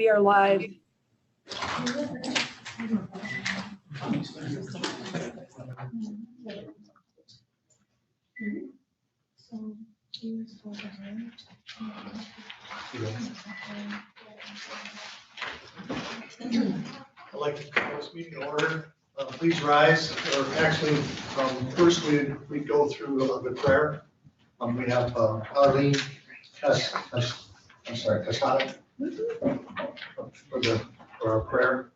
We are live. I'd like to call this meeting to order. Please rise. Or actually, first we go through the prayer. We have Arlene Casada for our prayer.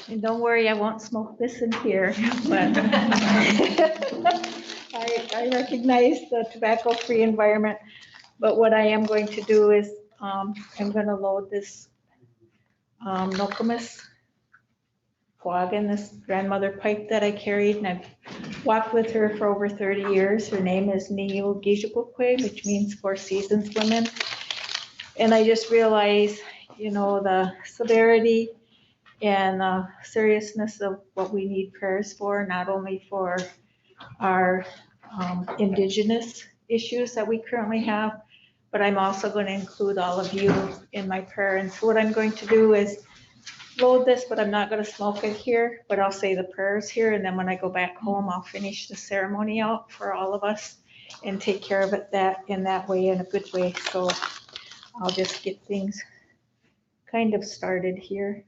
And don't worry, I won't smoke this in here, but I recognize the tobacco-free environment. But what I am going to do is I'm going to load this Nokomis Quaggan, this grandmother pipe that I carried, and I've walked with her for over 30 years. Her name is Niyo Gijabukwe, which means 4 Seasons Women. And I just realized, you know, the severity and seriousness of what we need prayers for, not only for our Indigenous issues that we currently have, but I'm also going to include all of you in my prayer. And so what I'm going to do is load this, but I'm not going to smoke it here, but I'll say the prayers here. And then when I go back home, I'll finish the ceremony out for all of us and take care of it in that way, in a good way. So I'll just get things kind of started here.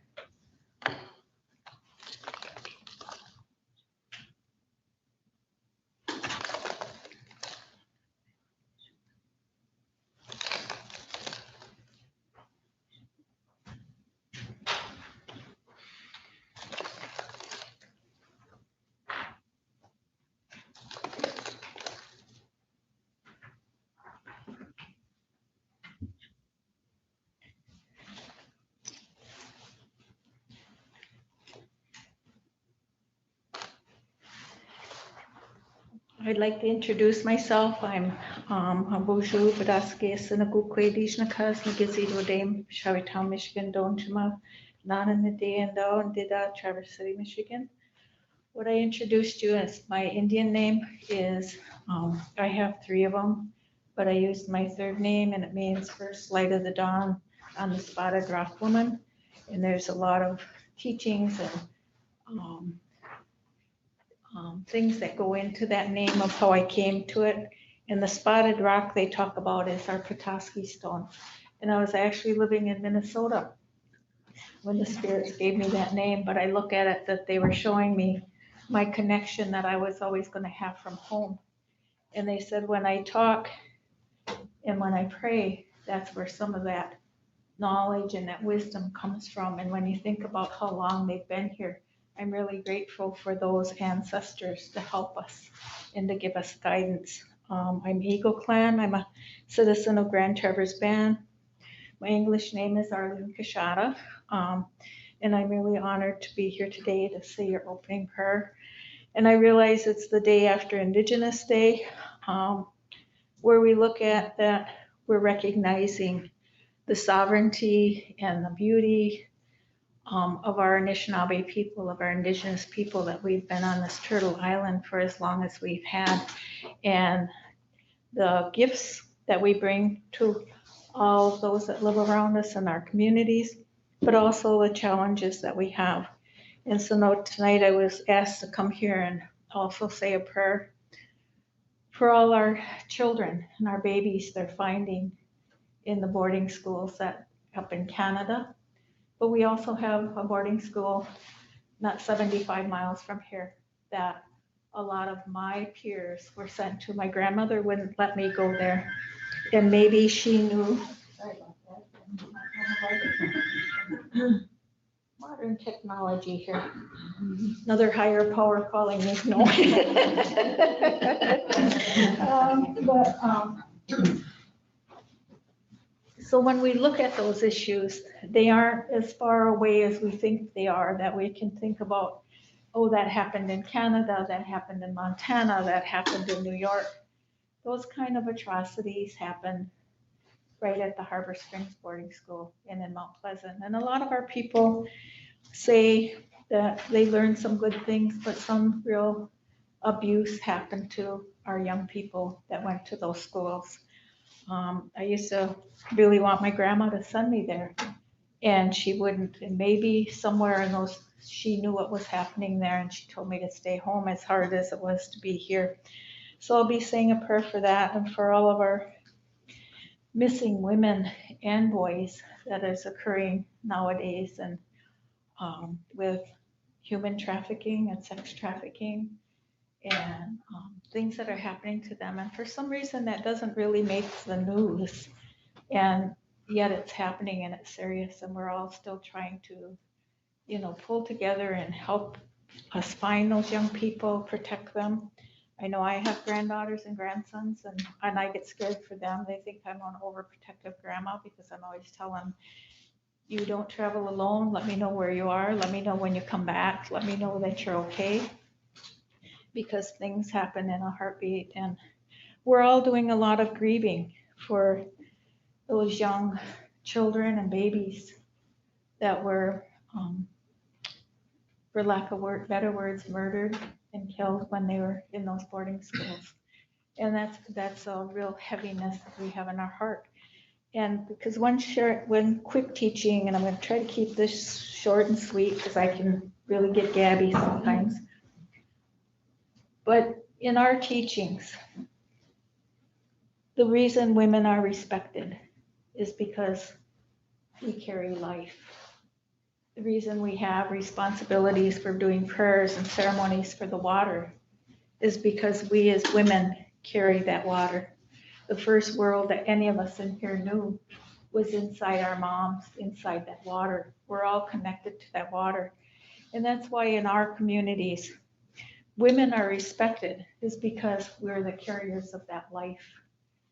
I'd like to introduce myself. I'm Hamboju Badaske Sinagukwe Dijnakas Nagizido Dame, Shawitown, Michigan, Donjima, Nana Nade and Down Dida, Traverse City, Michigan. What I introduced you as my Indian name is, I have 3 of them, but I used my 3rd name, and it means first light of the dawn on the spotted rock woman. And there's a lot of teachings and things that go into that name of how I came to it. And the spotted rock they talk about is our Petoskey stone. And I was actually living in Minnesota when the spirits gave me that name, but I look at it that they were showing me my connection that I was always going to have from home. And they said when I talk and when I pray, that's where some of that knowledge and that wisdom comes from. And when you think about how long they've been here, I'm really grateful for those ancestors to help us and to give us guidance. I'm Eagle Clan. I'm a citizen of Grand Traverse Band. My English name is Arlene Casada. And I'm really honored to be here today to say your opening prayer. And I realize it's the day after Indigenous Day, where we look at that we're recognizing the sovereignty and the beauty of our Anishinaabe people, of our Indigenous people, that we've been on this Turtle Island for as long as we've had, and the gifts that we bring to all of those that live around us in our communities, but also the challenges that we have. And so tonight I was asked to come here and also say a prayer for all our children and our babies they're finding in the boarding schools that up in Canada. But we also have a boarding school not 75 miles from here that a lot of my peers were sent to. My grandmother wouldn't let me go there. And maybe she knew, sorry about that. Modern technology here. Another higher power calling me. No. So when we look at those issues, they aren't as far away as we think they are, that we can think about, oh, that happened in Canada, that happened in Montana, that happened in New York. Those kind of atrocities happen right at the Harbor Springs Boarding School and in Mount Pleasant. And a lot of our people say that they learned some good things, but some real abuse happened to our young people that went to those schools. I used to really want my grandma to send me there, and she wouldn't. And maybe somewhere in those, she knew what was happening there, and she told me to stay home, as hard as it was to be here. So I'll be saying a prayer for that and for all of our missing women and boys that is occurring nowadays, and with human trafficking and sex trafficking and things that are happening to them. And for some reason, that doesn't really make the news. And yet it's happening and it's serious. And we're all still trying to, pull together and help us find those young people, protect them. I know I have granddaughters and grandsons, and I get scared for them. They think I'm an overprotective grandma because I'm always telling them, you don't travel alone. Let me know where you are. Let me know when you come back. Let me know that you're okay. Because things happen in a heartbeat, and we're all doing a lot of grieving for those young children and babies that were, for lack of better words, murdered and killed when they were in those boarding schools. And that's a real heaviness that we have in our heart. And because one quick teaching, and I'm going to try to keep this short and sweet because I can really get gabby sometimes. But in our teachings, the reason women are respected is because we carry life. The reason we have responsibilities for doing prayers and ceremonies for the water is because we as women carry that water. The first world that any of us in here knew was inside our moms, inside that water. We're all connected to that water. And that's why in our communities, women are respected, is because we're the carriers of that life.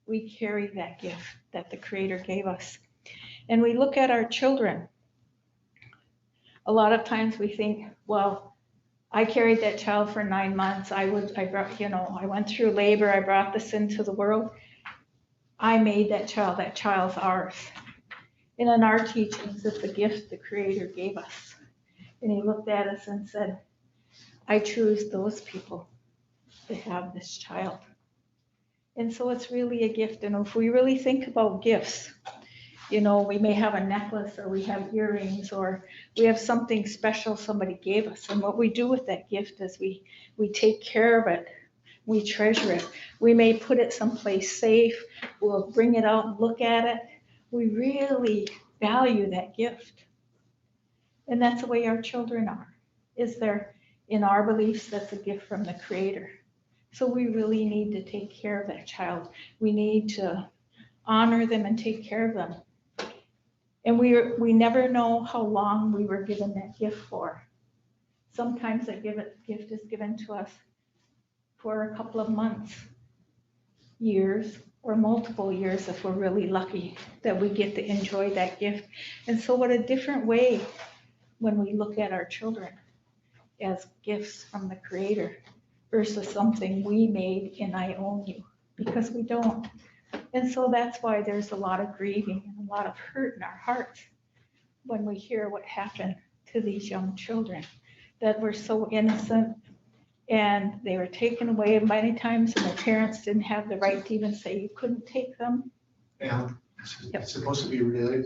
We carry that gift that the Creator gave us. And we look at our children. A lot of times we think, well, I carried that child for 9 months. I went through labor. I brought this into the world. I made that child. That child's ours. And in our teachings, it's a gift the Creator gave us. And He looked at us and said, I choose those people to have this child. And so it's really a gift. And if we really think about gifts, we may have a necklace, or we have earrings, or we have something special somebody gave us. And what we do with that gift is we take care of it. We treasure it. We may put it someplace safe. We'll bring it out and look at it. We really value that gift. And that's the way our children are. In our beliefs, that's a gift from the Creator. So we really need to take care of that child. We need to honor them and take care of them. And we never know how long we were given that gift for. Sometimes that gift is given to us for a couple of months, years, or multiple years if we're really lucky that we get to enjoy that gift. And so what a different way when we look at our children as gifts from the Creator versus something we made and I own you, because we don't. And so that's why there's a lot of grieving and a lot of hurt in our hearts when we hear what happened to these young children that were so innocent, and they were taken away many times, and their parents didn't have the right to even say you couldn't take them. Yeah, it's supposed to be really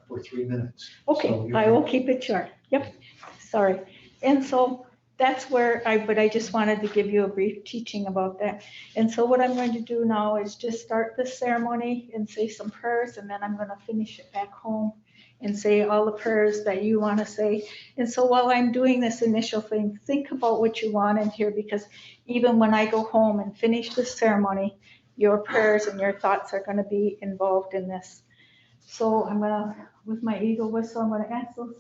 for 3 minutes. Okay, so I will keep it short. Yep, sorry. And so that's where I just wanted to give you a brief teaching about that. And so what I'm going to do now is just start this ceremony and say some prayers, and then I'm going to finish it back home and say all the prayers that you want to say. And so while I'm doing this initial thing, think about what you want in here, because even when I go home and finish this ceremony, your prayers and your thoughts are going to be involved in this. So I'm going to, with my eagle whistle, I'm going to ask those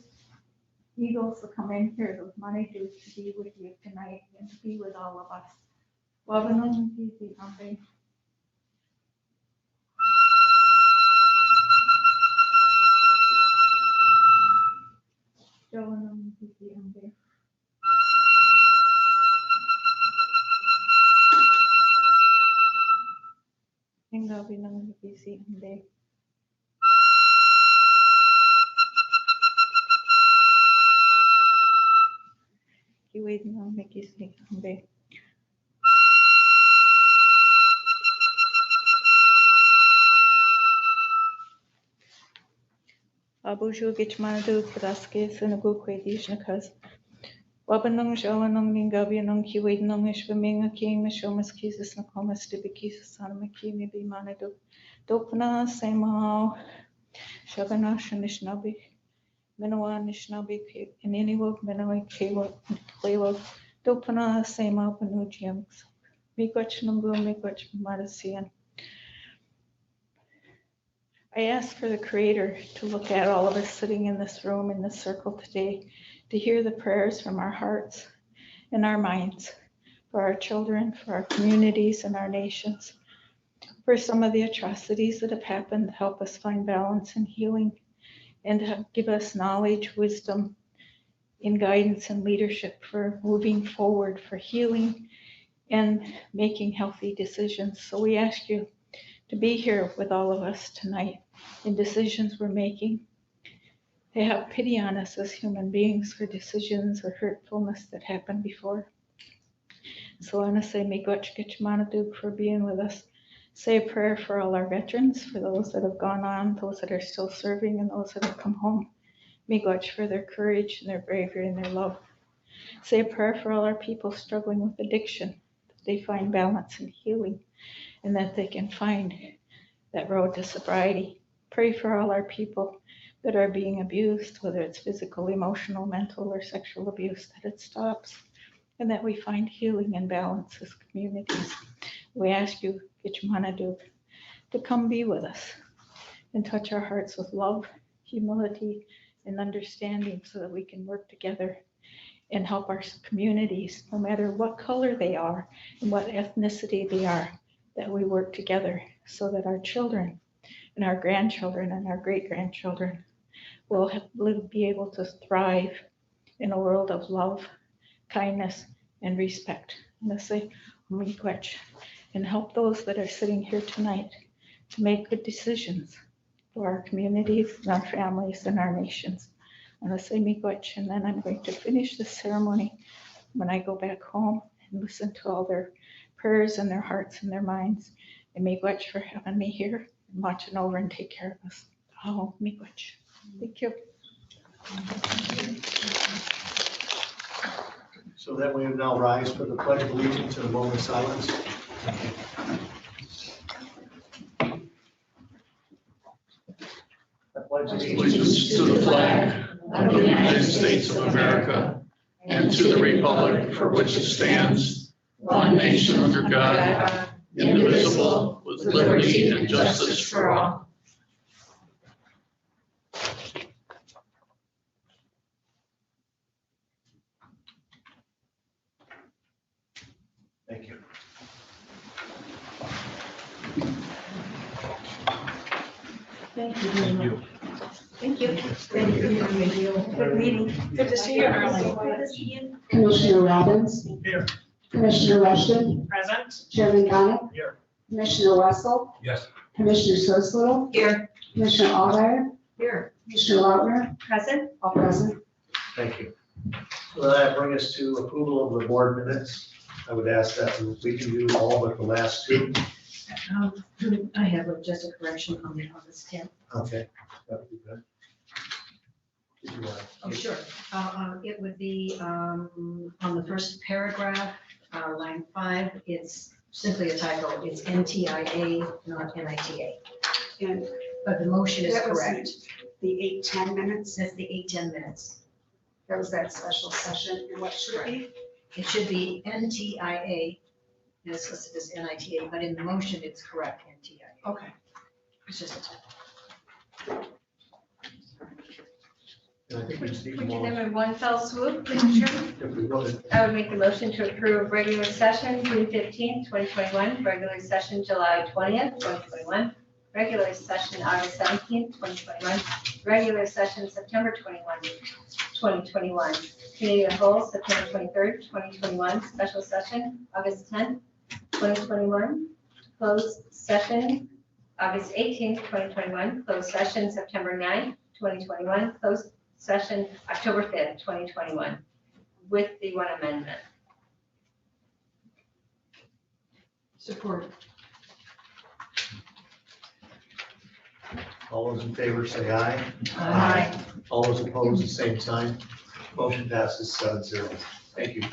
eagles to come in here, those money dues, to be with you tonight and to be with all of us. Kisi Humbe. Kiwedna Mikisi Humbe. Abuju Gichmanadu Kadaske Sinagu Kwedishnakas. Wabanung Shawanung Ningabianung Kiwednung Ishwaminga King Mishomas Kisis Nakomas Dibikis Sanamaki Mibi Manadu. Dopana Samao Shabana Shanishnabi. Minawa Nishnabi in Iniwok Minawi Klewa. Dopana Samao Panujiams. Mikwach Nungu Mikwach Madasian. I ask for the Creator to look at all of us sitting in this room, in this circle today, to hear the prayers from our hearts and our minds, for our children, for our communities and our nations, for some of the atrocities that have happened, help us find balance and healing, and to give us knowledge, wisdom, and guidance and leadership for moving forward, for healing and making healthy decisions. So we ask you to be here with all of us tonight in decisions we're making, to have pity on us as human beings for decisions or hurtfulness that happened before. So I want to say, Miigwech Gitchmanaduk for being with us. Say a prayer for all our veterans, for those that have gone on, those that are still serving, and those that have come home. Miigwech for their courage and their bravery and their love. Say a prayer for all our people struggling with addiction, that they find balance and healing, and that they can find that road to sobriety. Pray for all our people that are being abused, whether it's physical, emotional, mental, or sexual abuse, that it stops, and that we find healing and balance as communities. We ask you, Gitchmanaduk, to come be with us and touch our hearts with love, humility, and understanding so that we can work together and help our communities, no matter what color they are and what ethnicity they are, that we work together so that our children and our grandchildren and our great-grandchildren will be able to thrive in a world of love, kindness, and respect. And I say, Miigwech, and help those that are sitting here tonight to make good decisions for our communities and our families and our nations. And I say, Miigwech, and then I'm going to finish this ceremony when I go back home and listen to all their prayers and their hearts and their minds. And Miigwech for having me here and watching over and take care of us. Oh, Miigwech. Thank you. So then we now rise for the Pledge of Allegiance in a moment of silence. I pledge Allegiance to the flag of the United States of America and to the republic for which it stands, one nation under God, indivisible, with liberty and justice for all. Thank you. Thank you very much. Thank you. Thank you. Good meeting. Good to see you, Harlan. Good to see you. Commissioner Robbins. Here. Commissioner Rushton. Present. Chairman Donick. Here. Commissioner Wessel. Yes. Commissioner Susslow. Here. Commissioner Allgaier. Here. Commissioner Lautner. Present. All present. Thank you. So that brings us to approval of the board minutes. I would ask that we can do all but the last two. I have just a correction on the August 10th. Okay, that would be good. Did you want to- Oh, sure. It would be on the first paragraph, line 5, it's simply a typo. It's NTIA, not NITA. And But the motion is that was correct. the 8:10 minutes, That's the 8-10 minutes. that was that special session, and what should it be? It should be NTIA, and it's listed as NITA, but in the motion, it's correct, NTIA. Okay. It's just a typo. And I think we just need Would you more. them in one fell swoop, Mr. Chairman? If we would. I would make the motion to approve regular session, June 15th, 2021, regular session, July 20th, 2021, regular session, August 17th, 2021, regular session, September 21, 2021, committee of the whole, September 23rd, 2021, special session, August 10th, 2021, closed session, August 18th, 2021, closed session September 9th, 2021, closed session October 5th, 2021, with the one amendment. Support. All those in favor say aye. Aye. All those opposed, the same sign. Motion passes 7-0. Thank you.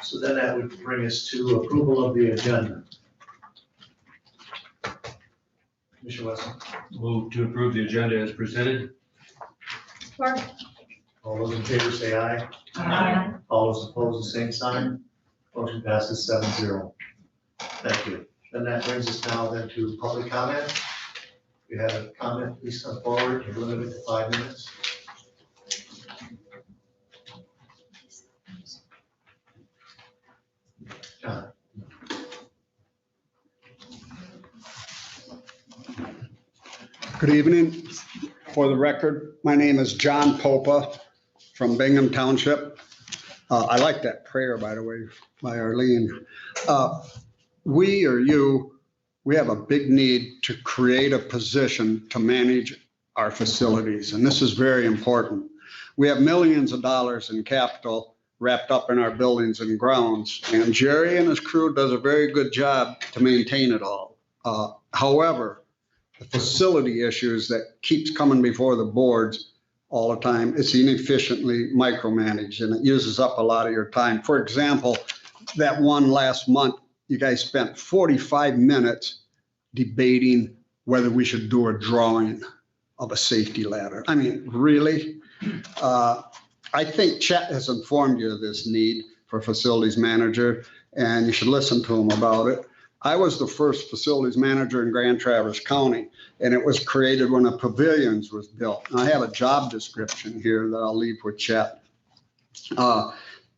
So then that would bring us to approval of the agenda. Commissioner Wesson, Move to approve the agenda as presented. Support. all those in favor say aye. Aye. All those opposed, the same sign. Motion passes 7-0. Thank you. Then that brings us now then to public comment. If you have a comment, please come forward. You're limited to 5 minutes. John. Good evening. For the record, my name is John Popa from Bingham Township. I like that prayer, by the way, by Arlene. We or you, we have a big need to create a position to manage our facilities, and this is very important. We have millions of dollars in capital wrapped up in our buildings and grounds, and Jerry and his crew does a very good job to maintain it all. However, the facility issues that keeps coming before the boards all the time, it's inefficiently micromanaged and it uses up a lot of your time. For example, that one last month, you guys spent 45 minutes debating whether we should do a drawing of a safety ladder. I mean, really? I think Chet has informed you of this need for a facilities manager, and you should listen to him about it. I was the first facilities manager in Grand Traverse County, and it was created when a pavilions was built. And I have a job description here that I'll leave with Chet.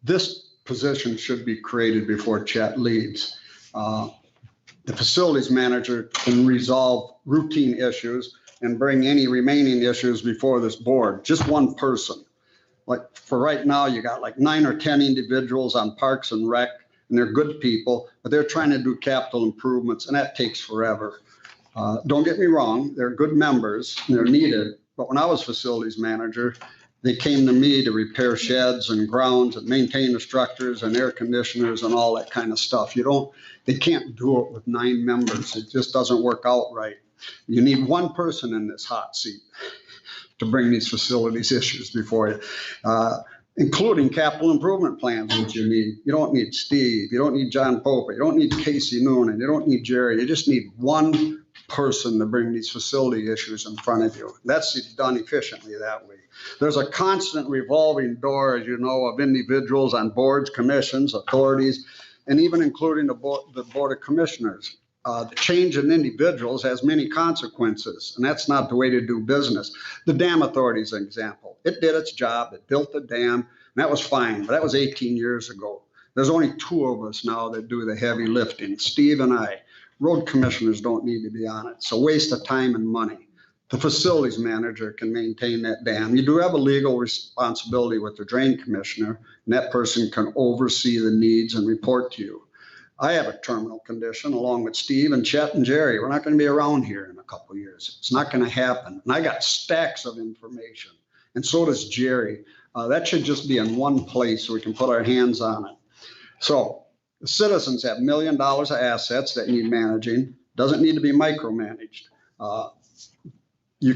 This position should be created before Chet leaves. The facilities manager can resolve routine issues and bring any remaining issues before this board, just one person. Like for right now, you got like 9 or 10 individuals on Parks and Rec, and they're good people, but they're trying to do capital improvements, and that takes forever. Don't get me wrong, they're good members, and they're needed, but when I was facilities manager, they came to me to repair sheds and grounds and maintain the structures and air conditioners and all that kind of stuff. They can't do it with 9 members. It just doesn't work out right. You need one person in this hot seat to bring these facilities issues before you. Including capital improvement plans, which you need. You don't need Steve, you don't need John Pope, you don't need Casey Noonan, you don't need Jerry. You just need one person to bring these facility issues in front of you. That's done efficiently that way. There's a constant revolving door, as you know, of individuals on boards, commissions, authorities, and even including the Board of Commissioners. The change in individuals has many consequences, and that's not the way to do business. The dam authority is an example. It did its job, it built the dam, and that was fine, but that was 18 years ago. There's only 2 of us now that do the heavy lifting, Steve and I. Road commissioners don't need to be on it, so waste of time and money. The facilities manager can maintain that dam. You do have a legal responsibility with the drain commissioner, and that person can oversee the needs and report to you. I have a terminal condition along with Steve and Chet and Jerry. We're not going to be around here in a couple of years. It's not going to happen. And I got stacks of information, and so does Jerry. That should just be in one place so we can put our hands on it. So the citizens have $1 million of assets that need managing. Doesn't need to be micromanaged. You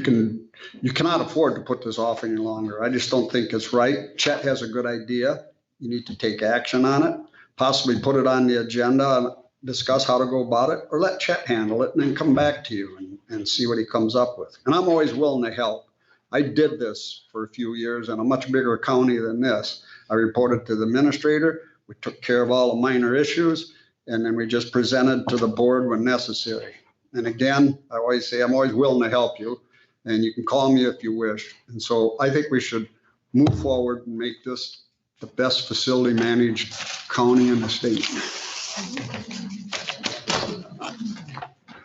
cannot afford to put this off any longer. I just don't think it's right. Chet has a good idea. You need to take action on it. Possibly put it on the agenda and discuss how to go about it, or let Chet handle it and then come back to you and see what he comes up with. And I'm always willing to help. I did this for a few years in a much bigger county than this. I reported to the administrator. We took care of all the minor issues, and then we just presented to the board when necessary. And again, I always say I'm always willing to help you, and you can call me if you wish. And so I think we should move forward and make this the best facility managed county in the state.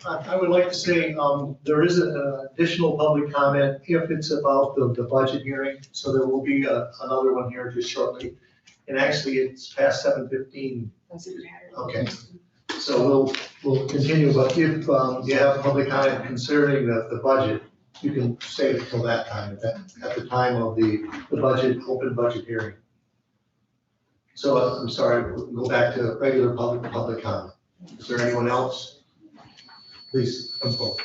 I would like to say there is an additional public comment if it's about the budget hearing. So there will be another one here just shortly. And actually, it's past 7:15. Doesn't matter. Okay. So we'll continue, but if you have public comment concerning the budget, you can stay until that time, at the time of the budget, open budget hearing. So I'm sorry, we'll go back to regular public comment. Is there anyone else? Please come forward.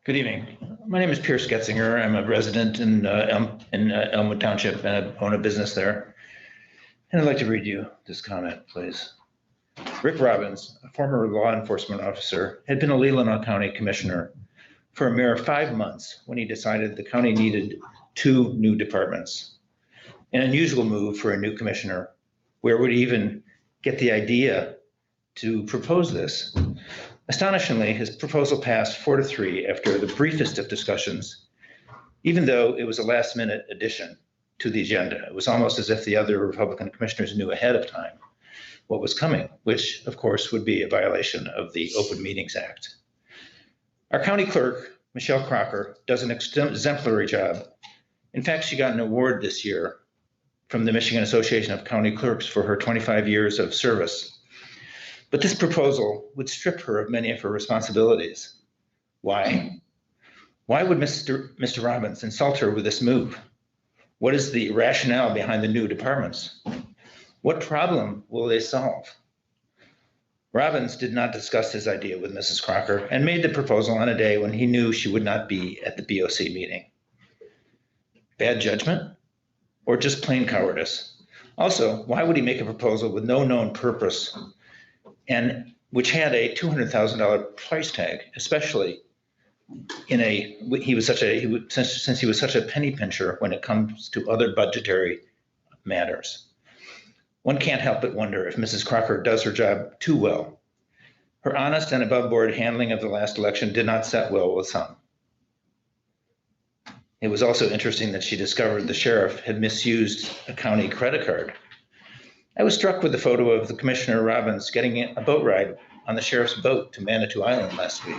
Good evening. My name is Pierce Getzinger. I'm a resident in Elmwood Township, and I own a business there. And I'd like to read you this comment, please. Rick Robbins, a former law enforcement officer, had been a Leelanau County commissioner for a mere 5 months when he decided the county needed 2 new departments. An unusual move for a new commissioner. Where would he even get the idea to propose this? Astonishingly, his proposal passed 4-3 after the briefest of discussions, even though it was a last-minute addition to the agenda. It was almost as if the other Republican commissioners knew ahead of time what was coming, which, of course, would be a violation of the Open Meetings Act. Our county clerk, Michelle Crocker, does an exemplary job. In fact, she got an award this year from the Michigan Association of County Clerks for her 25 years of service. But this proposal would strip her of many of her responsibilities. Why? Why would Mr. Robbins insult her with this move? What is the rationale behind the new departments? What problem will they solve? Robbins did not discuss his idea with Mrs. Crocker and made the proposal on a day when he knew she would not be at the BOC meeting. Bad judgment or just plain cowardice? Also, why would he make a proposal with no known purpose and which had a $200,000 price tag, especially since he was such a penny pincher when it comes to other budgetary matters. One can't help but wonder if Mrs. Crocker does her job too well. Her honest and above board handling of the last election did not set well with some. It was also interesting that she discovered the sheriff had misused a county credit card. I was struck with the photo of the Commissioner Robbins getting a boat ride on the sheriff's boat to Manitou Island last week.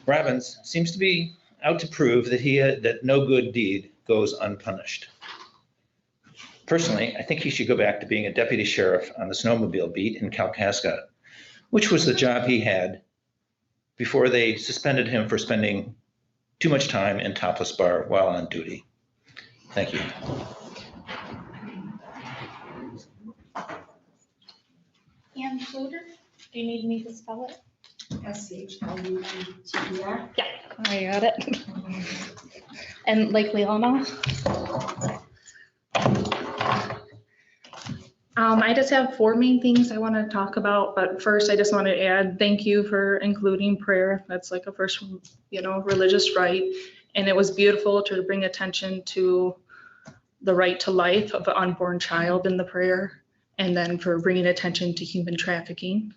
Robbins seems to be out to prove that no good deed goes unpunished. Personally, I think he should go back to being a deputy sheriff on the snowmobile beat in Kalkaska, which was the job he had before they suspended him for spending too much time in topless bar while on duty. Thank you. Ann Schluter, do you need me to spell it? SCHLUNTER. Yeah, I got it. And Lake Leelanau. I just have 4 main things I want to talk about, but first I just want to add thank you for including prayer. That's like a first, religious right. And it was beautiful to bring attention to the right to life of an unborn child in the prayer, and then for bringing attention to human trafficking.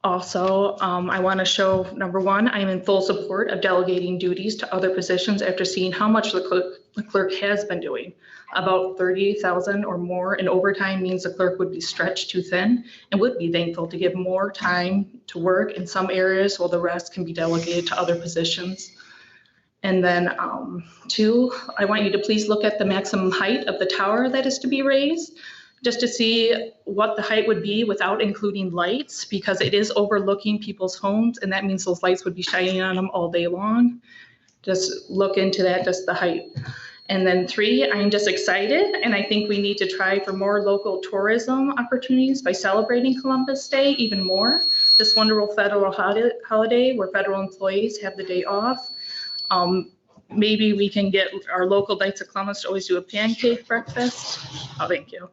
Also, I want to show, number 1, I'm in full support of delegating duties to other positions after seeing how much the clerk has been doing. About 30,000 or more in overtime means the clerk would be stretched too thin and would be thankful to give more time to work in some areas while the rest can be delegated to other positions. And then 2, I want you to please look at the maximum height of the tower that is to be raised, just to see what the height would be without including lights, because it is overlooking people's homes, and that means those lights would be shining on them all day long. Just look into that, just the height. And then 3, I'm just excited, and I think we need to try for more local tourism opportunities by celebrating Columbus Day even more. This wonderful federal holiday where federal employees have the day off. Maybe we can get our local Knights of Columbus to always do a pancake breakfast. Oh, thank you.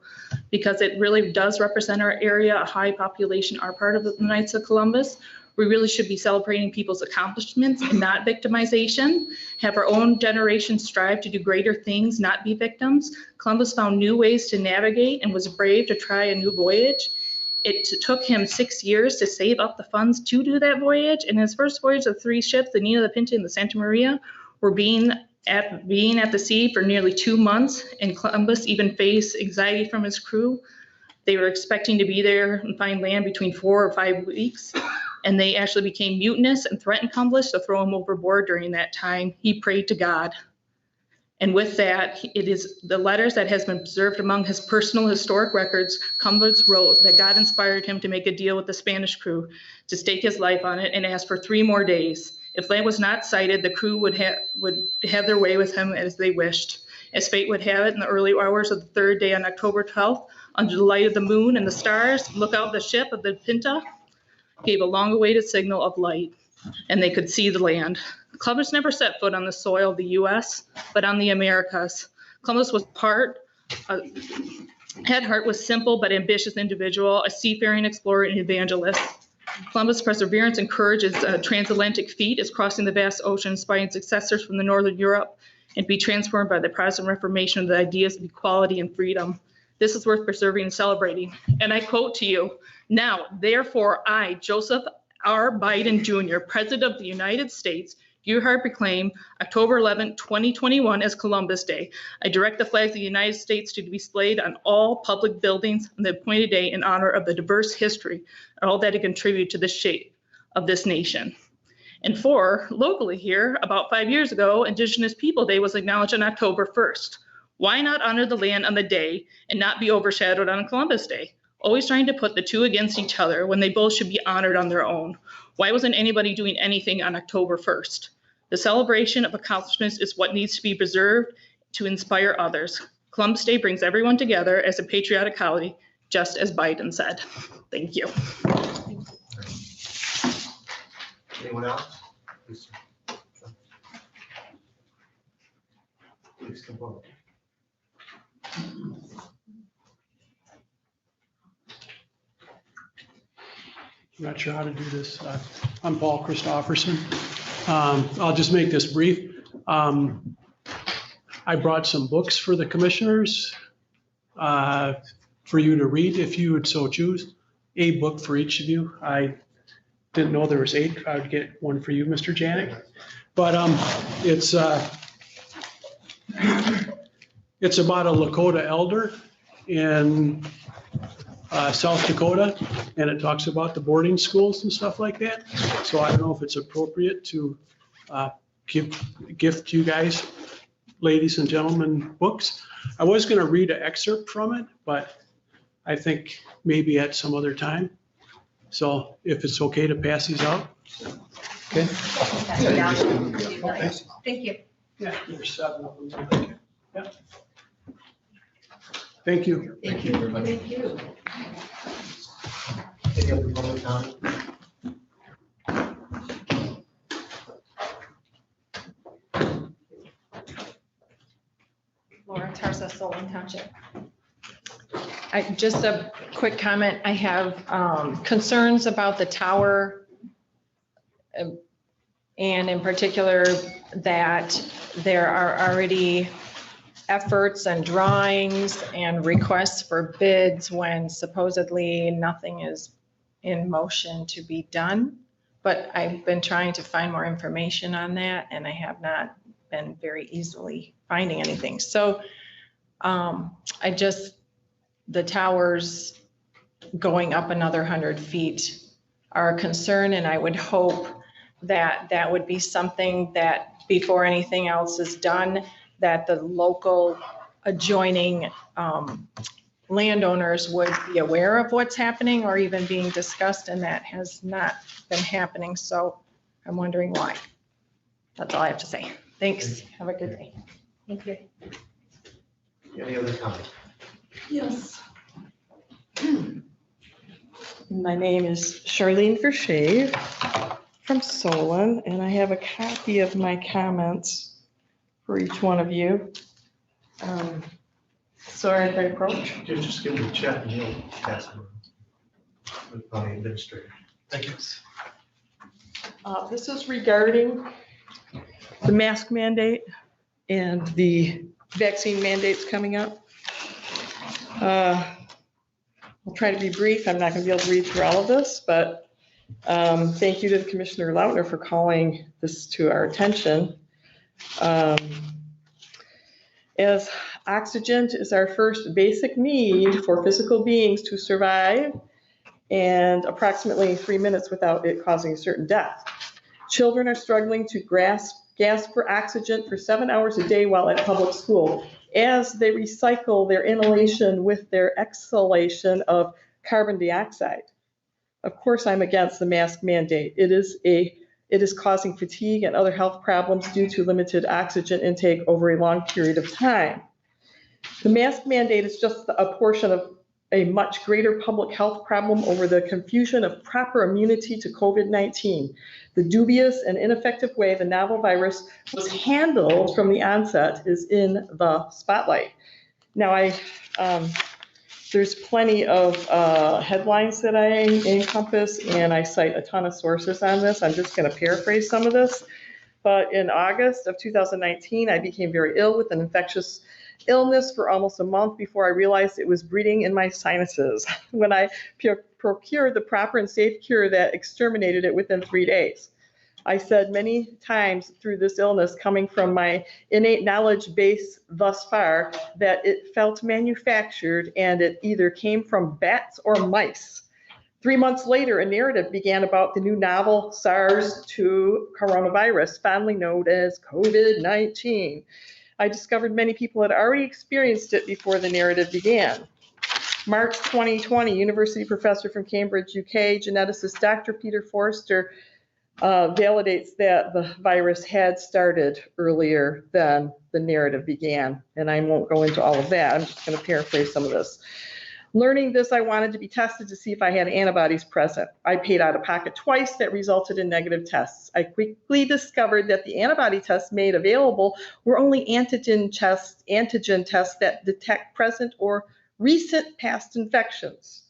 Because it really does represent our area, a high population are part of the Knights of Columbus. We really should be celebrating people's accomplishments and not victimization. Have our own generation strive to do greater things, not be victims. Columbus found new ways to navigate and was brave to try a new voyage. It took him 6 years to save up the funds to do that voyage. And his first voyage of 3 ships, the Nina, the Pinta, and the Santa Maria, were being at the sea for nearly 2 months. And Columbus even faced anxiety from his crew. They were expecting to be there and find land between 4 or 5 weeks. and they actually became mutinous and threatened Cumberland to throw him overboard during that time. He prayed to God. And with that, it is the letters that has been preserved among his personal historic records. Cumberland wrote that God inspired him to make a deal with the Spanish crew to stake his life on it and asked for 3 more days. If land was not sighted, the crew would have their way with him as they wished. As fate would have it, in the early hours of the 3rd day on October 12th, under the light of the moon and the stars, look out the ship of the Pinta gave a long-awaited signal of light, and they could see the land. Columbus never set foot on the soil of the U.S., but on the Americas. Columbus was at heart was simple but ambitious individual, a seafaring explorer and evangelist. Columbus' perseverance and courage is a transatlantic feat, is crossing the vast ocean, inspiring successors from the Northern Europe, and be transformed by the Protestant Reformation of the ideas of equality and freedom. This is worth preserving and celebrating. And I quote to you, now, therefore, I, Joseph R. Biden Jr., President of the United States, hereby proclaim October 11, 2021 as Columbus Day. I direct the flags of the United States to be displayed on all public buildings on the appointed day in honor of the diverse history and all that it contributed to the shape of this nation. And 4, locally here, about 5 years ago, Indigenous People Day was acknowledged on October 1st. Why not honor the land on the day and not be overshadowed on Columbus Day? Always trying to put the two against each other when they both should be honored on their own. Why wasn't anybody doing anything on October 1st? The celebration of accomplishments is what needs to be preserved to inspire others. Columbus Day brings everyone together as a patriotic holiday, just as Biden said. Thank you. Anyone else? Please come forward. I'm not sure how to do this. I'm Paul Christofferson. I'll just make this brief. I brought some books for the commissioners for you to read if you would so choose. A book for each of you. I didn't know there was 8. I would get one for you, Mr. Janik. But it's about a Lakota elder in South Dakota, and it talks about the boarding schools and stuff like that. So I don't know if it's appropriate to gift you guys, ladies and gentlemen, books. I was going to read an excerpt from it, but I think maybe at some other time. So if it's okay to pass these out. Okay. Thank you. Yeah, there's 7 of them. Yeah. Thank you. Thank you very much. Thank you. Any other public comment? Laura Tarsa, Solon Township. Just a quick comment. I have concerns about the tower, and in particular that there are already efforts and drawings and requests for bids when supposedly nothing is in motion to be done. But I've been trying to find more information on that, and I have not been very easily finding anything. So the towers going up another 100 feet are a concern, and I would hope that that would be something that before anything else is done, that the local adjoining landowners would be aware of what's happening or even being discussed, and that has not been happening. So I'm wondering why. That's all I have to say. Thanks. Have a good day. Thank you. Any other comments? Yes. My name is Charlene Vershave from Solon, and I have a copy of my comments for each one of you. Sorry if I approach. Just give me a chat and you'll pass it on. County Administrator. Thank you. This is regarding the mask mandate and the vaccine mandates coming up. I'll try to be brief. I'm not going to be able to read through all of this, but thank you to Commissioner Lautner for calling this to our attention. As oxygen is our first basic need for physical beings to survive, and approximately 3 minutes without it causing a certain death. Children are struggling to gasp for oxygen for 7 hours a day while at public school as they recycle their inhalation with their exhalation of carbon dioxide. Of course, I'm against the mask mandate. It is causing fatigue and other health problems due to limited oxygen intake over a long period of time. The mask mandate is just a portion of a much greater public health problem over the confusion of proper immunity to COVID-19. The dubious and ineffective way the novel virus was handled from the onset is in the spotlight. Now, there's plenty of headlines that I encompass, and I cite a ton of sources on this. I'm just going to paraphrase some of this. But in August of 2019, I became very ill with an infectious illness for almost a month before I realized it was breeding in my sinuses when I procured the proper and safe cure that exterminated it within 3 days. I said many times through this illness, coming from my innate knowledge base thus far, that it felt manufactured and it either came from bats or mice. 3 months later, a narrative began about the new novel SARS-2 coronavirus, fondly known as COVID-19. I discovered many people had already experienced it before the narrative began. March 2020, university professor from Cambridge, UK, geneticist Dr. Peter Forster validates that the virus had started earlier than the narrative began. And I won't go into all of that. I'm just going to paraphrase some of this. Learning this, I wanted to be tested to see if I had antibodies present. I paid out of pocket twice. That resulted in negative tests. I quickly discovered that the antibody tests made available were only antigen tests that detect present or recent past infections.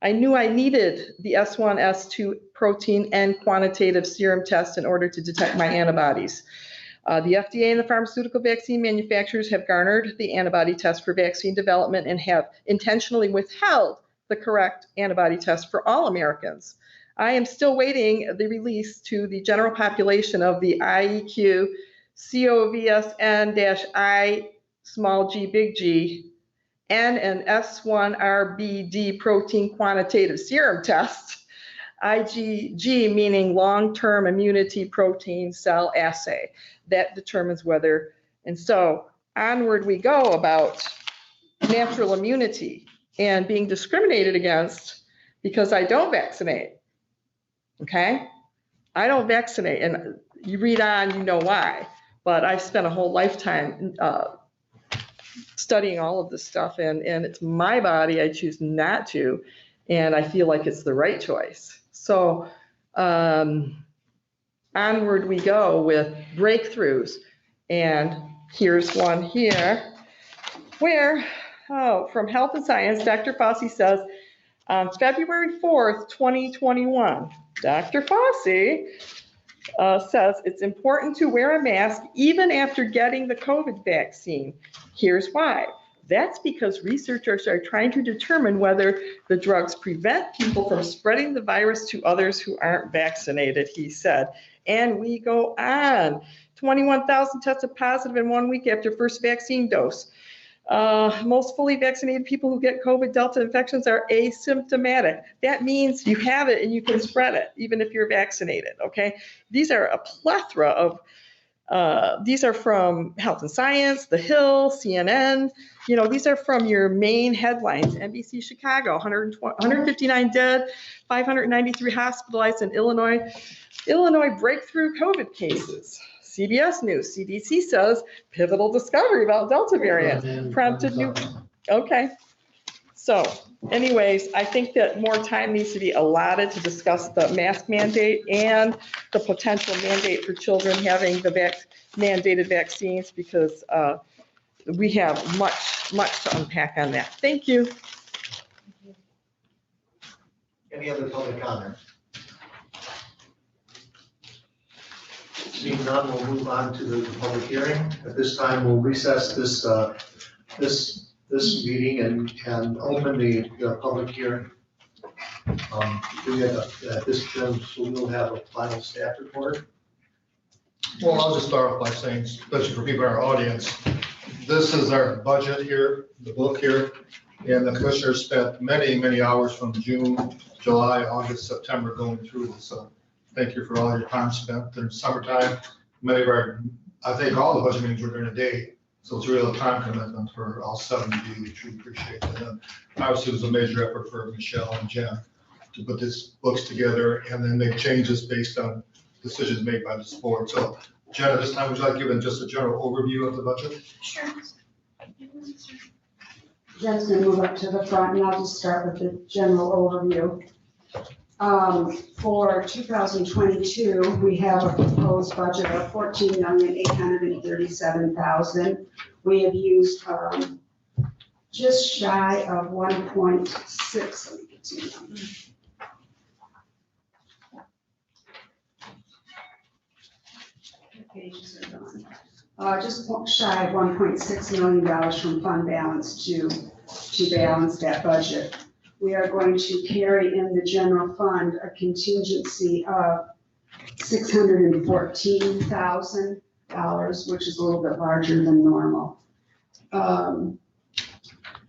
I knew I needed the S1, S2 protein and quantitative serum test in order to detect my antibodies. The FDA and the pharmaceutical vaccine manufacturers have garnered the antibody test for vaccine development and have intentionally withheld the correct antibody test for all Americans. I am still waiting the release to the general population of the IEQ COVSN-I small g big G and an S1RBD protein quantitative serum test, IgG meaning long-term immunity protein cell assay. That determines whether, and so onward we go about natural immunity and being discriminated against because I don't vaccinate, okay? I don't vaccinate, and you read on, you know why, but I've spent a whole lifetime studying all of this stuff, and it's my body, I choose not to, and I feel like it's the right choice. So onward we go with breakthroughs. And here's one here where, from Health and Science, Dr. Fauci says, on February 4th, 2021, Dr. Fauci says it's important to wear a mask even after getting the COVID vaccine. Here's why. That's because researchers are trying to determine whether the drugs prevent people from spreading the virus to others who aren't vaccinated, he said. And we go on. 21,000 tested positive in 1 week after first vaccine dose. Most fully vaccinated people who get COVID Delta infections are asymptomatic. That means you have it and you can spread it, even if you're vaccinated, okay? These are a plethora of, these are from Health and Science, The Hill, CNN. You know, these are from your main headlines. NBC Chicago, 159 dead, 593 hospitalized in Illinois. Illinois breakthrough COVID cases. CBS News, CDC says pivotal discovery about Delta variant prompted new. Okay. So anyways, I think that more time needs to be allotted to discuss the mask mandate and the potential mandate for children having the mandated vaccines, because we have much to unpack on that. Thank you. Any other public comment? Seeing none, we'll move on to the public hearing. At this time, we'll recess this meeting and open the public hearing. We have at this time, so we'll have a final staff report. Well, I'll just start off by saying, especially for people in our audience, this is our budget here, the book here. And the commissioners spent many, many hours from June, July, August, September going through this. So thank you for all your time spent during summertime. Many of our, I think all the budget meetings were during the day. So it's a real time commitment for all 7 of you, which we appreciate. And obviously, it was a major effort for Michelle and Jen to put these books together and then make changes based on decisions made by this board. So Jen, at this time, would you like to give just a general overview of the budget? Sure. Jen's gonna move up to the front, and I'll just start with the general overview. For 2022, we have a proposed budget of $14,837,000. We have used just shy of 1.6. Let me get to the number. Pages are gone. Just shy of $1.6 million from fund balance to balance that budget. We are going to carry in the general fund a contingency of $614,000, which is a little bit larger than normal.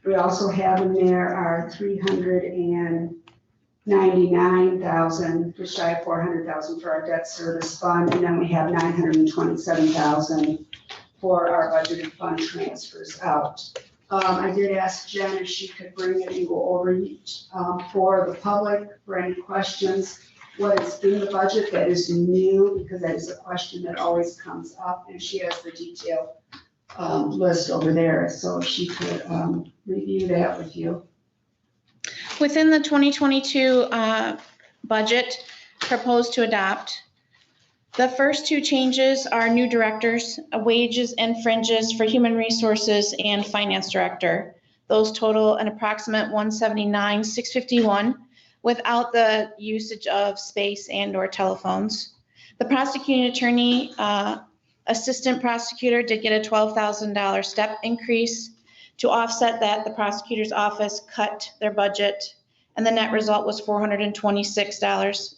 We also have in there our $399,000, just shy of $400,000 for our debt service fund, and then we have $927,000 for our budgeted fund transfers out. I did ask Jen if she could bring it and go over each for the public for any questions. What is in the budget that is new, because that is a question that always comes up, and she has the detailed list over there, so if she could review that with you. Within the 2022 budget proposed to adopt, the first 2 changes are new directors, wages and fringes for human resources and finance director. Those total an approximate $179,651 without the usage of space and or telephones. The prosecuting attorney, assistant prosecutor did get a $12,000 step increase. To offset that, the prosecutor's office cut their budget, and the net result was $426.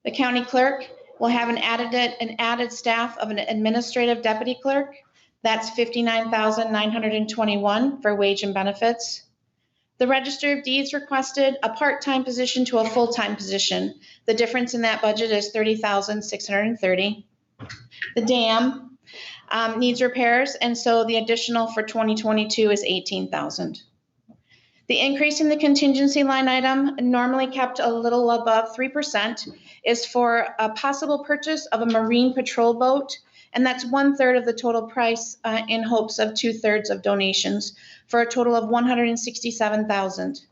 The county clerk will have an added staff of an administrative deputy clerk. That's $59,921 for wage and benefits. The Register of Deeds requested a part-time position to a full-time position. The difference in that budget is $30,630. The dam needs repairs, and so the additional for 2022 is $18,000. The increase in the contingency line item, normally kept a little above 3%, is for a possible purchase of a marine patrol boat, and that's 1/3 of the total price in hopes of 2/3 of donations for a total of $167,000.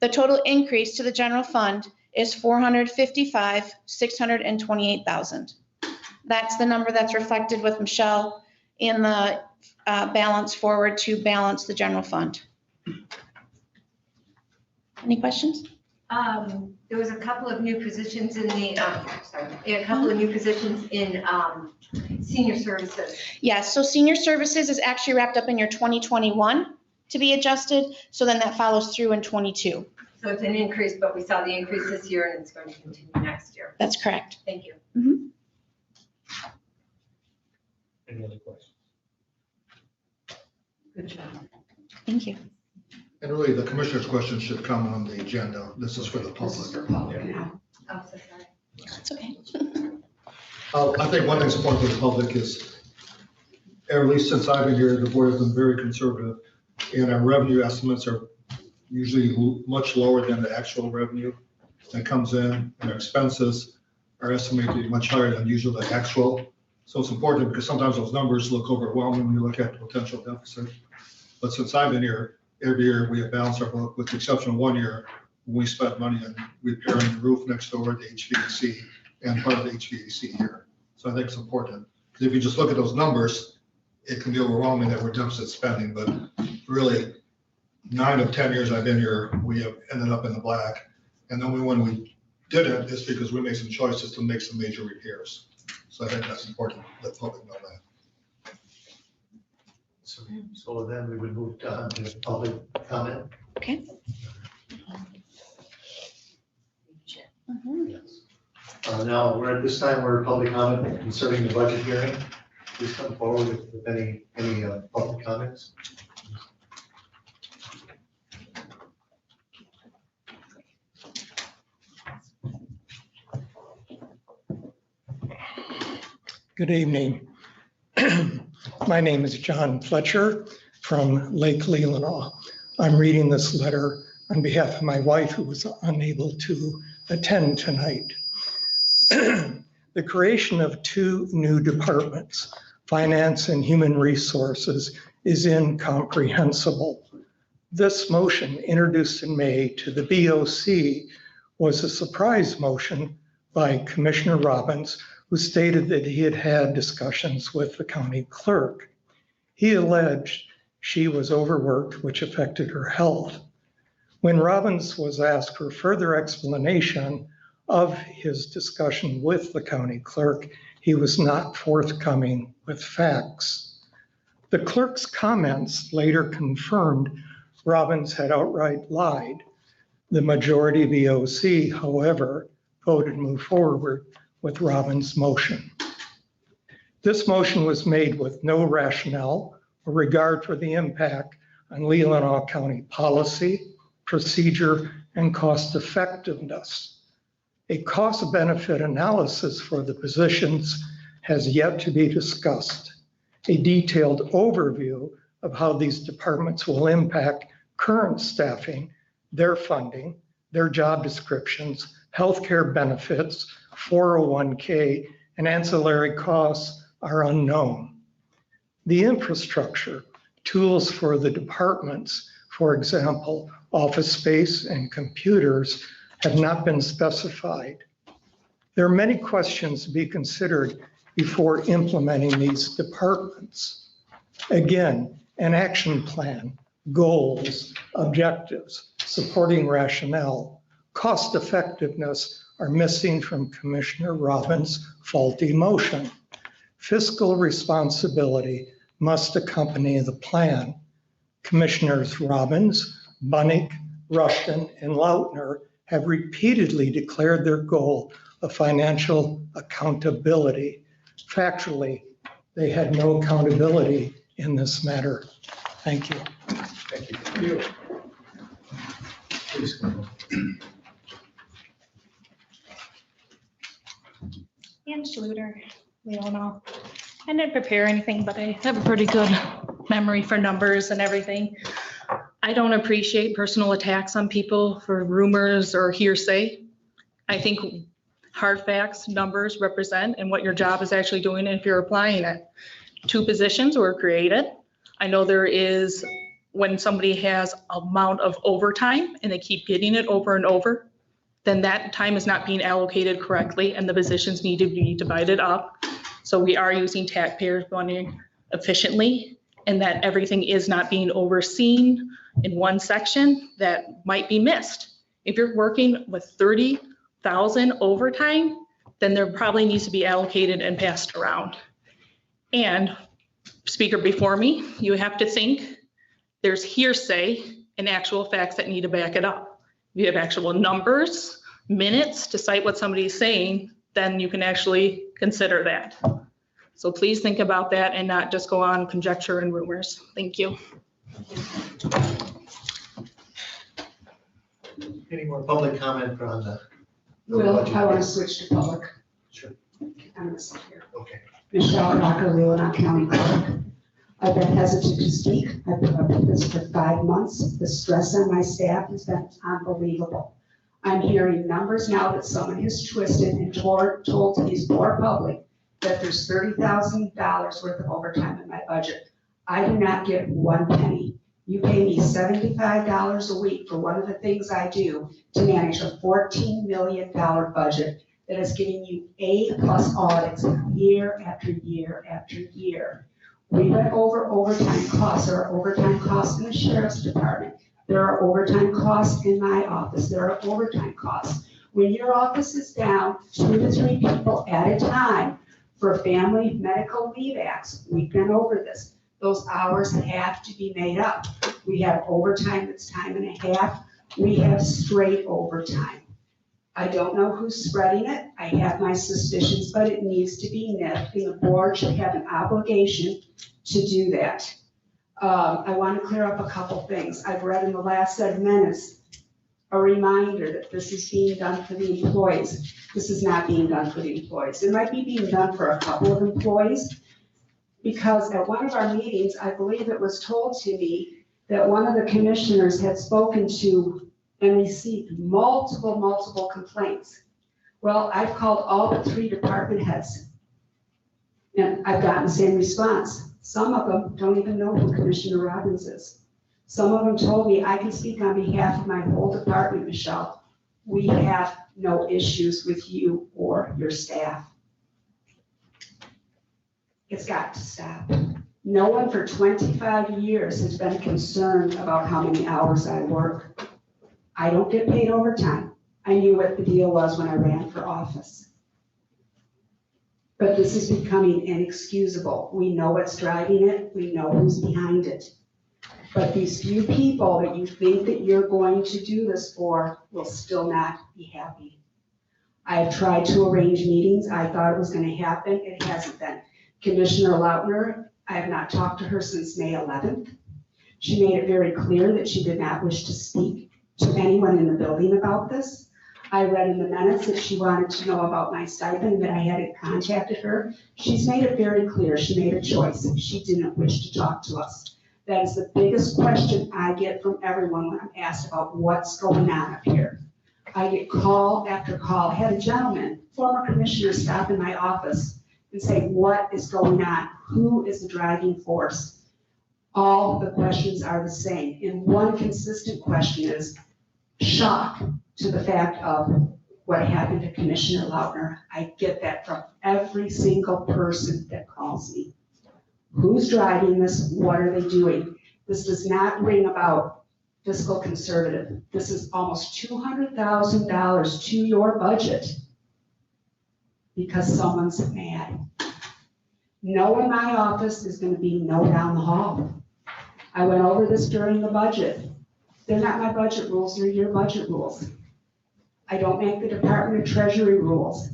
The total increase to the general fund is $455,628,000. That's the number that's reflected with Michelle in the balance forward to balance the general fund. Any questions? There was a couple of new positions in the, a couple of new positions in senior services. Yes, so senior services is actually wrapped up in your 2021 to be adjusted, so then that follows through in 22. So it's an increase, but we saw the increase this year and it's going to continue next year. That's correct. Thank you. Mhm. Any other questions? Good job. Thank you. And really, the commissioner's questions should come on the agenda. This is for the This is public. for public now. Oh, so sorry. That's okay. I think one thing's important for the public is, at least since I've been here, the board has been very conservative, and our revenue estimates are usually much lower than the actual revenue that comes in, and our expenses are estimated to be much higher than usual, the actual. So it's important because sometimes those numbers look overwhelming when you look at the potential deficit. But since I've been here, every year we have balanced our book, with the exception of 1 year, when we spent money on repairing the roof next door, the HVAC, and part of the HVAC here. So I think it's important, because if you just look at those numbers, it can be overwhelming that we're deficit spending, but really 9 of 10 years I've been here, we have ended up in the black. And then when we didn't, it's because we made some choices to make some major repairs. So I think that's important that the public know that. So then we would move on to public comment. Okay. Mhm. Yes. Now, we're at this time, we're public comment concerning the budget hearing. Please come forward with any public comments. Good evening. My name is John Fletcher from Lake Leelanau. I'm reading this letter on behalf of my wife who was unable to attend tonight. The creation of 2 new departments, Finance and Human Resources, is incomprehensible. This motion, introduced in May to the BOC, was a surprise motion by Commissioner Robbins, who stated that he had had discussions with the county clerk. He alleged she was overworked, which affected her health. When Robbins was asked for further explanation of his discussion with the county clerk, he was not forthcoming with facts. The clerk's comments later confirmed Robbins had outright lied. The majority BOC, however, voted to move forward with Robbins' motion. This motion was made with no rationale or regard for the impact on Leelanau County policy, procedure, and cost effectiveness. A cost-benefit analysis for the positions has yet to be discussed. A detailed overview of how these departments will impact current staffing, their funding, their job descriptions, healthcare benefits, 401k, and ancillary costs are unknown. The infrastructure, tools for the departments, for example, office space and computers, have not been specified. There are many questions to be considered before implementing these departments. Again, an action plan, goals, objectives, supporting rationale, cost effectiveness are missing from Commissioner Robbins' faulty motion. Fiscal responsibility must accompany the plan. Commissioners Robbins, Bunnick, Rushton, and Lautner have repeatedly declared their goal of financial accountability. Factually, they had no accountability in this matter. Thank you. Thank you. Please go ahead. Ann Schluter, Leelanau. I didn't prepare anything, but I have a pretty good memory for numbers and everything. I don't appreciate personal attacks on people for rumors or hearsay. I think hard facts, numbers represent and what your job is actually doing if you're applying it. 2 positions were created. I know there is, when somebody has amount of overtime and they keep getting it over and over, then that time is not being allocated correctly and the positions need to be divided up. So we are using taxpayers' money efficiently, and that everything is not being overseen in one section that might be missed. If you're working with 30,000 overtime, then there probably needs to be allocated and passed around. And speaker before me, you have to think there's hearsay and actual facts that need to back it up. If you have actual numbers, minutes to cite what somebody's saying, then you can actually consider that. So please think about that and not just go on conjecture and rumors. Thank you. Any more public comment on the? Well, I want to switch to public. Sure. I'm going to sit here. Okay. Michelle Rocker, Leelanau County Clerk. I've been hesitant to speak. I've been up with this for 5 months. The stress on my staff has been unbelievable. I'm hearing numbers now that someone has twisted and told to these poor public that there's $30,000 worth of overtime in my budget. I do not get 1 penny. You pay me $75 a week for one of the things I do to manage a $14 million budget that is giving you A+ audits year after year after year. We went over overtime costs. There are overtime costs in the sheriff's department. There are overtime costs in my office. There are overtime costs. When your office is down 2 to 3 people at a time for family medical leave acts, we've been over this. Those hours have to be made up. We have overtime that's time and a half. We have straight overtime. I don't know who's spreading it. I have my suspicions, but it needs to be nipped, and the board should have an obligation to do that. I want to clear up a couple things. I've read in the last 7 minutes a reminder that this is being done for the employees. This is not being done for the employees. It might be being done for a couple of employees, because at one of our meetings, I believe it was told to me that one of the commissioners had spoken to and received multiple complaints. Well, I've called all but 3 department heads, and I've gotten the same response. Some of them don't even know who Commissioner Robbins is. Some of them told me, I can speak on behalf of my whole department, Michelle. We have no issues with you or your staff. It's got to stop. No one for 25 years has been concerned about how many hours I work. I don't get paid overtime. I knew what the deal was when I ran for office. But this is becoming inexcusable. We know what's driving it. We know who's behind it. But these few people that you think that you're going to do this for will still not be happy. I have tried to arrange meetings. I thought it was going to happen. It hasn't been. Commissioner Lautner, I have not talked to her since May 11th. She made it very clear that she did not wish to speak to anyone in the building about this. I read in the minutes that she wanted to know about my stipend, that I hadn't contacted her. She's made it very clear. She made a choice. She didn't wish to talk to us. That is the biggest question I get from everyone when I'm asked about what's going on up here. I get call after call. I had a gentleman, former commissioner, stop in my office and say, what is going on? Who is the driving force? All the questions are the same. And one consistent question is shock to the fact of what happened to Commissioner Lautner. I get that from every single person that calls me. Who's driving this? What are they doing? This does not ring about fiscal conservative. This is almost $200,000 to your budget because someone's mad. No in my office is going to be no down the hall. I went over this during the budget. They're not my budget rules, they're your budget rules. I don't make the Department of Treasury rules.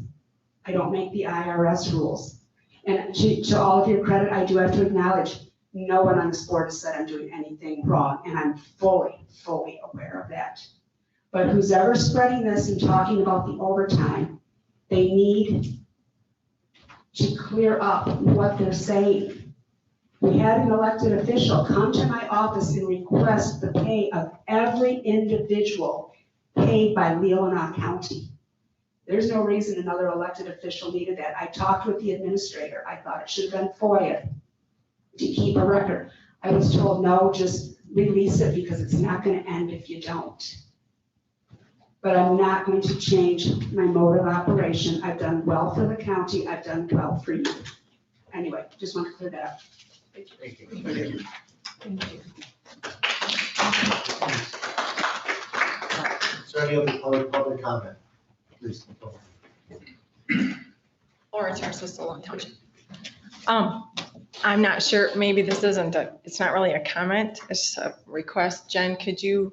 I don't make the IRS rules. And to all of your credit, I do have to acknowledge, no one on this board has said I'm doing anything wrong, and I'm fully aware of that. But who's ever spreading this and talking about the overtime, they need to clear up what they're saying. We had an elected official come to my office and request the pay of every individual paid by Leelanau County. There's no reason another elected official needed that. I talked with the administrator. I thought it should have been FOIA to keep a record. I was told, no, just release it because it's not going to end if you don't. But I'm not going to change my mode of operation. I've done well for the county. I've done well for you. Anyway, just want to clear that up. Thank you. Thank you. Thank you. Is there any other public comment? Please. Laura Tarsus, Lula Township. I'm not sure, maybe this isn't it's not really a comment, it's a request. Jen, could you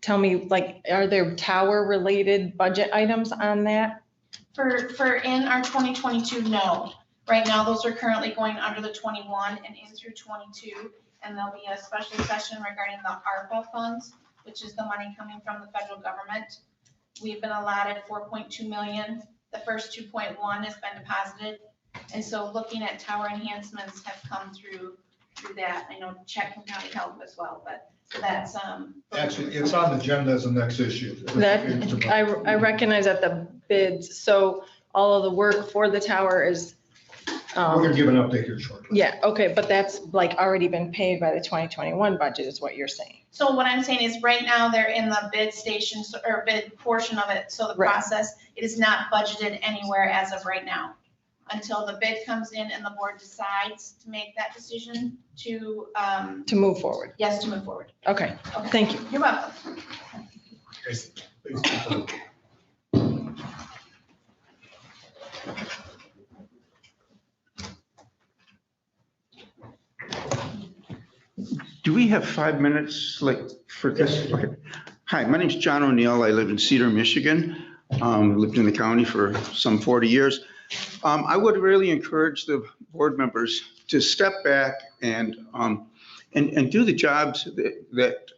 tell me, like, are there tower related budget items on that? For in our 2022, no. Right now, those are currently going under the 21 and in through 22. And there'll be a special session regarding the ARPA funds, which is the money coming from the federal government. We've been allotted 4.2 million. The first 2.1 has been deposited. And so looking at tower enhancements have come through that. I know Check County Health as well, but that's Actually, it's on the agenda as the next issue. That, I recognize that the bids, so all of the work for the tower is. We're gonna give an update here shortly. Yeah, okay, but that's like already been paid by the 2021 budget is what you're saying. So what I'm saying is right now they're in the bid station or bid portion of it. So the Right. process, it is not budgeted anywhere as of right now. Until the bid comes in and the board decides to make that decision to. To move forward. Yes, to move forward. Okay, thank you. You're welcome. Please. Do we have 5 minutes like for this? Okay. Hi, my name's John O'Neill. I live in Cedar, Michigan. Lived in the county for some 40 years. I would really encourage the board members to step back and do the jobs that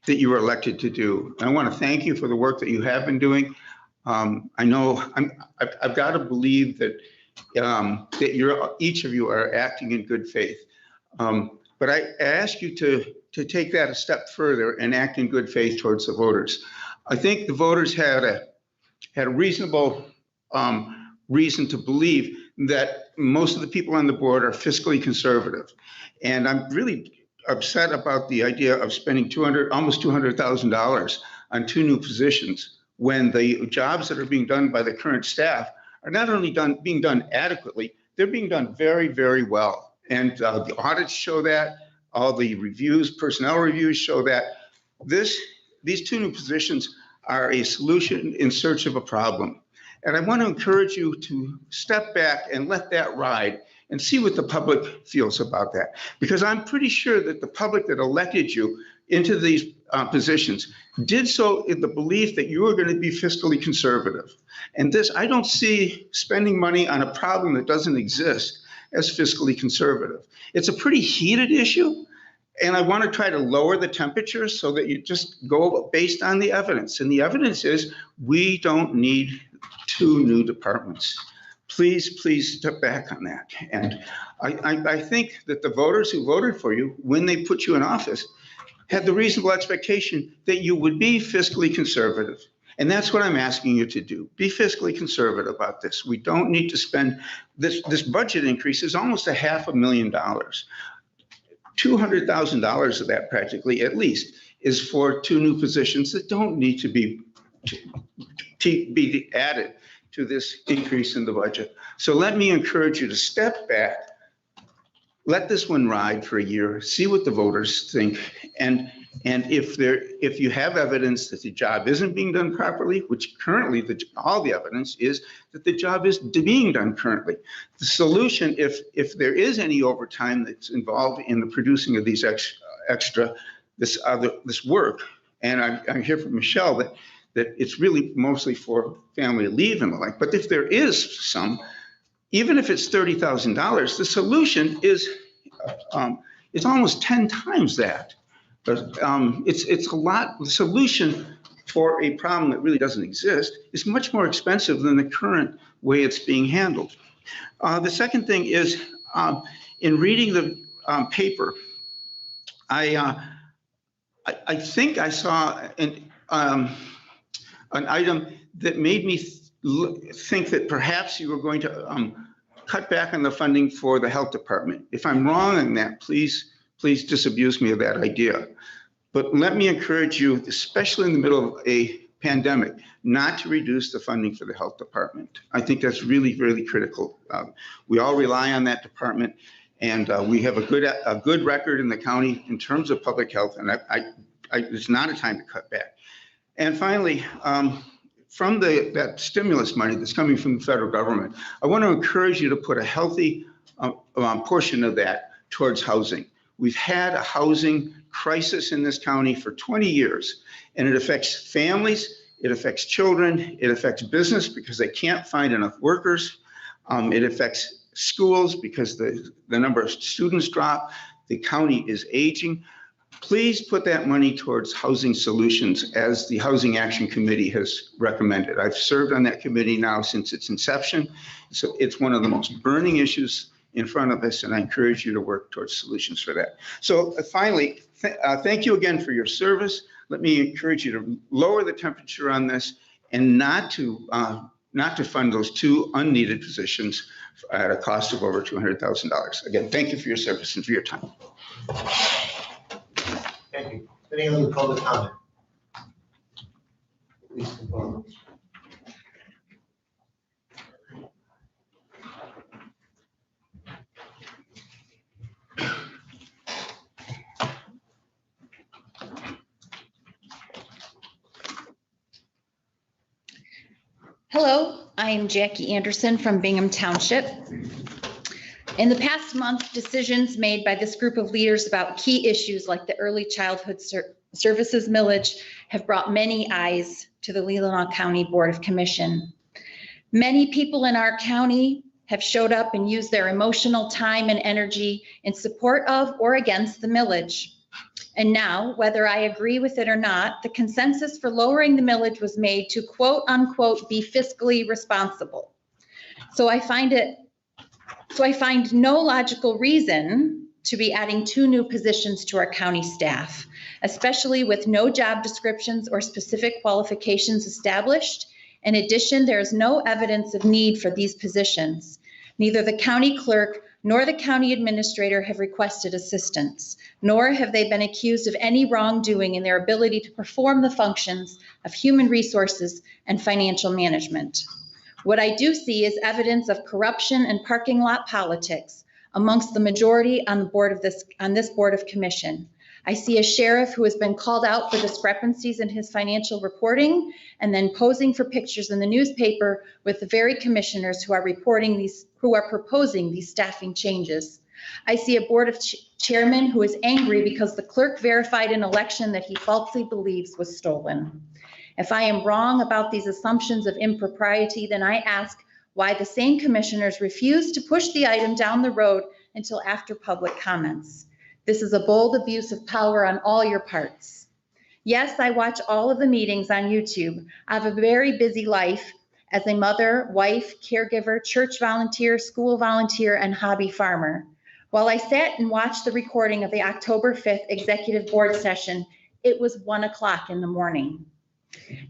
that you were elected to do. And I want to thank you for the work that you have been doing. I know I've got to believe that each of you are acting in good faith. But I ask you to take that a step further and act in good faith towards the voters. I think the voters had a reasonable reason to believe that most of the people on the board are fiscally conservative. And I'm really upset about the idea of spending almost $200,000 on 2 new positions when the jobs that are being done by the current staff are not only being done adequately, they're being done very, very well. And the audits show that, all the reviews, personnel reviews show that. These 2 new positions are a solution in search of a problem. And I want to encourage you to step back and let that ride and see what the public feels about that. Because I'm pretty sure that the public that elected you into these positions did so in the belief that you were going to be fiscally conservative. And I don't see spending money on a problem that doesn't exist as fiscally conservative. It's a pretty heated issue. And I want to try to lower the temperature so that you just go based on the evidence. And the evidence is we don't need 2 new departments. Please, please step back on that. And I think that the voters who voted for you when they put you in office had the reasonable expectation that you would be fiscally conservative. And that's what I'm asking you to do. Be fiscally conservative about this. We don't need to spend, this budget increase is almost $500,000. $200,000 of that practically, at least, is for 2 new positions that don't need to be added to this increase in the budget. So let me encourage you to step back, let this one ride for a year, see what the voters think, and if you have evidence that the job isn't being done properly, which currently all the evidence is that the job is being done currently. The solution, if there is any overtime that's involved in the producing of these this work, and I hear from Michelle that it's really mostly for family leave and the like, but if there is some, even if it's $30,000, the solution is it's almost 10 times that. It's a lot. The solution for a problem that really doesn't exist is much more expensive than the current way it's being handled. The second thing is, in reading the paper, I think I saw an item that made me think that perhaps you were going to cut back on the funding for the health department. If I'm wrong on that, please disabuse me of that idea. But let me encourage you, especially in the middle of a pandemic, not to reduce the funding for the health department. I think that's really, really critical. We all rely on that department, and we have a good record in the county in terms of public health, and it's not a time to cut back. And finally, from that stimulus money that's coming from the federal government, I want to encourage you to put a healthy portion of that towards housing. We've had a housing crisis in this county for 20 years, and it affects families, it affects children, it affects business because they can't find enough workers. It affects schools because the number of students drop. The county is aging. Please put that money towards housing solutions as the Housing Action Committee has recommended. I've served on that committee now since its inception. So it's one of the most burning issues in front of us, and I encourage you to work towards solutions for that. So finally, thank you again for your service. Let me encourage you to lower the temperature on this and not to fund those 2 unneeded positions at a cost of over $200,000. Again, thank you for your service and for your time. Thank you. Any other public comment? Please come forward. Hello, I am Jackie Anderson from Bingham Township. In the past month, decisions made by this group of leaders about key issues like the early childhood services millage have brought many eyes to the Leelanau County Board of Commission. Many people in our county have showed up and used their emotional time and energy in support of or against the millage. And now, whether I agree with it or not, the consensus for lowering the millage was made to quote unquote be fiscally responsible. So I find no logical reason to be adding 2 new positions to our county staff, especially with no job descriptions or specific qualifications established. In addition, there is no evidence of need for these positions. Neither the county clerk nor the county administrator have requested assistance, nor have they been accused of any wrongdoing in their ability to perform the functions of human resources and financial management. What I do see is evidence of corruption and parking lot politics amongst the majority on this board of commission. I see a sheriff who has been called out for discrepancies in his financial reporting and then posing for pictures in the newspaper with the very commissioners who are proposing these staffing changes. I see a board of chairman who is angry because the clerk verified an election that he falsely believes was stolen. If I am wrong about these assumptions of impropriety, then I ask why the same commissioners refuse to push the item down the road until after public comments. This is a bold abuse of power on all your parts. Yes, I watch all of the meetings on YouTube. I have a very busy life as a mother, wife, caregiver, church volunteer, school volunteer, and hobby farmer. While I sat and watched the recording of the October 5th executive board session, it was 1 o'clock in the morning,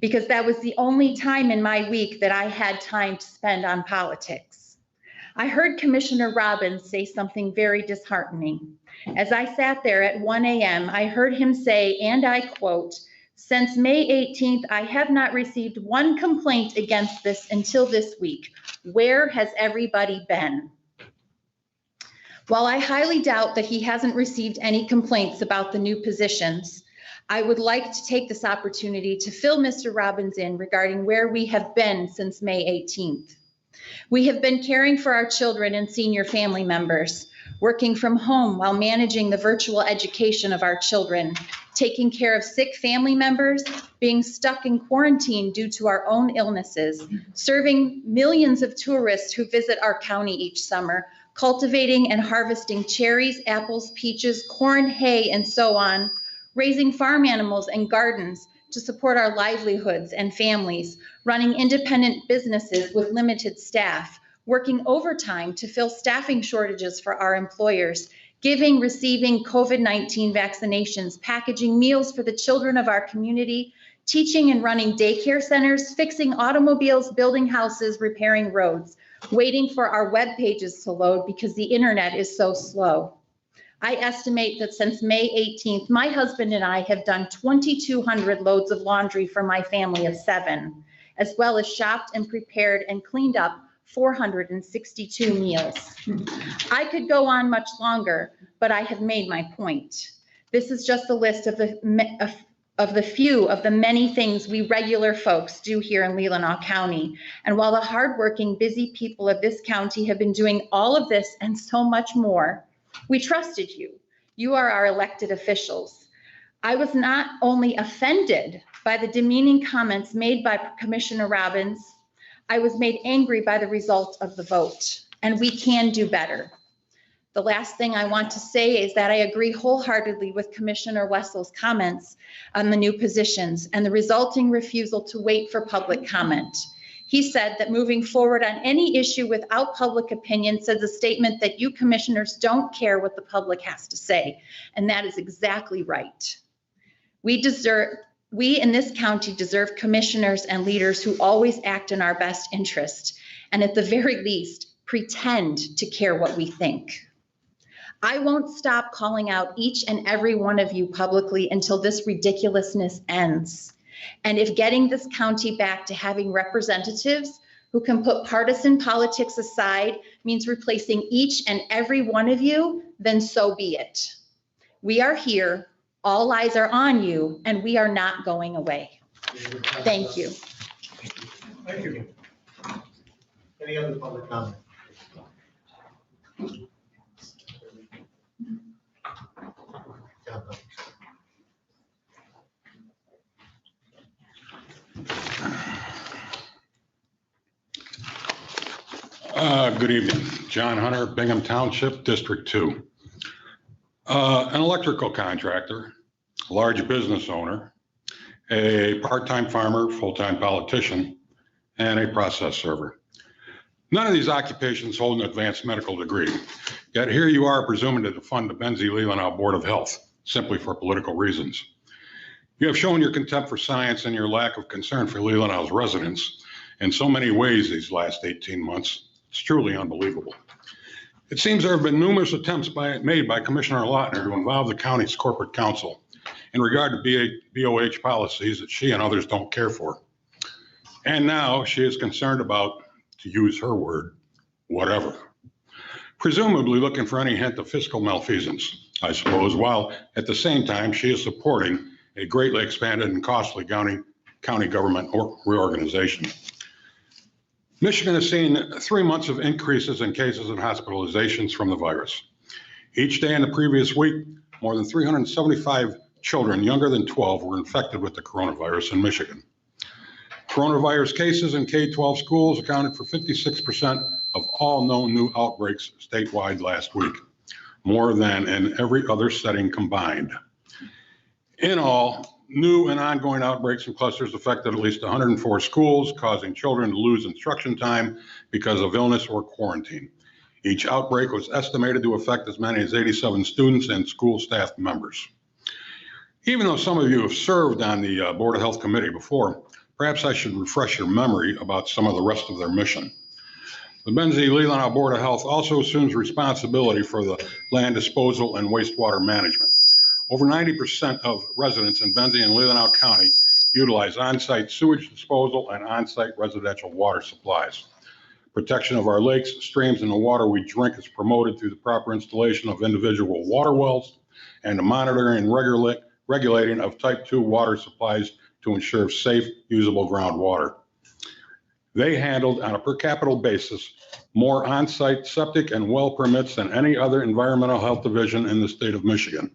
because that was the only time in my week that I had time to spend on politics. I heard Commissioner Robbins say something very disheartening. As I sat there at 1 a.m., I heard him say, and I quote, "Since May 18th, I have not received one complaint against this until this week. Where has everybody been?" While I highly doubt that he hasn't received any complaints about the new positions, I would like to take this opportunity to fill Mr. Robbins in regarding where we have been since May 18th. We have been caring for our children and senior family members, working from home while managing the virtual education of our children, taking care of sick family members, being stuck in quarantine due to our own illnesses, serving millions of tourists who visit our county each summer, cultivating and harvesting cherries, apples, peaches, corn, hay, and so on, raising farm animals and gardens to support our livelihoods and families, running independent businesses with limited staff, working overtime to fill staffing shortages for our employers, giving, receiving COVID-19 vaccinations, packaging meals for the children of our community, teaching and running daycare centers, fixing automobiles, building houses, repairing roads, waiting for our web pages to load because the internet is so slow. I estimate that since May 18th, my husband and I have done 2,200 loads of laundry for my family of 7, as well as shopped and prepared and cleaned up 462 meals. I could go on much longer, but I have made my point. This is just a list of the few of the many things we regular folks do here in Leelanau County. And while the hardworking, busy people of this county have been doing all of this and so much more, we trusted you. You are our elected officials. I was not only offended by the demeaning comments made by Commissioner Robbins, I was made angry by the result of the vote, and we can do better. The last thing I want to say is that I agree wholeheartedly with Commissioner Wessel's comments on the new positions and the resulting refusal to wait for public comment. He said that moving forward on any issue without public opinion says a statement that you commissioners don't care what the public has to say, and that is exactly right. We in this county deserve commissioners and leaders who always act in our best interest, and at the very least, pretend to care what we think. I won't stop calling out each and every one of you publicly until this ridiculousness ends. And if getting this county back to having representatives who can put partisan politics aside means replacing each and every one of you, then so be it. We are here, all eyes are on you, and we are not going away. Thank you. Thank you. Any other public comment? Good evening. John Hunter, Bingham Township, District 2. An electrical contractor. a large business owner, a part-time farmer, full-time politician, and a process server. None of these occupations hold an advanced medical degree. Yet here you are presuming to fund the Leelanau Board of Health simply for political reasons. You have shown your contempt for science and your lack of concern for Leelanau's residents in so many ways these last 18 months. It's truly unbelievable. It seems there have been numerous attempts made by Commissioner Lautner to involve the county's corporate council in regard to BOH policies that she and others don't care for. And now she is concerned about, to use her word, whatever. Presumably looking for any hint of fiscal malfeasance, I suppose, while at the same time she is supporting a greatly expanded and costly county government reorganization. Michigan has seen 3 months of increases in cases and hospitalizations from the virus. Each day in the previous week, more than 375 children younger than 12 were infected with the coronavirus in Michigan. Coronavirus cases in K-12 schools accounted for 56% of all known new outbreaks statewide last week, more than in every other setting combined. In all, new and ongoing outbreaks and clusters affected at least 104 schools, causing children to lose instruction time because of illness or quarantine. Each outbreak was estimated to affect as many as 87 students and school staff members. Even though some of you have served on the Board of Health Committee before, perhaps I should refresh your memory about some of the rest of their mission. The Leelanau Board of Health also assumes responsibility for the land disposal and wastewater management. Over 90% of residents in Benzie and Leelanau County utilize on-site sewage disposal and on-site residential water supplies. Protection of our lakes, streams, and the water we drink is promoted through the proper installation of individual water wells and the monitoring and regulating of Type 2 water supplies to ensure safe, usable groundwater. They handled, on a per capita basis, more on-site septic and well permits than any other environmental health division in the state of Michigan.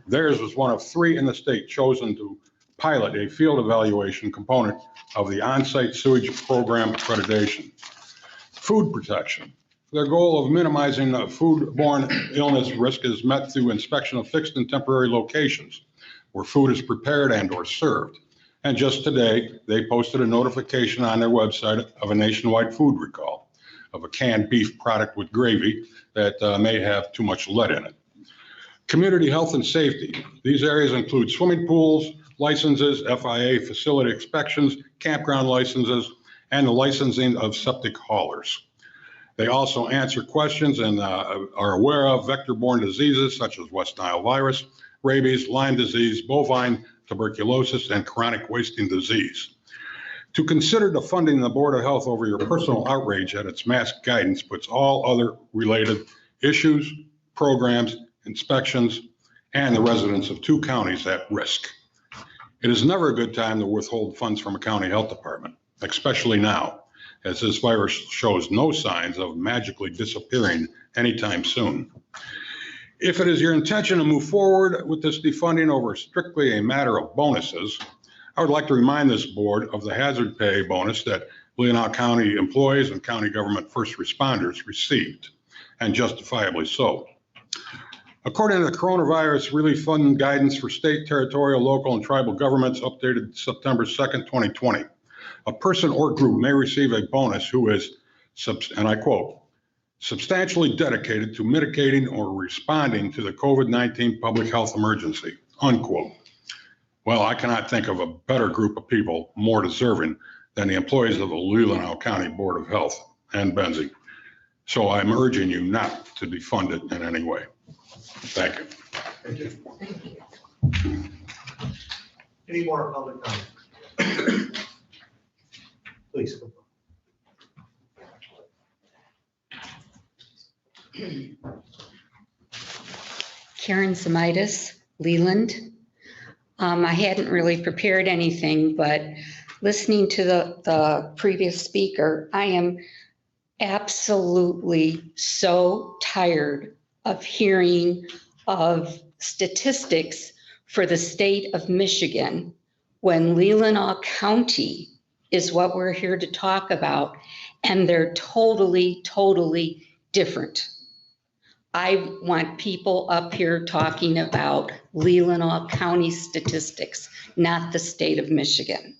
Theirs was one of 3 in the state chosen to pilot a field evaluation component of the on-site sewage program accreditation. Food protection. Their goal of minimizing foodborne illness risk is met through inspection of fixed and temporary locations where food is prepared and or served. And just today, they posted a notification on their website of a nationwide food recall of a canned beef product with gravy that may have too much lead in it. Community health and safety. These areas include swimming pools, licenses, FIA facility inspections, campground licenses, and the licensing of septic haulers. They also answer questions and are aware of vector-borne diseases such as West Nile virus, rabies, Lyme disease, bovine tuberculosis, and chronic wasting disease. To consider defunding the Board of Health over your personal outrage at its mask guidance puts all other related issues, programs, inspections, and the residents of 2 counties at risk. It is never a good time to withhold funds from a county health department, especially now, as this virus shows no signs of magically disappearing anytime soon. If it is your intention to move forward with this defunding over strictly a matter of bonuses, I would like to remind this board of the hazard pay bonus that Leelanau County employees and county government first responders received, and justifiably so. According to the Coronavirus Relief Fund guidance for state, territorial, local, and tribal governments updated September 2nd, 2020, a person or group may receive a bonus who is, and I quote, substantially dedicated to mitigating or responding to the COVID-19 public health emergency, unquote. Well, I cannot think of a better group of people more deserving than the employees of the Leelanau County Board of Health and Benzie. So I'm urging you not to defund it in any way. Thank you. Thank you. Any more public comment? Please. Karen Semitis, Leland. I hadn't really prepared anything, but listening to the previous speaker, I am absolutely so tired of hearing of statistics for the state of Michigan when Leelanau County is what we're here to talk about, and they're totally, totally different. I want people up here talking about Leelanau County statistics, not the state of Michigan.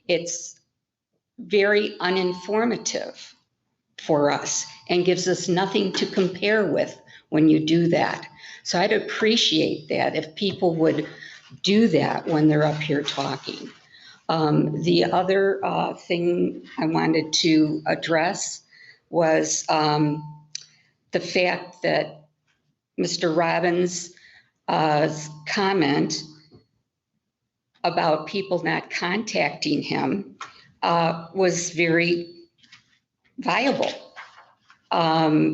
It's very uninformative for us and gives us nothing to compare with when you do that. So I'd appreciate that if people would do that when they're up here talking. The other thing I wanted to address was the fact that Mr. Robbins' comment about people not contacting him was very viable.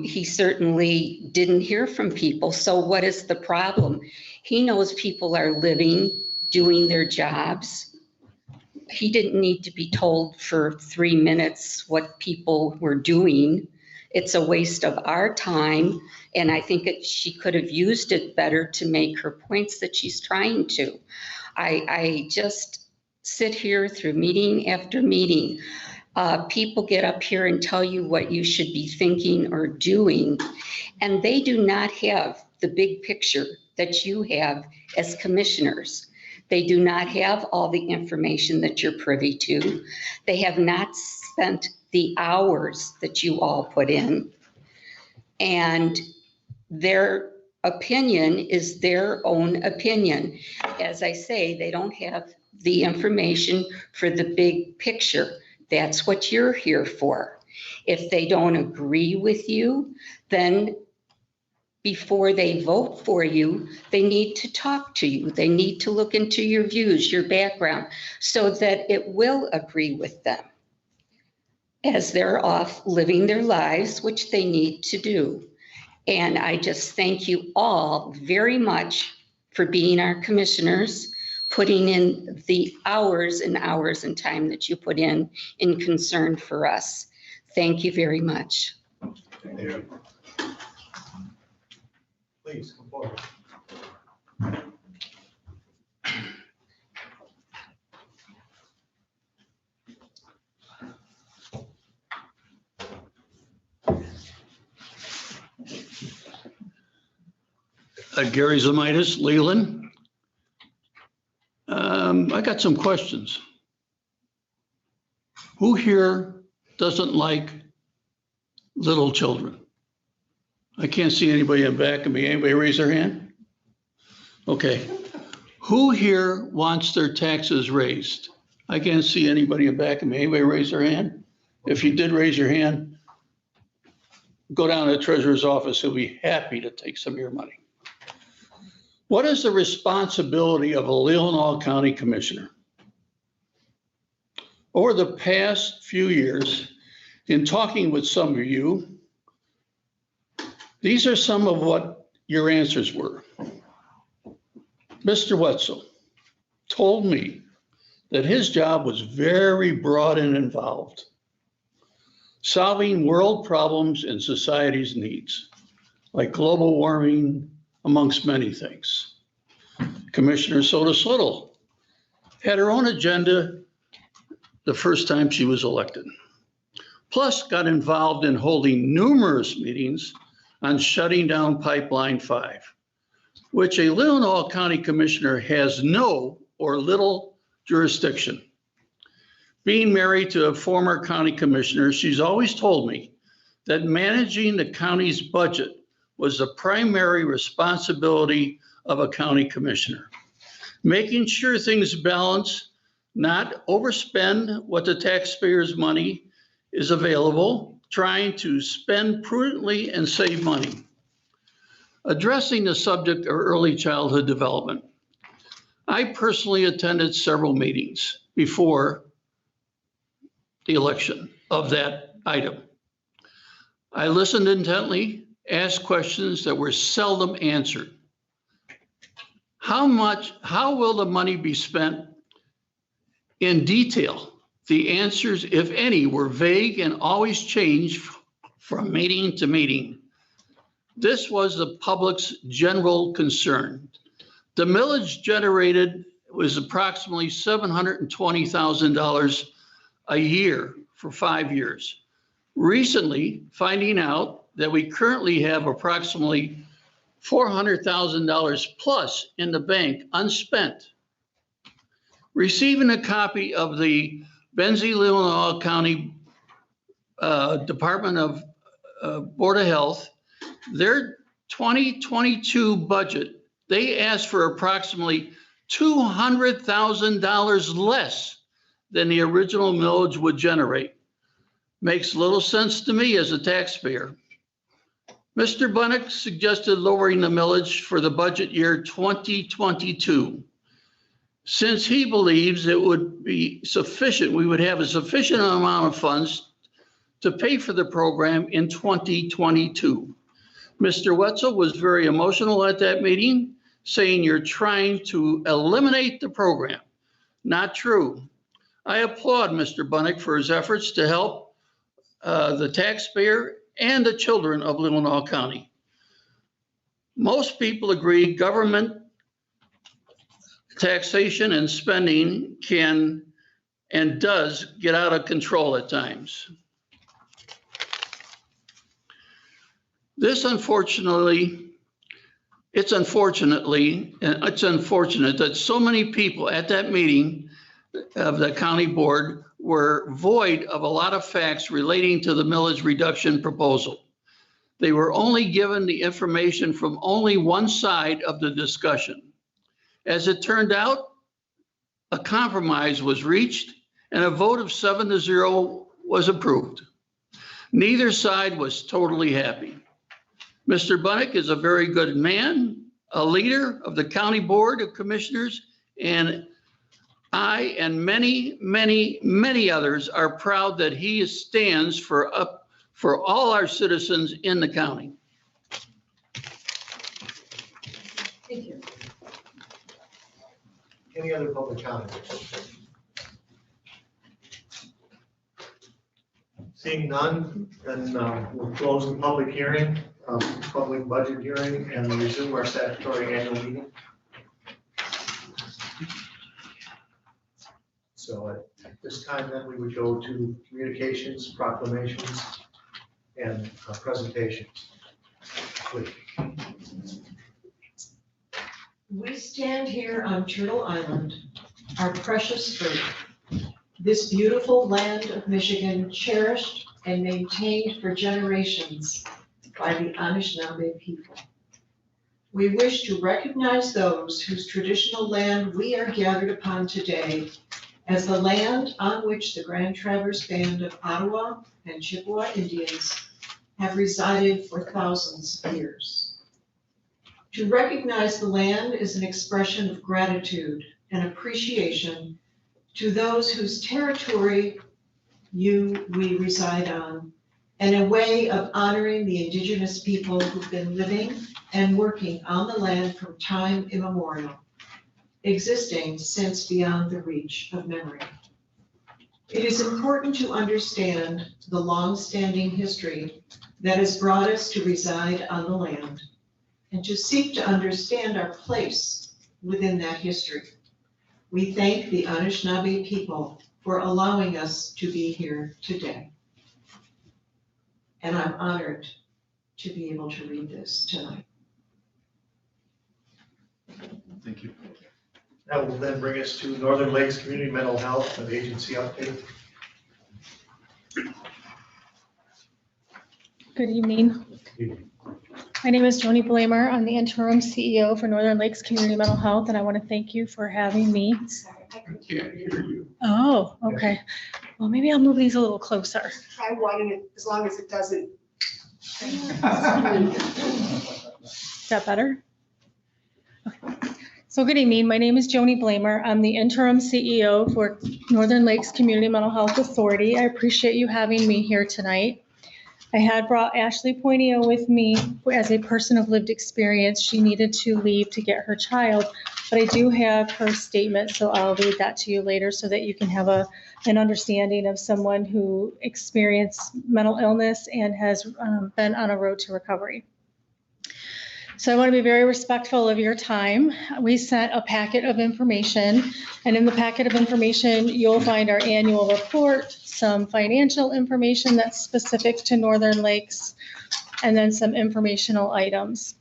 He certainly didn't hear from people. So what is the problem? He knows people are living, doing their jobs. He didn't need to be told for 3 minutes what people were doing. It's a waste of our time. And I think she could have used it better to make her points that she's trying to. I just sit here through meeting after meeting. People get up here and tell you what you should be thinking or doing, and they do not have the big picture that you have as commissioners. They do not have all the information that you're privy to. They have not spent the hours that you all put in, and their opinion is their own opinion. As I say, they don't have the information for the big picture. That's what you're here for. If they don't agree with you, then before they vote for you, they need to talk to you. They need to look into your views, your background, so that it will agree with them as they're off living their lives, which they need to do. And I just thank you all very much for being our commissioners, putting in the hours and hours and time that you put in concern for us. Thank you very much. Thank you. Please come forward. Gary Zamitis, Leland. I got some questions. Who here doesn't like little children? I can't see anybody in back of me. Anybody raise their hand? Okay. Who here wants their taxes raised? I can't see anybody in back of me. Anybody raise their hand? If you did raise your hand, go down to the treasurer's office. He'll be happy to take some of your money. What is the responsibility of a Leelanau County Commissioner? Over the past few years, in talking with some of you, these are some of what your answers were. Mr. Wetzel told me that his job was very broad and involved, solving world problems and society's needs, like global warming, amongst many things. Commissioner Soda Slittle had her own agenda the first time she was elected, plus got involved in holding numerous meetings on shutting down Pipeline 5, which a Leelanau County Commissioner has no or little jurisdiction. Being married to a former county commissioner, she's always told me that managing the county's budget was the primary responsibility of a county commissioner. Making sure things balance, not overspend what the taxpayers' money is available, trying to spend prudently and save money. Addressing the subject of early childhood development. I personally attended several meetings before the election of that item. I listened intently, asked questions that were seldom answered. How will the money be spent? In detail, the answers, if any, were vague and always changed from meeting to meeting. This was the public's general concern. The millage generated was approximately $720,000 a year for 5 years. Recently, finding out that we currently have approximately $400,000 plus in the bank unspent. Receiving a copy of the Leelanau County Department of Board of Health, their 2022 budget, they asked for approximately $200,000 less than the original millage would generate. Makes little sense to me as a taxpayer. Mr. Bunnick suggested lowering the millage for the budget year 2022. Since he believes it would be sufficient, we would have a sufficient amount of funds to pay for the program in 2022. Mr. Wetzel was very emotional at that meeting, saying you're trying to eliminate the program. Not true. I applaud Mr. Bunnick for his efforts to help the taxpayer and the children of Leelanau County. Most people agree government taxation and spending can and does get out of control at times. It's unfortunate that so many people at that meeting of the county board were void of a lot of facts relating to the millage reduction proposal. They were only given the information from only one side of the discussion. As it turned out, a compromise was reached and a vote of 7-0 was approved. Neither side was totally happy. Mr. Bunnick is a very good man, a leader of the County Board of Commissioners, and I and many, many, many others are proud that he stands for all our citizens in the county. Thank you. Any other public comment? Seeing none, then we'll close the public hearing, public budget hearing, and resume our statutory annual meeting. So at this time, then, we would go to communications, proclamations, and presentations. Please. We stand here on Turtle Island, our precious fruit, this beautiful land of Michigan, cherished and maintained for generations by the Anishinaabe people. We wish to recognize those whose traditional land we are gathered upon today as the land on which the Grand Traverse Band of Ottawa and Chippewa Indians have resided for thousands of years. To recognize the land is an expression of gratitude and appreciation to those whose territory we reside on, and a way of honoring the Indigenous people who've been living and working on the land from time immemorial, existing since beyond the reach of memory. It is important to understand the long-standing history that has brought us to reside on the land, and to seek to understand our place within that history. We thank the Anishinaabe people for allowing us to be here today. And I'm honored to be able to read this tonight. Thank you. That will then bring us to Northern Lakes Community Mental Health and Agency update. Good evening. My name is Joni Blamer. I'm the interim CEO for Northern Lakes Community Mental Health, and I want to thank you for having me. I can't hear you. Oh, okay. Well, maybe I'll move these a little closer. Try wanting it as long as it doesn't. Is that better? Okay. So good evening. My name is Joni Blamer. I'm the interim CEO for Northern Lakes Community Mental Health Authority. I appreciate you having me here tonight. I had brought Ashley Poinio with me as a person of lived experience. She needed to leave to get her child, but I do have her statement, so I'll read that to you later so that you can have an understanding of someone who experienced mental illness and has been on a road to recovery. So I want to be very respectful of your time. We sent a packet of information, and in the packet of information, you'll find our annual report, some financial information that's specific to Northern Lakes, and then some informational items.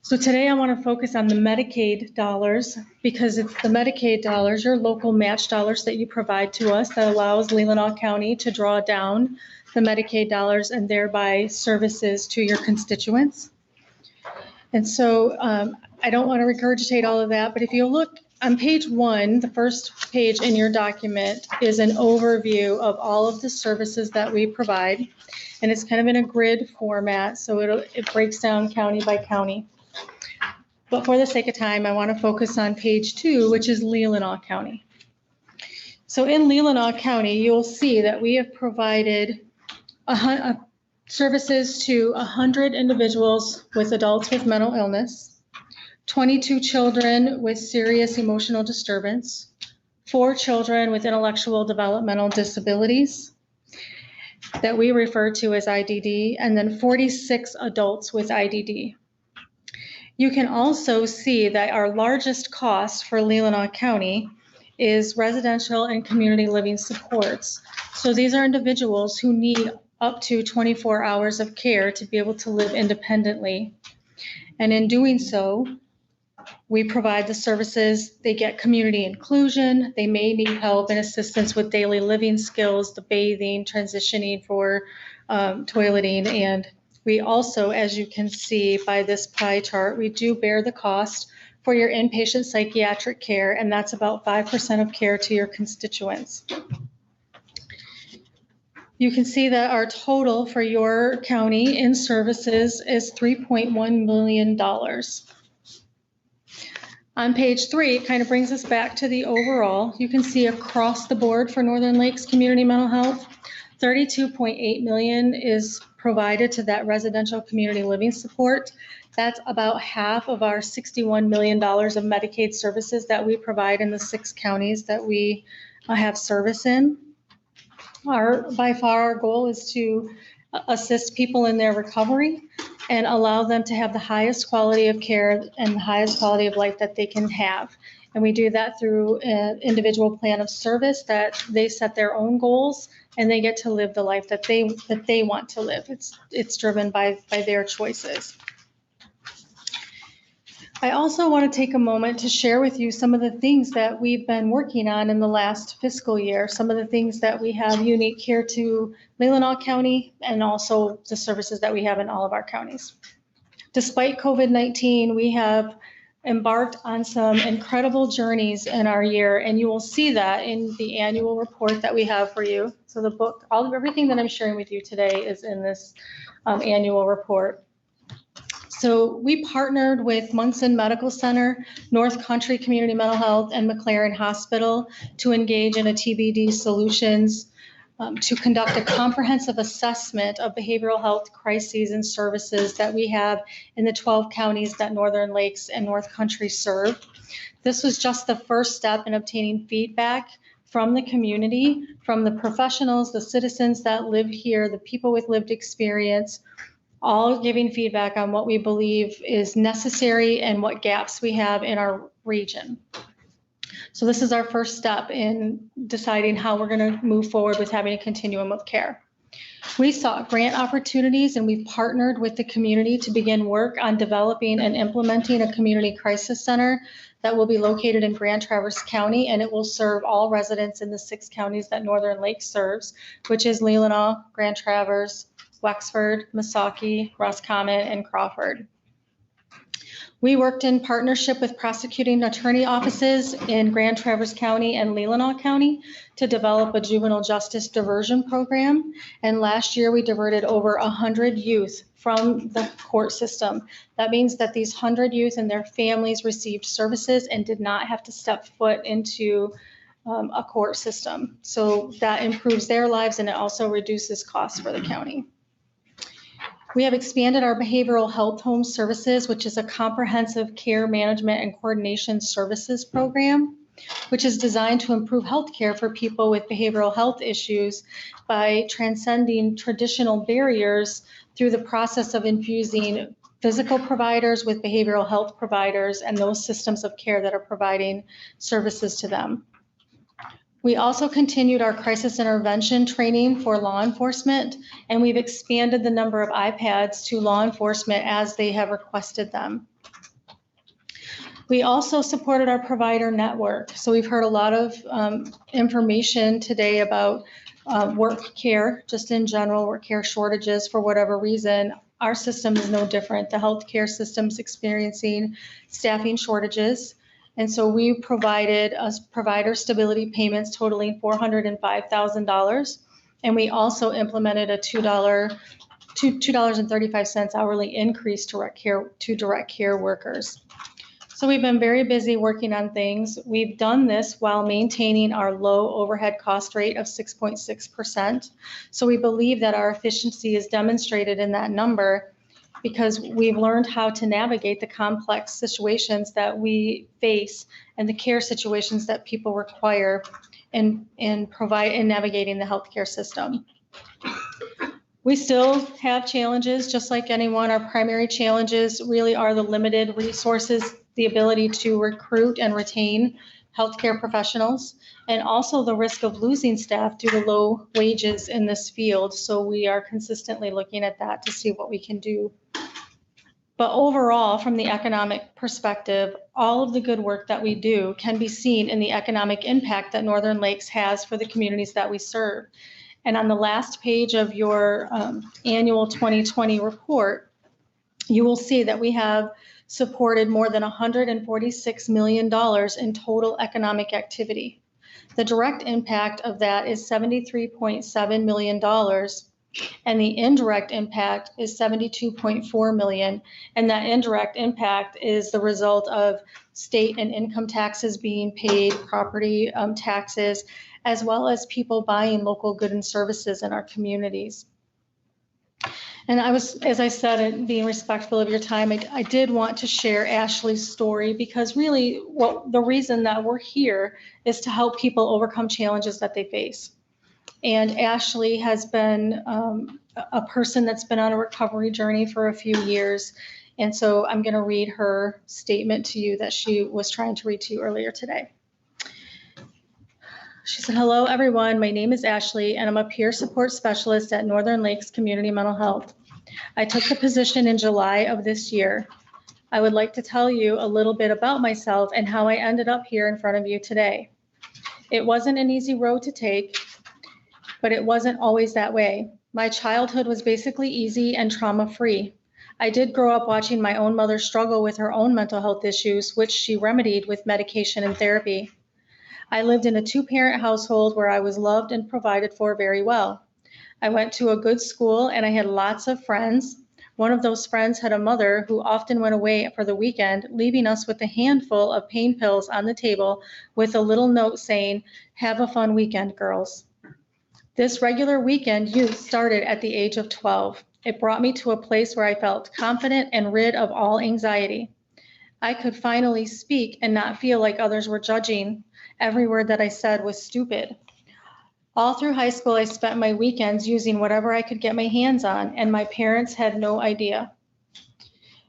So today I want to focus on the Medicaid dollars because it's the Medicaid dollars, your local match dollars that you provide to us that allows Leelanau County to draw down the Medicaid dollars and thereby services to your constituents. And so I don't want to regurgitate all of that, but if you look on page 1, the first page in your document is an overview of all of the services that we provide. And it's kind of in a grid format, so it breaks down county by county. But for the sake of time, I want to focus on page 2, which is Leelanau County. So in Leelanau County, you'll see that we have provided services to 100 individuals with adults with mental illness, 22 children with serious emotional disturbance, 4 children with intellectual developmental disabilities that we refer to as IDD, and then 46 adults with IDD. You can also see that our largest cost for Leelanau County is residential and community living supports. So these are individuals who need up to 24 hours of care to be able to live independently. And in doing so, we provide the services. They get community inclusion. They may need help and assistance with daily living skills, the bathing, transitioning for toileting. And we also, as you can see by this pie chart, we do bear the cost for your inpatient psychiatric care, and that's about 5% of care to your constituents. You can see that our total for your county in services is $3.1 million. On page 3, it kind of brings us back to the overall. You can see across the board for Northern Lakes Community Mental Health, $32.8 million is provided to that residential community living support. That's about half of our $61 million of Medicaid services that we provide in the 6 counties that we have service in. By far, our goal is to assist people in their recovery and allow them to have the highest quality of care and the highest quality of life that they can have. And we do that through an individual plan of service that they set their own goals and they get to live the life that they want to live. It's driven by their choices. I also want to take a moment to share with you some of the things that we've been working on in the last fiscal year, some of the things that we have unique here to Leelanau County and also the services that we have in all of our counties. Despite COVID-19, we have embarked on some incredible journeys in our year, and you will see that in the annual report that we have for you. So the book, everything that I'm sharing with you today is in this annual report. So we partnered with Munson Medical Center, North Country Community Mental Health, and McLaren Hospital to engage in a TBD solutions to conduct a comprehensive assessment of behavioral health crises and services that we have in the 12 counties that Northern Lakes and North Country serve. This was just the first step in obtaining feedback from the community, from the professionals, the citizens that live here, the people with lived experience, all giving feedback on what we believe is necessary and what gaps we have in our region. So this is our first step in deciding how we're going to move forward with having a continuum of care. We sought grant opportunities and we've partnered with the community to begin work on developing and implementing a community crisis center that will be located in Grand Traverse County, and it will serve all residents in the 6 counties that Northern Lakes serves, which is Leelanau, Grand Traverse, Wexford, Missaukee, Roscommon, and Crawford. We worked in partnership with prosecuting attorney offices in Grand Traverse County and Leelanau County to develop a juvenile justice diversion program. And last year we diverted over 100 youth from the court system. That means that these 100 youth and their families received services and did not have to step foot into a court system. So that improves their lives and it also reduces costs for the county. We have expanded our behavioral health home services, which is a comprehensive care management and coordination services program, which is designed to improve healthcare for people with behavioral health issues by transcending traditional barriers through the process of infusing physical providers with behavioral health providers and those systems of care that are providing services to them. We also continued our crisis intervention training for law enforcement, and we've expanded the number of iPads to law enforcement as they have requested them. We also supported our provider network. So we've heard a lot of information today about work care, just in general, work care shortages for whatever reason. Our system is no different. The healthcare system's experiencing staffing shortages. And so we provided provider stability payments totaling $405,000. And we also implemented a $2.35 hourly increase to direct care workers. So we've been very busy working on things. We've done this while maintaining our low overhead cost rate of 6.6%. So we believe that our efficiency is demonstrated in that number because we've learned how to navigate the complex situations that we face and the care situations that people require in navigating the healthcare system. We still have challenges, just like anyone. Our primary challenges really are the limited resources, the ability to recruit and retain healthcare professionals, and also the risk of losing staff due to low wages in this field. So we are consistently looking at that to see what we can do. But overall, from the economic perspective, all of the good work that we do can be seen in the economic impact that Northern Lakes has for the communities that we serve. And on the last page of your annual 2020 report, you will see that we have supported more than $146 million in total economic activity. The direct impact of that is $73.7 million, and the indirect impact is $72.4 million. And that indirect impact is the result of state and income taxes being paid, property taxes, as well as people buying local goods and services in our communities. And as I said, being respectful of your time, I did want to share Ashley's story because really the reason that we're here is to help people overcome challenges that they face. And Ashley has been a person that's been on a recovery journey for a few years. And so I'm going to read her statement to you that she was trying to read to you earlier today. She said, "Hello, everyone. My name is Ashley, and I'm a peer support specialist at Northern Lakes Community Mental Health. I took the position in July of this year. I would like to tell you a little bit about myself and how I ended up here in front of you today. It wasn't an easy road to take, but it wasn't always that way. My childhood was basically easy and trauma-free. I did grow up watching my own mother struggle with her own mental health issues, which she remedied with medication and therapy. I lived in a two-parent household where I was loved and provided for very well. I went to a good school and I had lots of friends. One of those friends had a mother who often went away for the weekend, leaving us with a handful of pain pills on the table with a little note saying, 'Have a fun weekend, girls.' This regular weekend youth started at the age of 12. It brought me to a place where I felt confident and rid of all anxiety. I could finally speak and not feel like others were judging. Every word that I said was stupid. All through high school, I spent my weekends using whatever I could get my hands on, and my parents had no idea.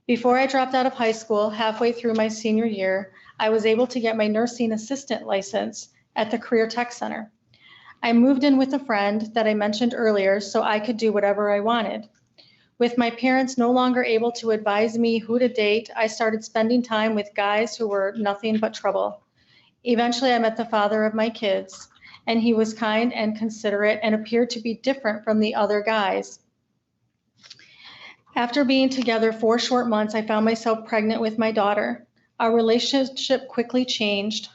Before I dropped out of high school, halfway through my senior year, I was able to get my nursing assistant license at the Career Tech Center. I moved in with a friend that I mentioned earlier so I could do whatever I wanted. With my parents no longer able to advise me who to date, I started spending time with guys who were nothing but trouble. Eventually, I met the father of my kids, and he was kind and considerate and appeared to be different from the other guys. After being together 4 short months, I found myself pregnant with my daughter. Our relationship quickly changed.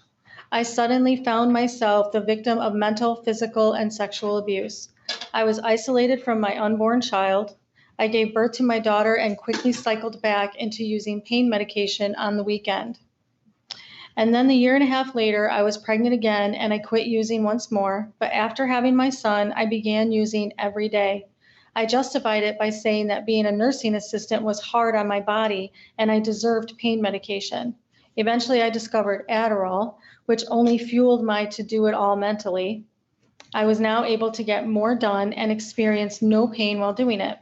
I suddenly found myself the victim of mental, physical, and sexual abuse. I was isolated from my unborn child. I gave birth to my daughter and quickly cycled back into using pain medication on the weekend. And then a year and a half later, I was pregnant again and I quit using once more. But after having my son, I began using every day. I justified it by saying that being a nursing assistant was hard on my body and I deserved pain medication. Eventually, I discovered Adderall, which only fueled my to do it all mentally. I was now able to get more done and experience no pain while doing it.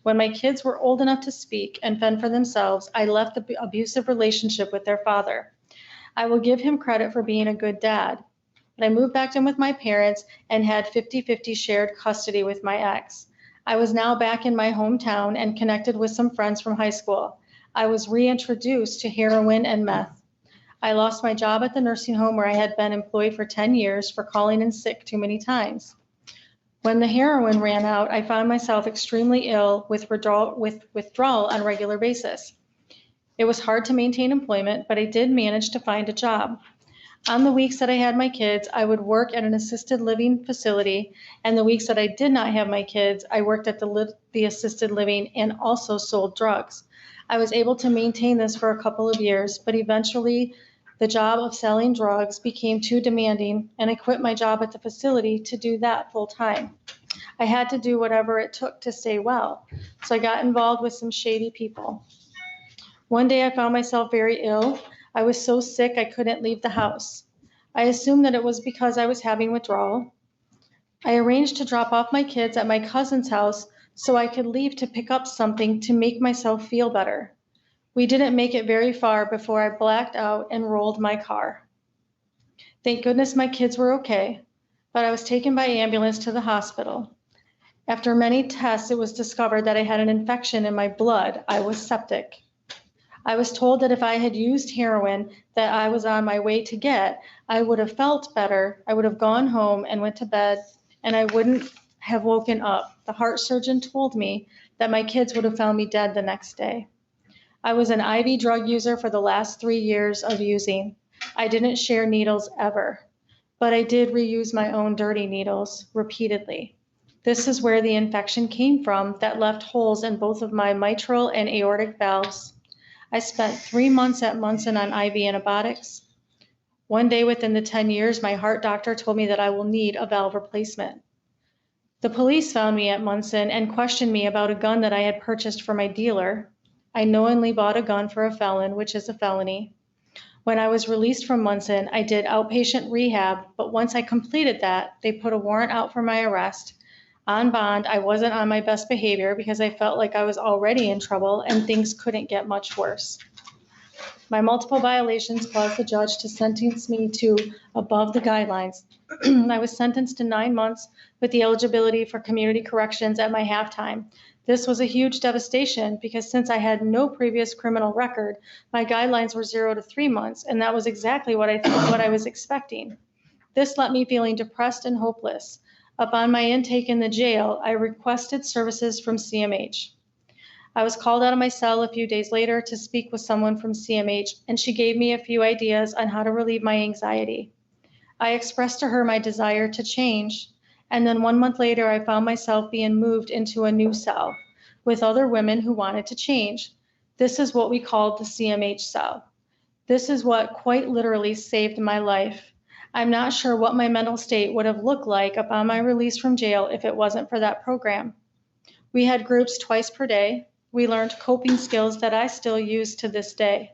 When my kids were old enough to speak and fend for themselves, I left the abusive relationship with their father. I will give him credit for being a good dad. but I moved back in with my parents and had 50-50 shared custody with my ex. I was now back in my hometown and connected with some friends from high school. I was reintroduced to heroin and meth. I lost my job at the nursing home where I had been employed for 10 years for calling in sick too many times. When the heroin ran out, I found myself extremely ill with withdrawal on a regular basis. It was hard to maintain employment, but I did manage to find a job. On the weeks that I had my kids, I would work at an assisted living facility, and the weeks that I did not have my kids, I worked at the assisted living and also sold drugs. I was able to maintain this for a couple of years, but eventually the job of selling drugs became too demanding, and I quit my job at the facility to do that full time. I had to do whatever it took to stay well, so I got involved with some shady people. One day I found myself very ill. I was so sick I couldn't leave the house. I assumed that it was because I was having withdrawal. I arranged to drop off my kids at my cousin's house so I could leave to pick up something to make myself feel better. We didn't make it very far before I blacked out and rolled my car. Thank goodness my kids were okay, but I was taken by ambulance to the hospital. After many tests, it was discovered that I had an infection in my blood. I was septic. I was told that if I had used heroin that I was on my way to get, I would have felt better. I would have gone home and went to bed, and I wouldn't have woken up. The heart surgeon told me that my kids would have found me dead the next day. I was an IV drug user for the last 3 years of using. I didn't share needles ever, but I did reuse my own dirty needles repeatedly. This is where the infection came from that left holes in both of my mitral and aortic valves. I spent 3 months at Munson on IV antibiotics. One day within the 10 years, my heart doctor told me that I will need a valve replacement. The police found me at Munson and questioned me about a gun that I had purchased for my dealer. I knowingly bought a gun for a felon, which is a felony. When I was released from Munson, I did outpatient rehab, but once I completed that, they put a warrant out for my arrest. On bond, I wasn't on my best behavior because I felt like I was already in trouble and things couldn't get much worse. My multiple violations caused the judge to sentence me to above the guidelines. I was sentenced to 9 months with the eligibility for community corrections at my halftime. This was a huge devastation because since I had no previous criminal record, my guidelines were 0 to 3 months, and that was exactly what I was expecting. This left me feeling depressed and hopeless. Upon my intake in the jail, I requested services from CMH. I was called out of my cell a few days later to speak with someone from CMH, and she gave me a few ideas on how to relieve my anxiety. I expressed to her my desire to change, and then 1 month later, I found myself being moved into a new cell with other women who wanted to change. This is what we called the CMH cell. This is what quite literally saved my life. I'm not sure what my mental state would have looked like upon my release from jail if it wasn't for that program. We had groups twice per day. We learned coping skills that I still use to this day.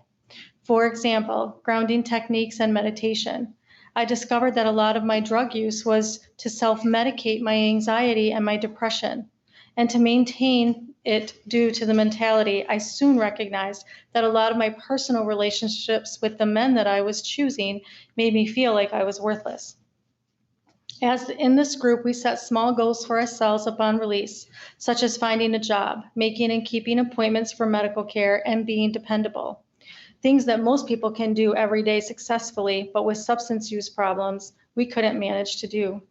For example, grounding techniques and meditation. I discovered that a lot of my drug use was to self-medicate my anxiety and my depression. And to maintain it due to the mentality, I soon recognized that a lot of my personal relationships with the men that I was choosing made me feel like I was worthless. As in this group, we set small goals for ourselves upon release, such as finding a job, making and keeping appointments for medical care, and being dependable. Things that most people can do every day successfully, but with substance use problems, we couldn't manage to do.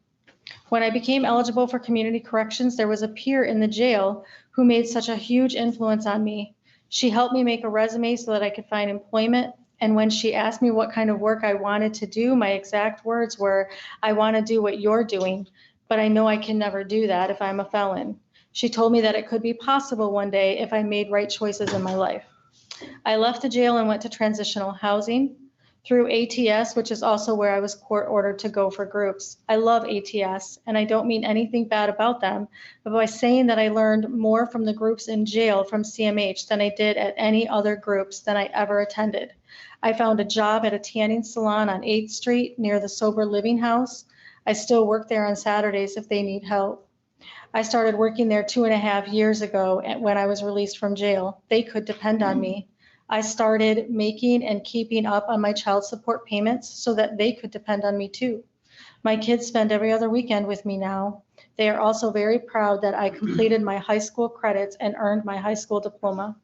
When I became eligible for community corrections, there was a peer in the jail who made such a huge influence on me. She helped me make a resume so that I could find employment. And when she asked me what kind of work I wanted to do, my exact words were, "I want to do what you're doing, but I know I can never do that if I'm a felon." She told me that it could be possible one day if I made right choices in my life. I left the jail and went to transitional housing through ATS, which is also where I was court ordered to go for groups. I love ATS, and I don't mean anything bad about them, but by saying that I learned more from the groups in jail from CMH than I did at any other groups than I ever attended. I found a job at a tanning salon on 8th Street near the Sober Living House. I still work there on Saturdays if they need help. I started working there 2.5 years ago when I was released from jail. They could depend on me. I started making and keeping up on my child support payments so that they could depend on me too. My kids spend every other weekend with me now. They are also very proud that I completed my high school credits and earned my high school diploma.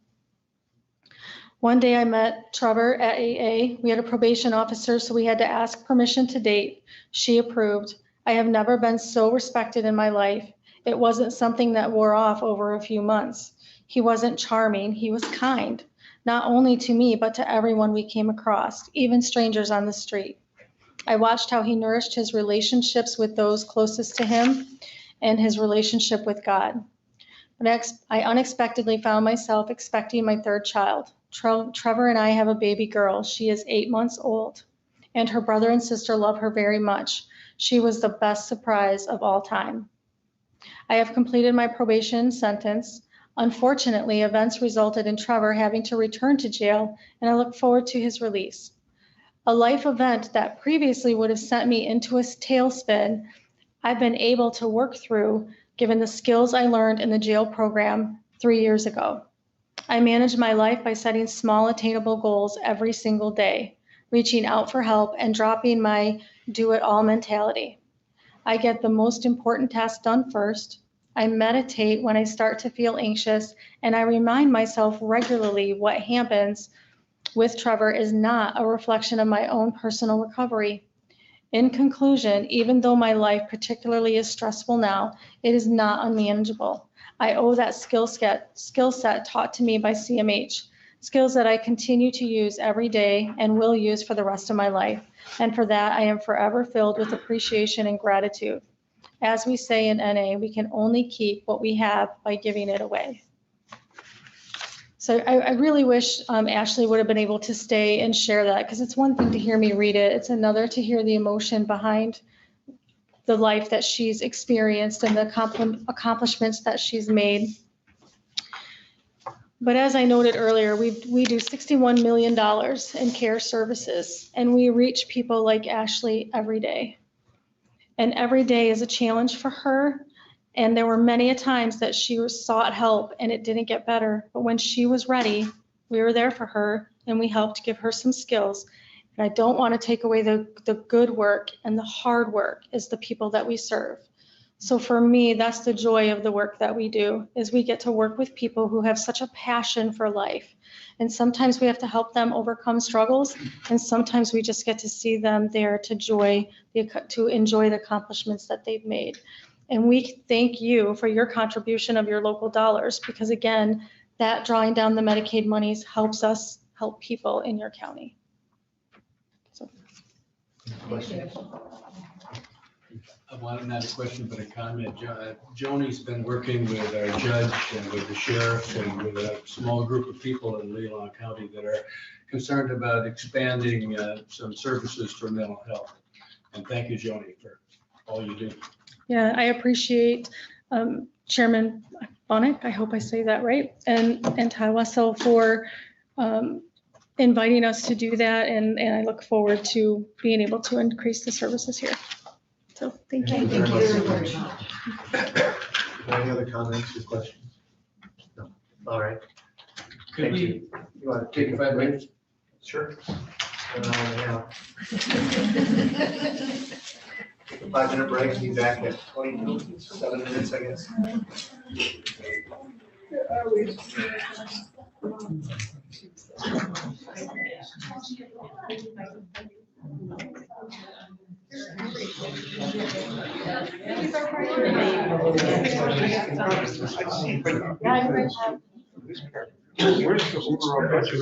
One day I met Trevor at AA. We had a probation officer, so we had to ask permission to date. She approved. I have never been so respected in my life. It wasn't something that wore off over a few months. He wasn't charming, he was kind, not only to me, but to everyone we came across, even strangers on the street. I watched how he nourished his relationships with those closest to him and his relationship with God. I unexpectedly found myself expecting my third child. Trevor and I have a baby girl. She is 8 months old, and her brother and sister love her very much. She was the best surprise of all time. I have completed my probation sentence. Unfortunately, events resulted in Trevor having to return to jail, and I look forward to his release. A life event that previously would have sent me into a tailspin, I've been able to work through given the skills I learned in the jail program 3 years ago. I manage my life by setting small attainable goals every single day, reaching out for help and dropping my do-it-all mentality. I get the most important tasks done first. I meditate when I start to feel anxious, and I remind myself regularly what happens with Trevor is not a reflection of my own personal recovery. In conclusion, even though my life particularly is stressful now, it is not unmanageable. I owe that skill set taught to me by CMH, skills that I continue to use every day and will use for the rest of my life. And for that, I am forever filled with appreciation and gratitude. As we say in NA, we can only keep what we have by giving it away. So I really wish Ashley would have been able to stay and share that, because it's one thing to hear me read it. It's another to hear the emotion behind the life that she's experienced and the accomplishments that she's made. But as I noted earlier, we do $61 million in care services, and we reach people like Ashley every day. And every day is a challenge for her. And there were many a times that she sought help and it didn't get better. But when she was ready, we were there for her and we helped give her some skills. And I don't want to take away the good work, and the hard work is the people that we serve. So for me, that's the joy of the work that we do, is we get to work with people who have such a passion for life. And sometimes we have to help them overcome struggles, and sometimes we just get to see them there to enjoy the accomplishments that they've made. And we thank you for your contribution of your local dollars, because again, that drawing down the Medicaid monies helps us help people in your county. So. Not a question, but a comment. Joni's been working with our judge and with the sheriff and with a small group of people in Leelanau County that are concerned about expanding some services for mental health. And thank you, Joni, for all you do. Yeah, I appreciate Chairman Bonnick, I hope I say that right, and Tawaso for inviting us to do that, and I look forward to being able to increase the services here. So thank you. Thank you very much. Any other comments or questions? No. All right. Could we You want to take 5 minutes? Sure. An hour and a half. 5-minute break, be back at 22, 7 minutes, I guess. Where's the overall budget?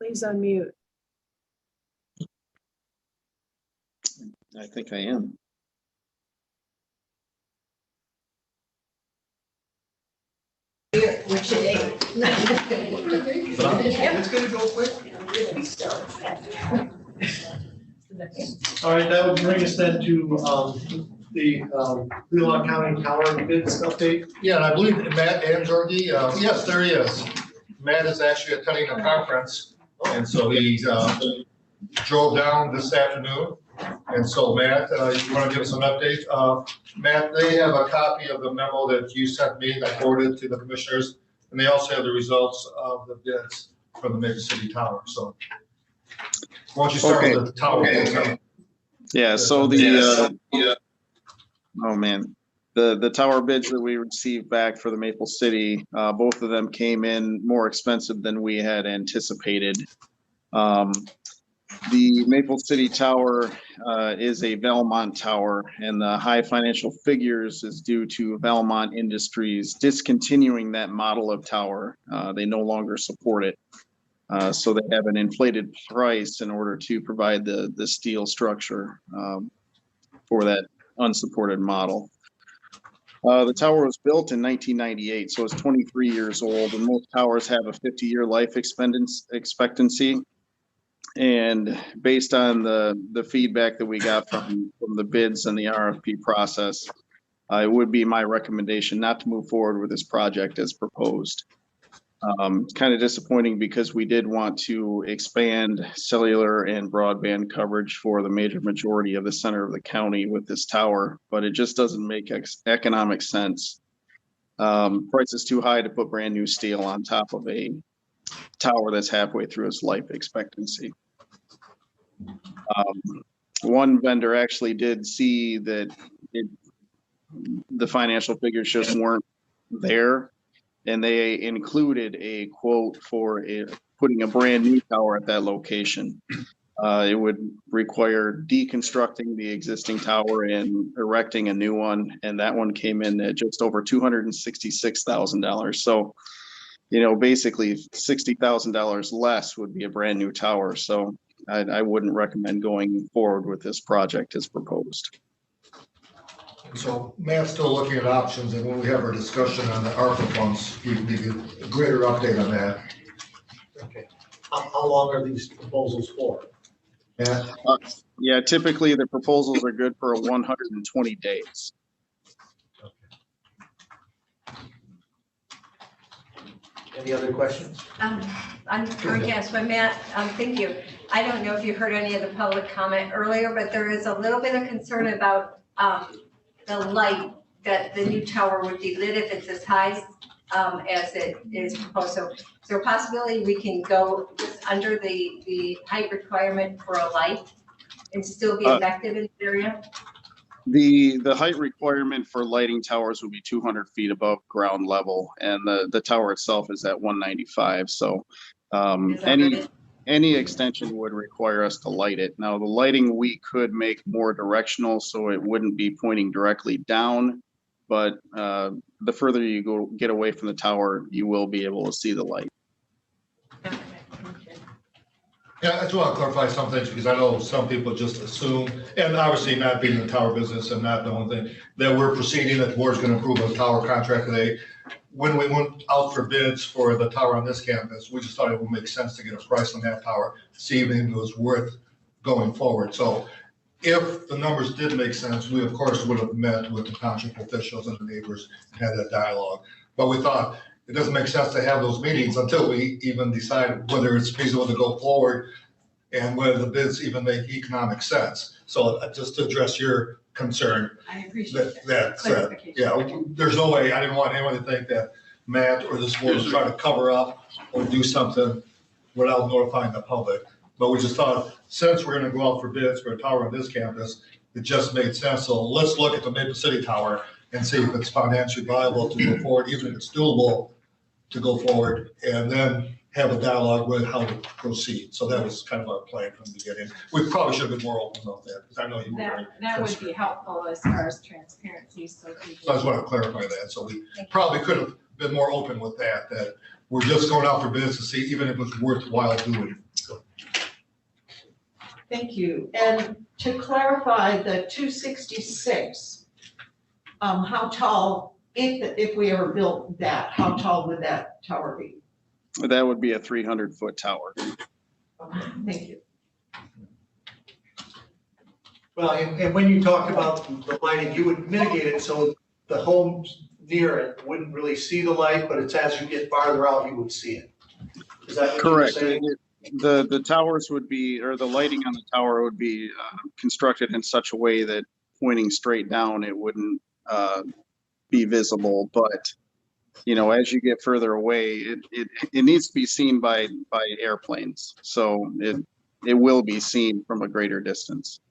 Please unmute. I think I am. Which day? It's gonna go quick. All right, that would bring us then to the Leelanau County Tower bids update. Yeah, and I believe Matt and Georgie, yes, there he is. Matt is actually attending a conference, and so he drove down this afternoon. And so Matt, you want to give us an update? Matt, they have a copy of the memo that you sent me, that I forwarded to the commissioners, and they also have the results of the bids from the Maple City Tower. So why don't you start with the tower? Okay. Yeah, so oh man, the tower bids that we received back for the Maple City, both of them came in more expensive than we had anticipated. The Maple City Tower is a Valmont tower, and the high financial figures is due to Valmont Industries discontinuing that model of tower. They no longer support it. So they have an inflated price in order to provide the steel structure for that unsupported model. The tower was built in 1998, so it's 23 years old, and most towers have a 50-year life expectancy. And based on the feedback that we got from the bids and the RFP process, it would be my recommendation not to move forward with this project as proposed. It's kind of disappointing because we did want to expand cellular and broadband coverage for the major majority of the center of the county with this tower, but it just doesn't make economic sense. Price is too high to put brand new steel on top of a tower that's halfway through its life expectancy. One vendor actually did see that the financial figures just weren't there, and they included a quote for putting a brand new tower at that location. It would require deconstructing the existing tower and erecting a new one, and that one came in at just over $266,000. So, you know, basically $60,000 less would be a brand new tower. So I wouldn't recommend going forward with this project as proposed. So Matt's still looking at options, and when we have our discussion on the ARPA funds, we can give you a greater update on that. Okay. How long are these proposals for? Yeah, typically the proposals are good for 120 days. Any other questions? I'm going to ask my Matt, thank you. I don't know if you heard any of the public comment earlier, but there is a little bit of concern about the light that the new tower would be lit if it's as high as it is proposed. So is there a possibility we can go just under the height requirement for a light and still be effective in the area? The height requirement for lighting towers would be 200 feet above ground level, and the tower itself is at 195. So any extension would require us to light it. Now, the lighting we could make more directional, so it wouldn't be pointing directly down, but the further you get away from the tower, you will be able to see the light. Yeah, I just want to clarify some things because I know some people just assume, and obviously not being in the tower business and not knowing thing, that we're proceeding, that the board's going to approve a tower contract today. When we went out for bids for the tower on this campus, we just thought it would make sense to get a price on that tower, see if it was worth going forward. So if the numbers did make sense, we of course would have met with the township officials and the neighbors and had that dialogue. But we thought it doesn't make sense to have those meetings until we even decide whether it's feasible to go forward and whether the bids even make economic sense. So just to address your concern. I appreciate that. Yeah, there's no way, I didn't want anyone to think that Matt or this board was trying to cover up or do something without notifying the public. But we just thought, since we're gonna go out for bids for a tower on this campus, it just made sense. So let's look at the Maple City Tower and see if it's financially viable to go forward, even if it's doable to go forward, and then have a dialogue with how to proceed. So that was kind of our plan from the beginning. We probably should have been more open about that, because I know you were very That would be helpful as far as transparency, so people. So I just want to clarify that. So we probably could have been more open with that we're just going out for bids to see even if it's worthwhile doing. Thank you. And to clarify, the 266, how tall, if we ever built that, how tall would that tower be? That would be a 300-foot tower. Okay, thank you. Well, and when you talk about the lighting, you would mitigate it so the homes near it wouldn't really see the light, but it's as you get farther out, you would see it. Is that what you're Correct. saying? The towers would be, or the lighting on the tower would be constructed in such a way that pointing straight down, it wouldn't be visible. But, you know, as you get further away, it needs to be seen by airplanes. So it will be seen from a greater distance.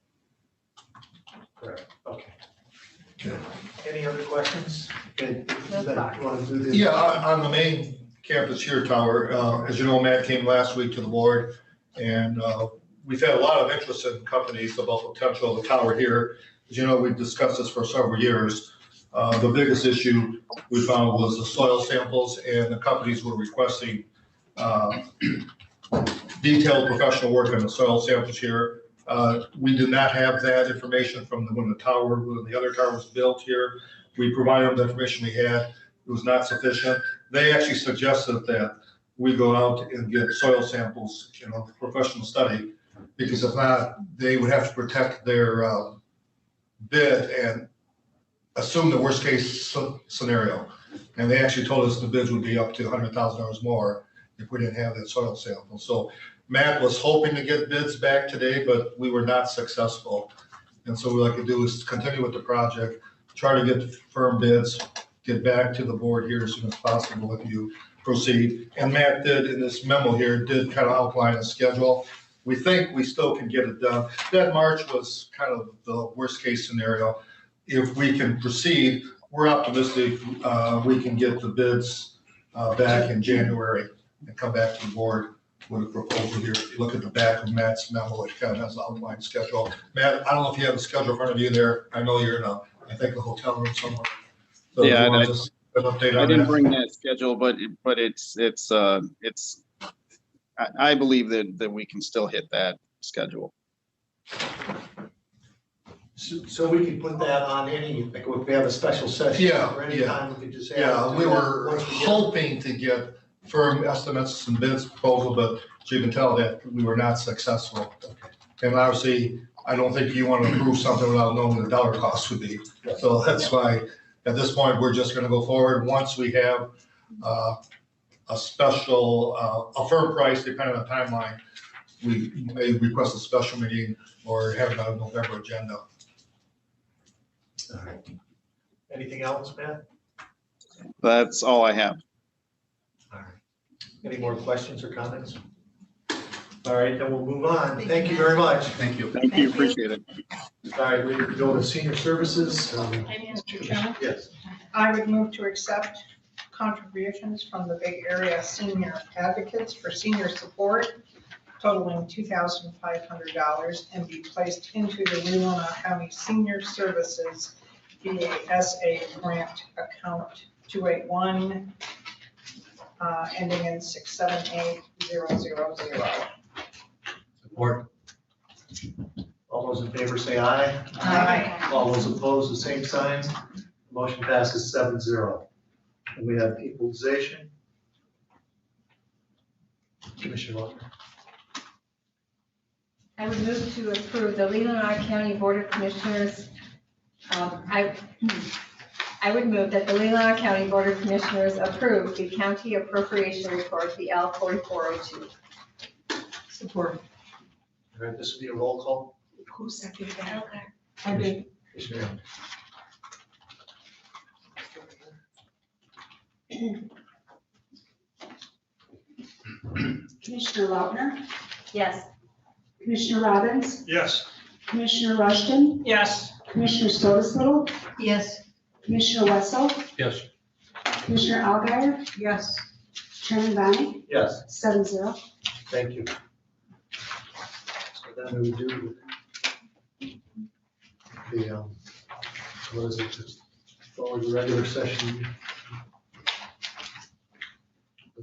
Correct. Okay. Good. Any other questions? Okay, you want to do this? Yeah, on the main campus here tower, as you know, Matt came last week to the board, and we've had a lot of interest in companies about the potential of the tower here. As you know, we've discussed this for several years. The biggest issue we found was the soil samples, and the companies were requesting detailed professional work on the soil samples here. We did not have that information from when the other tower was built here. We provided them the information we had. It was not sufficient. They actually suggested that we go out and get soil samples, professional study, because if not, they would have to protect their bid and assume the worst case scenario. And they actually told us the bids would be up to $100,000 more if we didn't have that soil sample. So Matt was hoping to get bids back today, but we were not successful. And so what we'd like to do is continue with the project, try to get firm bids, get back to the board here as soon as possible if you proceed. And Matt did, in this memo here, did kind of outline a schedule. We think we still can get it done. That March was kind of the worst case scenario. If we can proceed, we're optimistic we can get the bids back in January and come back to the board with a proposal here. If you look at the back of Matt's memo, it kind of has the outline schedule. Matt, I don't know if you have a schedule in front of you there. I know you're in I think the hotel room somewhere. So yeah, just an update on I didn't that? bring that schedule, but it's I believe that we can still hit that schedule. So we can put that on like if we have a special session or any time, we could just add. Yeah, we were once we get- hoping to get firm estimates and bids proposal, but you can tell that we were not successful. And obviously, I don't think you want to approve something without knowing what the dollar cost would be. So that's why, at this point, we're just going to go forward. Once we have a special, a firm price, depending on the timeline, we may request a special meeting or have it on a November agenda. All right. Anything else, Matt? That's all I have. All right. Any more questions or comments? All right, then we'll move on. Thank you very much. Thank you. Thank you, appreciate it. All right, we go to senior services. Mr. Chairman, Yes. I would move to accept contributions from the Bay Area Senior Advocates for Senior Support totaling $2,500 and be placed into the Leelanau County Senior Services BASA grant account 281 ending in 678000. Support. All those in favor say aye. Aye. All those opposed, the same sign. Motion passes 7-0. And we have equalization. Commissioner Walker. I would move to approve the Leelanau County Board of Commissioners. I would move that the Leelanau County Board of Commissioners approve the county appropriation report, the L 4402. Support. All right, this will be a roll call. Who seconded that? I did. Commissioner. Commissioner Lautner, Yes. Commissioner Robbins, Yes. Commissioner Rushton, Yes. Commissioner Stoddard, Yes. Commissioner Wessel, Yes. Commissioner Alguier, Yes. Chairman Bonney, Yes. 7-0. Thank you. So then we do the, what is it, just forward the regular session.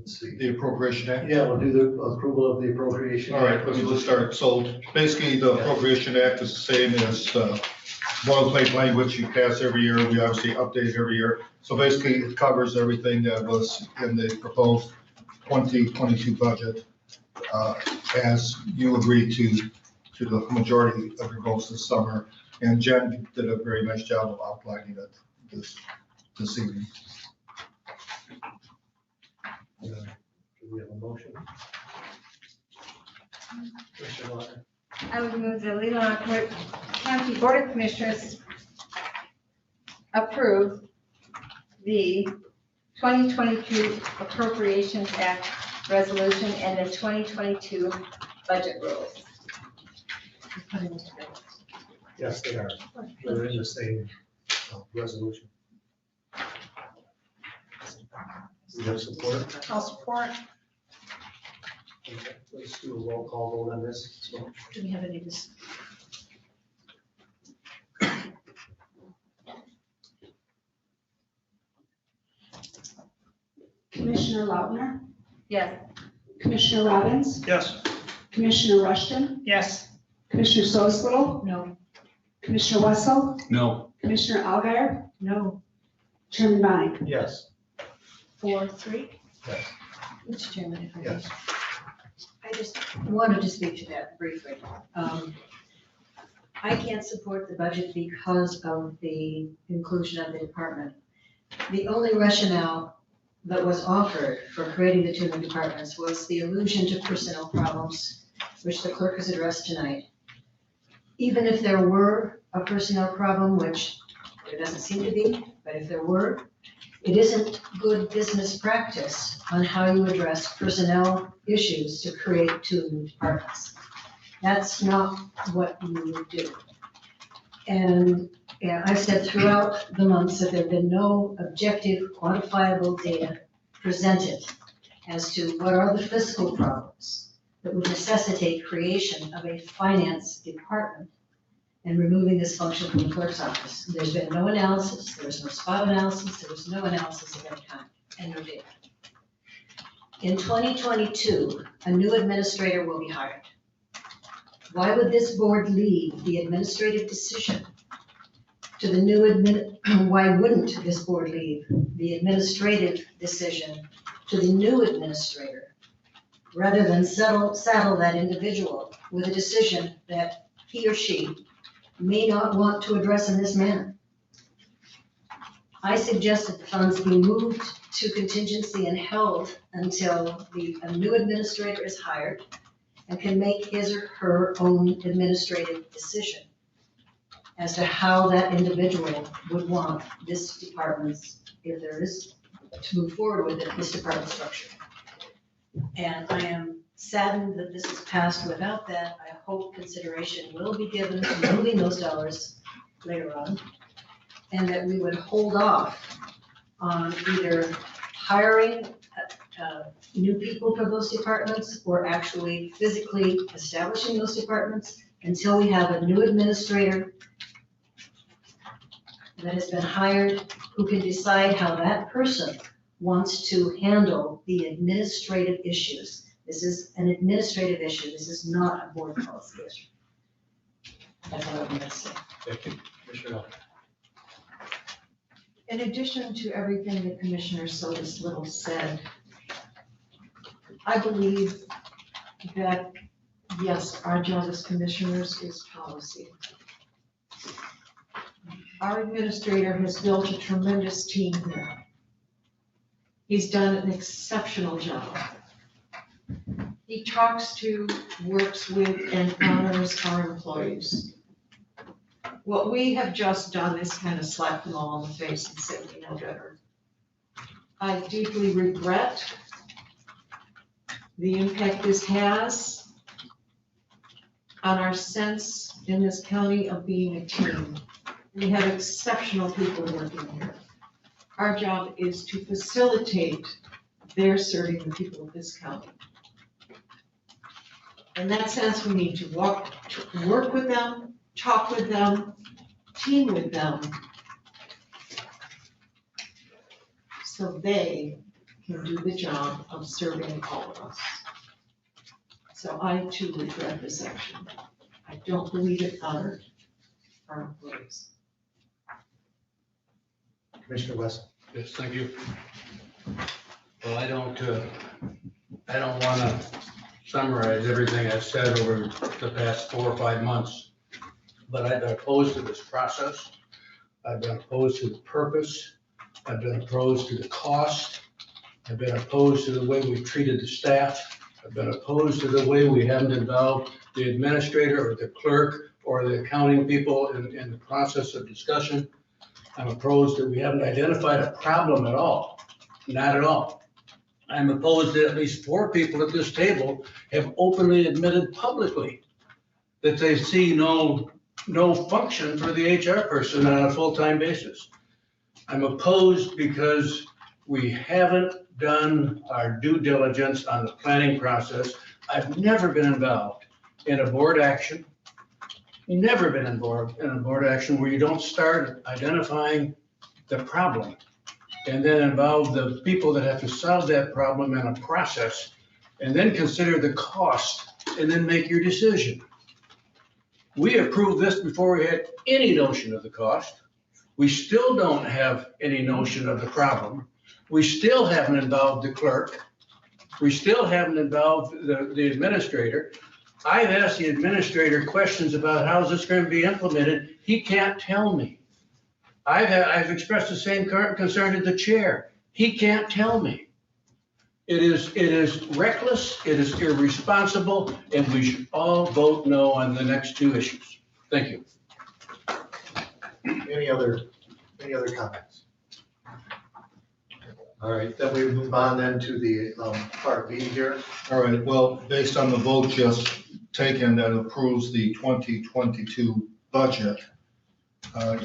let's see. The Appropriation Act? Yeah, we'll do the approval of the appropriation. All right, let me just start. So basically, the Appropriation Act is the same as boilerplate language you pass every year. We obviously update it every year. So basically, it covers everything that was in the proposed 2022 budget, as you agreed to the majority of your goals this summer. And Jen did a very nice job of outlining it this evening. Do we have a motion? Commissioner Walker? I would move the Leelanau County Board of Commissioners approve the 2022 Appropriations Act resolution and the 2022 budget rules. Yes, they are. They're in the same resolution. We have support. I'll support. Okay, let's do a roll call vote on this. So, Do we have any dis- Commissioner Lautner, Yes. Commissioner Robbins, Yes. Commissioner Rushton, Yes. Commissioner Solisbittle, No. Commissioner Wessel, No. Commissioner Alguier, No. Chairman Bonnet. yes. 4-3. Yes. Mr. Chairman, if I may. Yes. I just wanted to speak to that briefly. I can't support the budget because of the inclusion of the department. The only rationale that was offered for creating the two new departments was the allusion to personnel problems, which the clerk has addressed tonight. Even if there were a personnel problem, which there doesn't seem to be, but if there were, it isn't good business practice on how you address personnel issues to create two new departments. That's not what you would do. And I've said throughout the months that there have been no objective, quantifiable data presented as to what are the fiscal problems that would necessitate creation of a finance department and removing this function from the clerk's office. There's been no analysis, there was no spot analysis, there was no analysis of any kind, and no data. In 2022, a new administrator will be hired. Why would this board leave the administrative decision to the new why wouldn't this board leave the administrative decision to the new administrator rather than saddle that individual with a decision that he or she may not want to address in this manner? I suggested the funds be moved to contingency and held until a new administrator is hired and can make his or her own administrative decision as to how that individual would want this department's, if there is to move forward with it, this department structure. And I am saddened that this is passed without that. I hope consideration will be given to moving those dollars later on, and that we would hold off on either hiring new people for those departments or actually physically establishing those departments until we have a new administrator that has been hired who can decide how that person wants to handle the administrative issues. This is an administrative issue. This is not a board policy issue. That's all I'm going to say. Thank you. Commissioner. In addition to everything that Commissioner Solis-Little said, I believe that, yes, our job as commissioners is policy. Our administrator has built a tremendous team there. He's done an exceptional job. He talks to, works with, and honors our employees. What we have just done is kind of slap them all in the face and say, we know better. I deeply regret the impact this has on our sense in this county of being a team. We have exceptional people working here. Our job is to facilitate their serving the people of this county. In that sense, we need to work with them, talk with them, team with them, so they can do the job of serving all of us. So I too regret this action. I don't believe it honored our employees. Commissioner West. Yes, thank you. Well, I don't want to summarize everything I've said over the past 4 or 5 months, but I've been opposed to this process. I've been opposed to the purpose. I've been opposed to the cost. I've been opposed to the way we've treated the staff. I've been opposed to the way we haven't involved the administrator or the clerk or the accounting people in the process of discussion. I'm opposed that we haven't identified a problem at all, not at all. I'm opposed that at least 4 people at this table have openly admitted publicly that they see no function for the HR person on a full-time basis. I'm opposed because we haven't done our due diligence on the planning process. I've never been involved in a board action, never been involved in a board action where you don't start identifying the problem and then involve the people that have to solve that problem in a process and then consider the cost and then make your decision. We approved this before we had any notion of the cost. We still don't have any notion of the problem. We still haven't involved the clerk. We still haven't involved the administrator. I've asked the administrator questions about how is this going to be implemented. He can't tell me. I've expressed the same concern to the chair. He can't tell me. It is reckless, it is irresponsible, and we should all vote no on the next 2 issues. Thank you. Any other comments? All right, then we move on then to the part B here. All right, well, based on the vote just taken that approves the 2022 budget,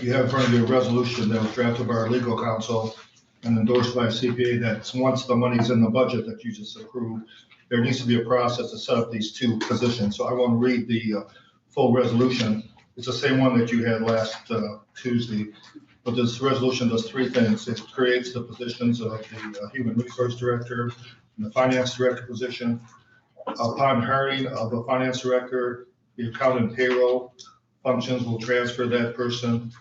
you have in front of you a resolution that was drafted by our legal counsel and endorsed by CPA that once the money's in the budget that you just approved, there needs to be a process to set up these 2 positions. So I want to read the full resolution. It's the same one that you had last Tuesday, but this resolution does 3 things. It creates the positions of the Human Resource Director and the Finance Director position. Upon hiring of the Finance Director, the accountant and payroll functions will transfer that person,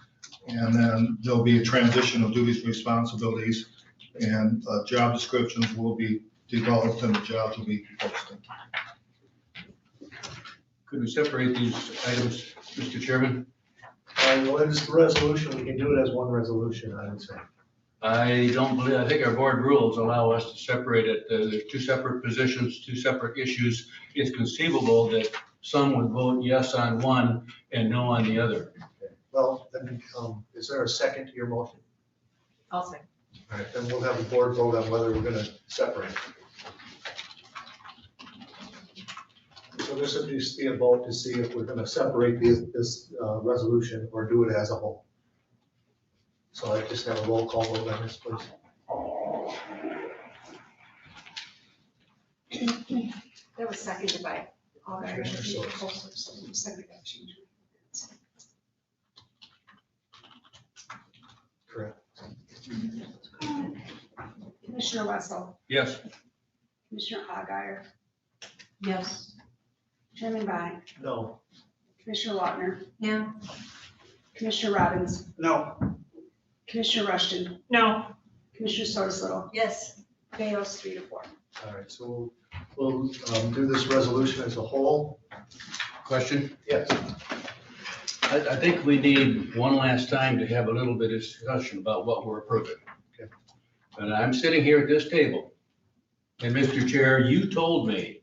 and then there'll be a transition of duties and responsibilities, and job descriptions will be developed and the jobs will be posted. Could we separate these items, Mr. Chairman? Well, it's the resolution, we can do it as one resolution, I would say. I think our board rules allow us to separate it. There's 2 separate positions, 2 separate issues. It's conceivable that some would vote yes on one and no on the other. Okay. Well, then, is there a second to your motion? I'll say. All right, then we'll have the board vote on whether we're going to separate. So this would just be a vote to see if we're going to separate this resolution or do it as a whole. So I just have a roll call vote on this, please. That was seconded by all the. Commissioner Solis. Correct. Commissioner Wessel, Yes. Commissioner Ogire, Yes. Chairman Bye, No. Commissioner Lautner, Yeah. Commissioner Robbins, No. Commissioner Rushton, No. Commissioner Solis Little, Yes. Fails 3 to 4. All right, so we'll do this resolution as a whole. Question? Yes. I think we need one last time to have a little bit of discussion about what we're approving. Okay. And I'm sitting here at this table, and Mr. Chair, you told me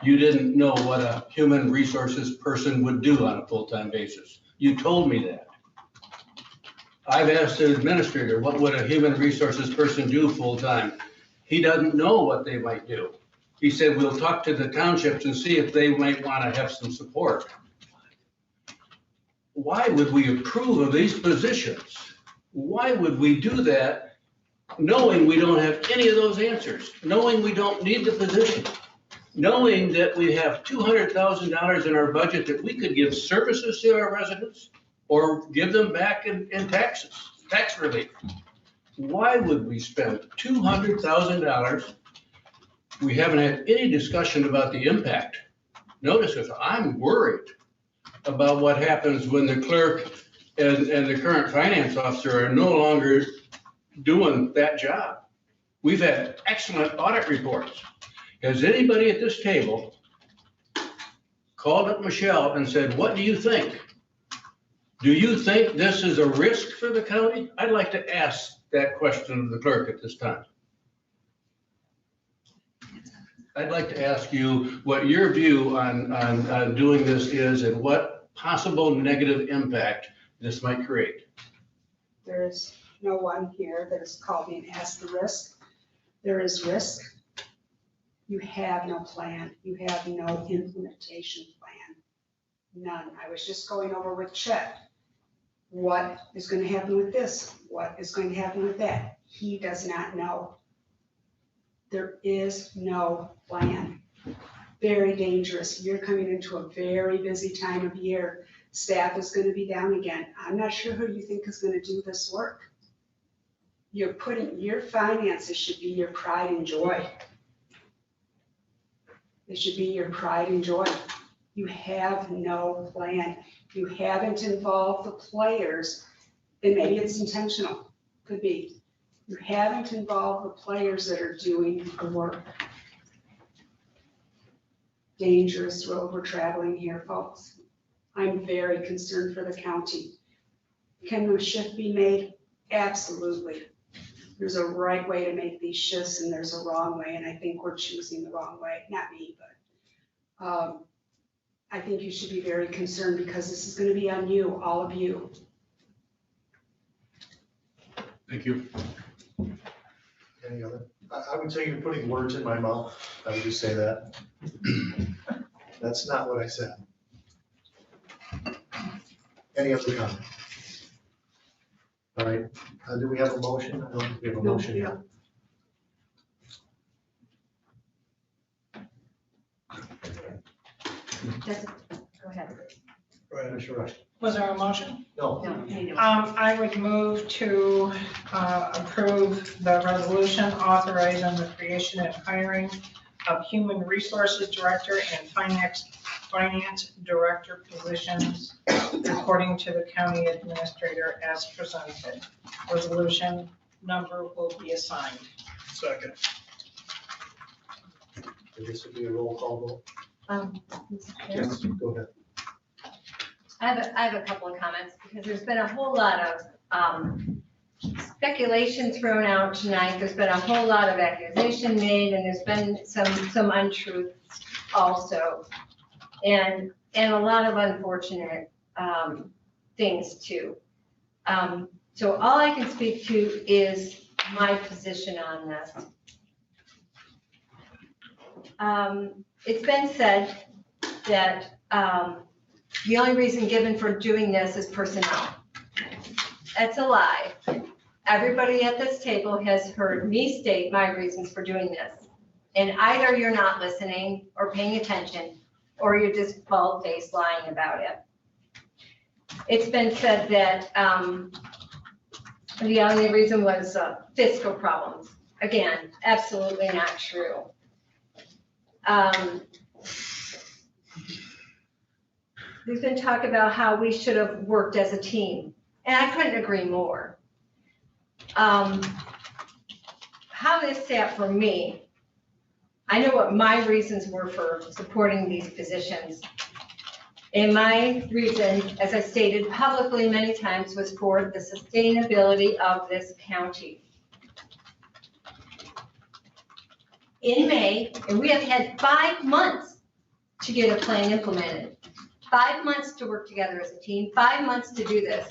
you didn't know what a human resources person would do on a full-time basis. You told me that. I've asked the administrator, what would a human resources person do full-time? He doesn't know what they might do. He said, we'll talk to the townships and see if they might want to have some support. Why would we approve of these positions? Why would we do that knowing we don't have any of those answers, knowing we don't need the position, knowing that we have $200,000 in our budget that we could give services to our residents or give them back in taxes, tax relief? Why would we spend $200,000? We haven't had any discussion about the impact. Notice if I'm worried about what happens when the clerk and the current finance officer are no longer doing that job. We've had excellent audit reports. Has anybody at this table called up Michelle and said, what do you think? Do you think this is a risk for the county? I'd like to ask that question of the clerk at this time. I'd like to ask you what your view on doing this is and what possible negative impact this might create. There is no one here that is called me and asked the risk. There is risk. You have no plan. You have no implementation plan. None. I was just going over with Chet. What is going to happen with this? What is going to happen with that? He does not know. There is no plan. Very dangerous. You're coming into a very busy time of year. Staff is going to be down again. I'm not sure who you think is going to do this work. You're putting, your finances should be your pride and joy. It should be your pride and joy. You have no plan. You haven't involved the players, and maybe it's intentional, could be. You haven't involved the players that are doing the work. Dangerous road we're traveling here, folks. I'm very concerned for the county. Can the shift be made? Absolutely. There's a right way to make these shifts and there's a wrong way, and I think we're choosing the wrong way. Not me, but I think you should be very concerned because this is going to be on you, all of you. Thank you. Any other? I would say you're putting words in my mouth. I would just say that. That's not what I said. Any other comment? All right, do we have a motion? I don't think we have a motion yet. Go ahead. Go ahead, Mr. Rush. Was there a motion? No. I would move to approve the resolution authorizing the creation and hiring of human resources director and finance director positions according to the county administrator as presented. Resolution number will be assigned. Second. This would be a roll call vote. Yes, go ahead. I have a couple of comments because there's been a whole lot of speculation thrown out tonight. There's been a whole lot of accusation made, and there's been some untruths also, and a lot of unfortunate things too. So all I can speak to is my position on this. It's been said that the only reason given for doing this is personnel. That's a lie. Everybody at this table has heard me state my reasons for doing this. And either you're not listening or paying attention, or you're just bald-faced lying about it. It's been said that the only reason was fiscal problems. Again, absolutely not true. There's been talk about how we should have worked as a team, and I couldn't agree more. How this sat for me, I know what my reasons were for supporting these positions. And my reason, as I stated publicly many times, was for the sustainability of this county. In May, and we have had 5 months to get a plan implemented. 5 months to work together as a team, 5 months to do this.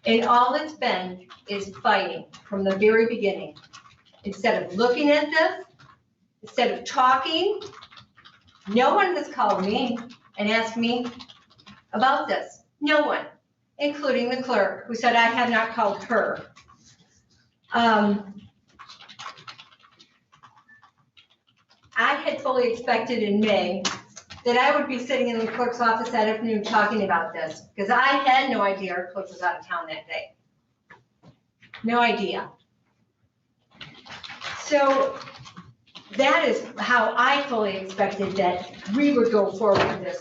And all it's been is fighting from the very beginning. Instead of looking at this, instead of talking, no one has called me and asked me about this. No one, including the clerk, who said I had not called her. I had fully expected in May that I would be sitting in the clerk's office that afternoon talking about this, because I had no idea our clerk was out of town that day. No idea. So that is how I fully expected that we would go forward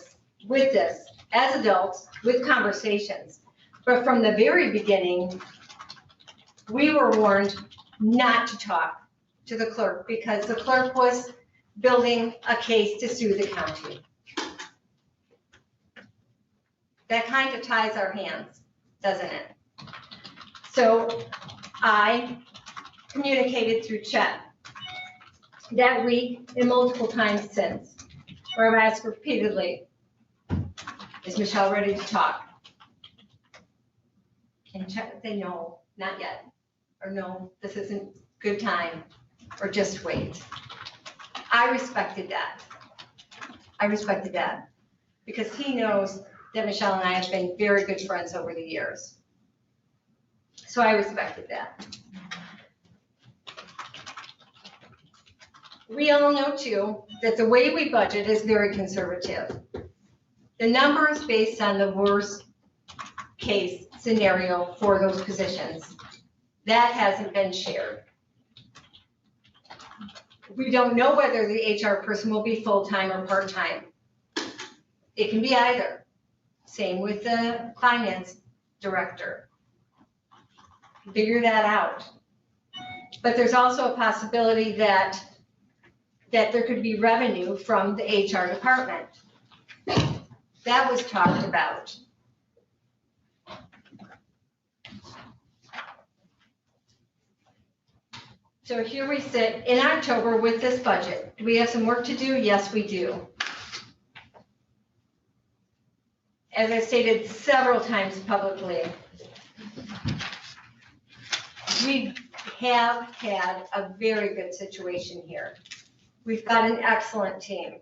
with this as adults, with conversations. But from the very beginning, we were warned not to talk to the clerk because the clerk was building a case to sue the county. That kind of ties our hands, doesn't it? So I communicated through chat that week and multiple times since, where I've asked repeatedly, is Michelle ready to talk? And Chet would say, no, not yet, or no, this isn't good time, or just wait. I respected that. I respected that because he knows that Michelle and I have been very good friends over the years. So I respected that. We all know too that the way we budget is very conservative. The number is based on the worst case scenario for those positions. That hasn't been shared. We don't know whether the HR person will be full-time or part-time. It can be either. Same with the finance director. Figure that out. But there's also a possibility that there could be revenue from the HR department. That was talked about. So here we sit in October with this budget. Do we have some work to do? Yes, we do. As I stated several times publicly, we have had a very good situation here. We've got an excellent team.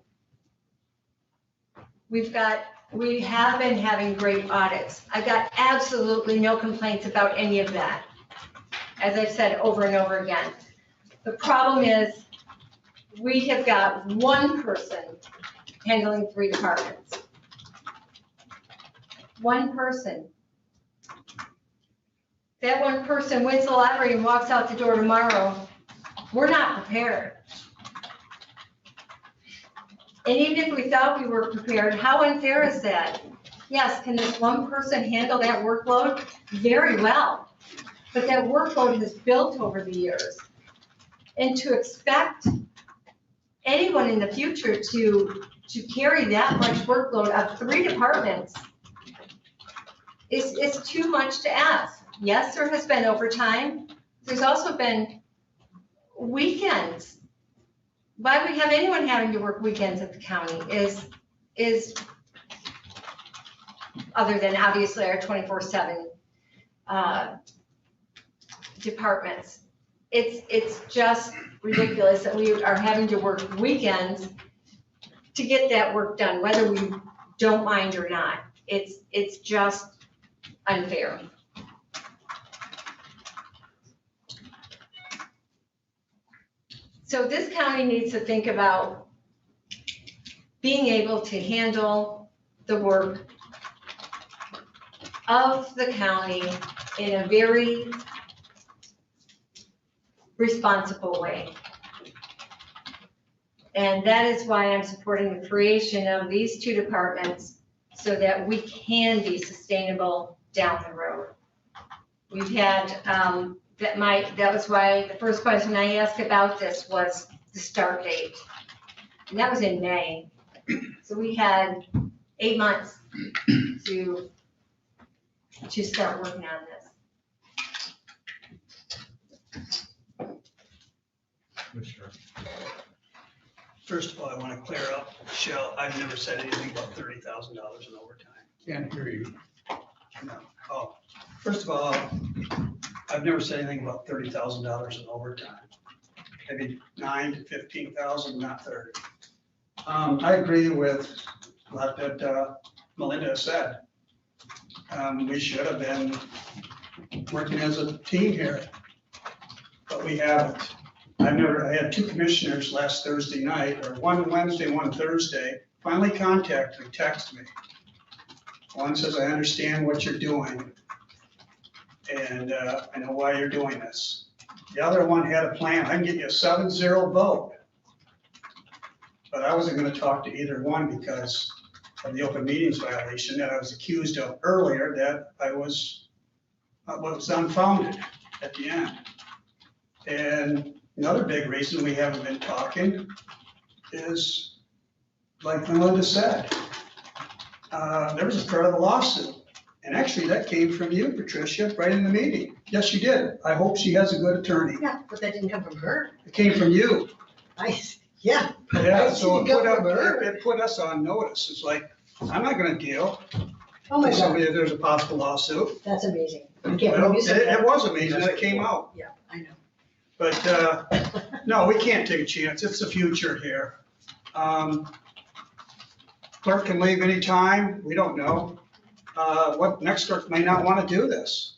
We have been having great audits. I've got absolutely no complaints about any of that, as I've said over and over again. The problem is we have got one person handling 3 departments. One person. That one person wins the lottery and walks out the door tomorrow. We're not prepared. And even if we thought we were prepared, how unfair is that? Yes, can this one person handle that workload? Very well. But that workload has built over the years. And to expect anyone in the future to carry that much workload of 3 departments is too much to ask. Yes, there has been overtime. There's also been weekends. Why we have anyone having to work weekends at the county is other than obviously our 24/7 departments. It's just ridiculous that we are having to work weekends to get that work done, whether we don't mind or not. It's just unfair. So this county needs to think about being able to handle the work of the county in a very responsible way. And that is why I'm supporting the creation of these 2 departments so that we can be sustainable down the road. We've had, that was why the first question I asked about this was the start date. And that was in May. So we had 8 months to start working on this. First of all, I want to clear up, Michelle, I've never said anything about $30,000 in overtime. Can't hear you. No. Oh, first of all, I've never said anything about $30,000 in overtime. Maybe 9 to 15,000, not 30. I agree with what that Melinda said. We should have been working as a team here, but we haven't. I had 2 commissioners last Thursday night, or one Wednesday, one Thursday, finally contact me, text me. One says, I understand what you're doing, and I know why you're doing this. The other one had a plan. I can get you a 7-0 vote. But I wasn't gonna talk to either one because of the open meetings violation that I was accused of earlier that I was unfounded at the end. And another big reason we haven't been talking is, like Melinda said, there was a threat of a lawsuit. And actually, that came from you, Patricia, right in the meeting. Yes, you did. I hope she has a good attorney. Yeah, but that didn't come from her. It came from you. Yeah. Yeah, so it put us on notice. It's like, I'm not gonna deal Oh my with somebody God, if there's a possible lawsuit. that's amazing. I can't Well, believe you said that. it was amazing that it came out. Yeah, I know. But, no, we can't take a chance. It's the future here. Clerk can leave anytime. We don't know. What next clerk may not want to do this.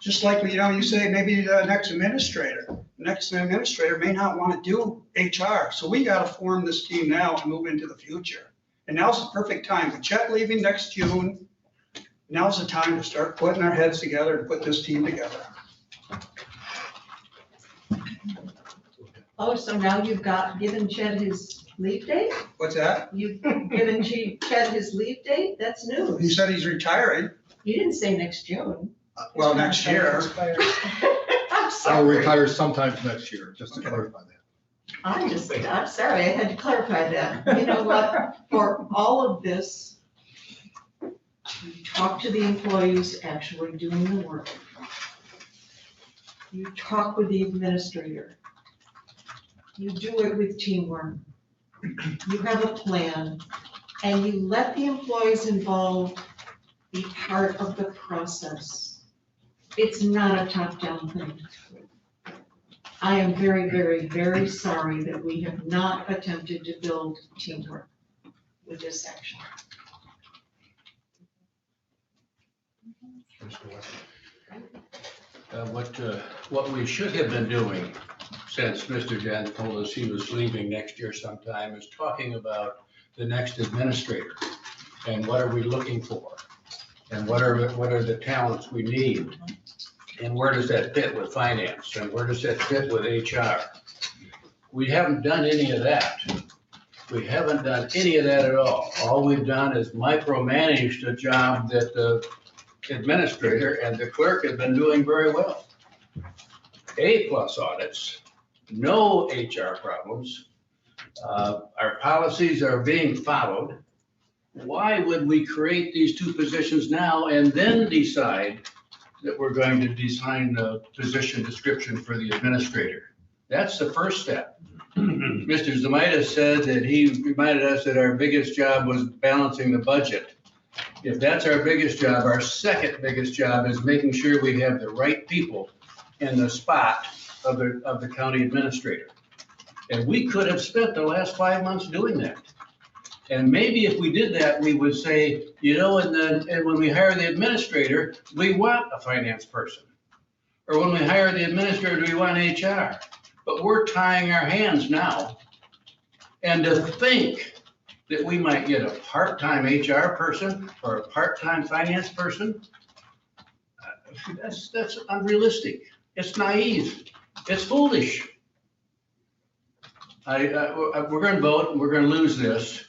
Just like, you say maybe the next administrator. The next administrator may not want to do HR. So we got to form this team now and move into the future. And now's the perfect time. With Chet leaving next June, now's the time to start putting our heads together and put this team together. Oh, so now you've given Chet his leave date? What's that? You've given Chet his leave date? That's news. He said he's retiring. You didn't say next June. Well, next year. I'm I'll sorry. retire sometime next year, just to clarify that. I'm sorry, I had to clarify that. You know what? For all of this, you talk to the employees actually doing the work. You talk with the administrator. You do it with teamwork. You have a plan, and you let the employees involved be part of the process. It's not a top-down thing. I am very, very, very sorry that we have not attempted to build teamwork with this action. What we should have been doing, since Mr. Jen told us he was leaving next year sometime, is talking about the next administrator. And what are we looking for? And what are the talents we need? And where does that fit with finance? And where does that fit with HR? We haven't done any of that. We haven't done any of that at all. All we've done is micromanaged a job that the administrator and the clerk have been doing very well. A+ audits, no HR problems. Our policies are being followed. Why would we create these two positions now and then decide that we're going to design the position description for the administrator? That's the first step. Mr. Zemaitis said that he reminded us that our biggest job was balancing the budget. If that's our biggest job, our second biggest job is making sure we have the right people in the spot of the county administrator. And we could have spent the last 5 months doing that. And maybe if we did that, we would say, and when we hire the administrator, we want a finance person. Or when we hire the administrator, we want HR. But we're tying our hands now. And to think that we might get a part-time HR person or a part-time finance person, that's unrealistic. It's naive. It's foolish. We're going to vote and we're going to lose this.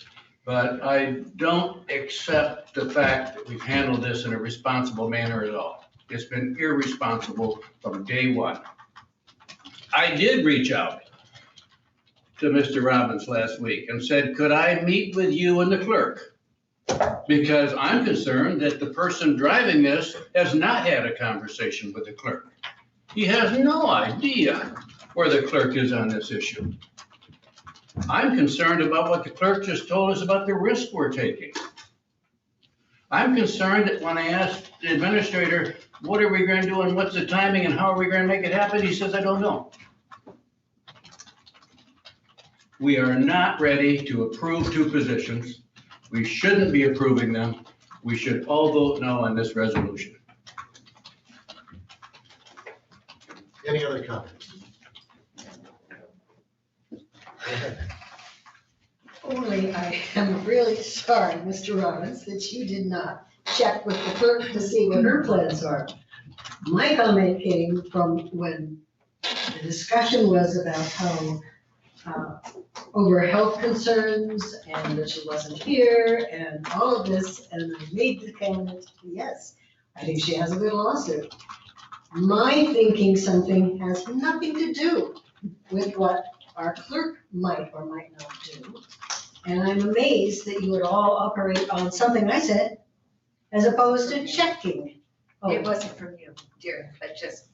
But I don't accept the fact that we've handled this in a responsible manner at all. It's been irresponsible from day one. I did reach out to Mr. Robbins last week and said, could I meet with you and the clerk? Because I'm concerned that the person driving this has not had a conversation with the clerk. He has no idea where the clerk is on this issue. I'm concerned about what the clerk just told us about the risk we're taking. I'm concerned that when I asked the administrator, what are we going to do and what's the timing and how are we going to make it happen? He says, I don't know. We are not ready to approve two positions. We shouldn't be approving them. We should all vote no on this resolution. Any other comments? Go ahead. Only I am really sorry, Mr. Robbins, that you did not check with the clerk to see what her plans are. My comment came from when The discussion was about how, over health concerns and that she wasn't here and all of this, and I made the comment, yes, I think she has a good lawsuit. My thinking something has nothing to do with what our clerk might or might not do. And I'm amazed that you would all operate on something I said as opposed to checking. Oh, It wasn't from you, dear, but just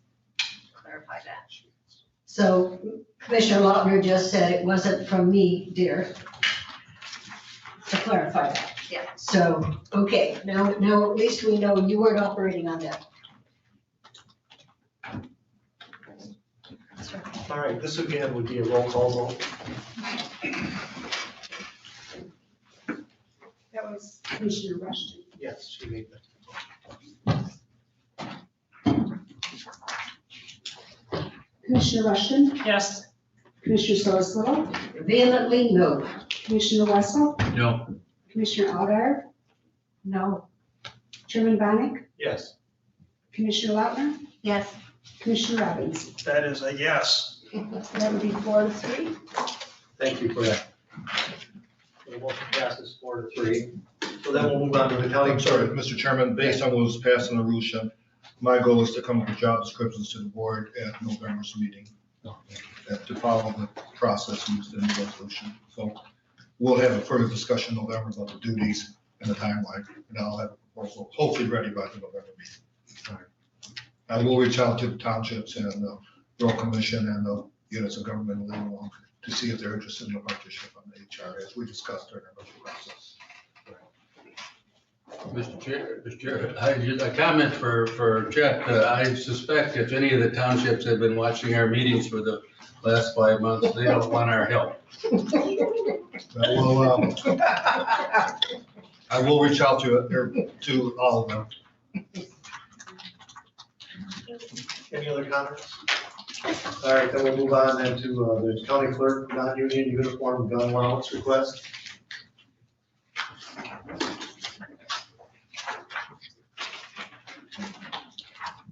clarify that. so Commissioner Lautner just said it wasn't from me, dear. To clarify that. Yeah. So, okay, now at least we know you weren't operating on that. All right, this again would be a roll call vote. That was Commissioner Rushton. Yes, she made that. Commissioner Rushton, Yes. Commissioner Sorslow, Vehemently no. Commissioner Wessel, No. Commissioner Algar, No. Chairman Bonick, Yes. Commissioner Lautner, Yes. Commissioner Robbins. That is a yes. That would be 4-3. Thank you for that. The motion passes 4-3. So then we'll move on to the county. I'm sorry, Mr. Chairman, based on what was passed in Arusha, my goal is to come up with job descriptions to the board at November's meeting. To follow the process used in the resolution. So we'll have a further discussion in November about the duties and the timeline, and I'll have a proposal hopefully ready by the November meeting. All right. I will reach out to the townships and the road commission and the units of government in Leelanau to see if they're interested in the partnership on the HR, as we discussed during our budget process. Mr. Chair, a comment for Chet. I suspect if any of the townships have been watching our meetings for the last 5 months, they don't want our help. Well, I will reach out to all of them. Any other comments? All right, then we'll move on then to the county clerk, non-union uniform gun allowance request.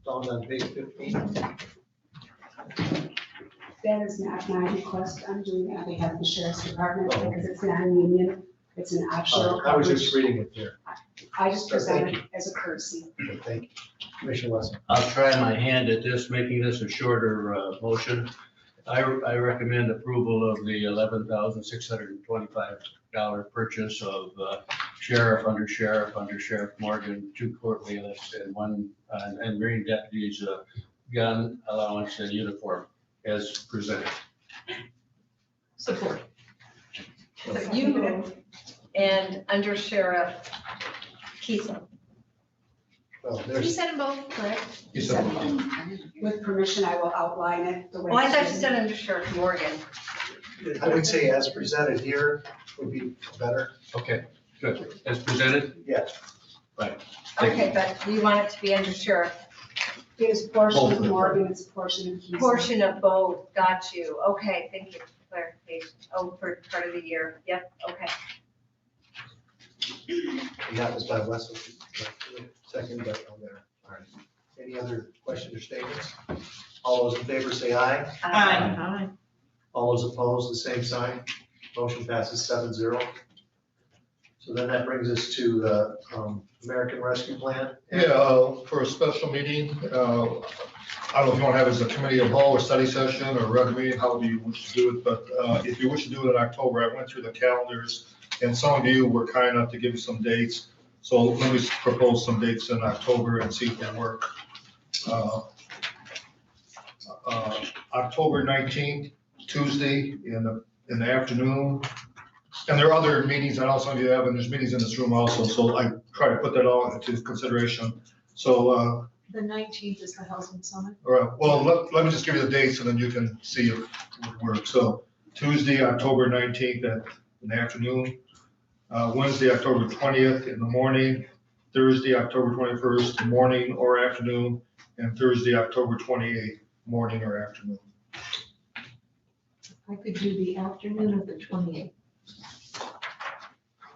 Found on page 15. That is not my request. I'm doing it on behalf of the Sheriff's Department because it's non-union. It's an optional I was coverage. just reading it there. I just present Thank it as a courtesy. Thank you. Commissioner Wesson. I'll try my hand at this, making this a shorter motion. I recommend approval of the $11,625 purchase of sheriff, under Sheriff Morgan, 2 court bailiffs and 1 and Marine deputies gun allowance and uniform as presented. Support. So you move and under Sheriff Kiesel. Well, You there's, said them both, correct? You said, With permission, I will outline it the way. Oh, I it's thought you written. said under Sheriff Morgan. I would say as presented here would be better. Okay, good. As presented? Yes. Right. Okay, but you want it to be under Sheriff, It is portion of Morgan, it's portion of Keystone. portion of both, got you. Okay, thank you for clarification. Oh, for part of the year, yep, okay. And that was by Wesson. Second, but on there. All right. Any other questions or statements? All those in favor say aye. Aye. All those opposed, the same sign. Motion passes 7-0. So then that brings us to the American Rescue Plan. yeah, for a special meeting, I don't know if you want to have it as a committee of whole or study session or regular meeting, however you wish to do it, but if you wish to do it in October, I went through the calendars and some of you were kind enough to give me some dates. So let me propose some dates in October and see if they work. October 19th, Tuesday in the afternoon. And there are other meetings that also you have, and there's meetings in this room also, so I try to put that all into consideration. So, The 19th is the Housing Summit. all right, well, let me just give you the dates and then you can see if it would work. So Tuesday, October 19th in the afternoon, Wednesday, October 20th in the morning, Thursday, October 21st, morning or afternoon, and Thursday, October 28th, morning or afternoon. I could do the afternoon of the 28th.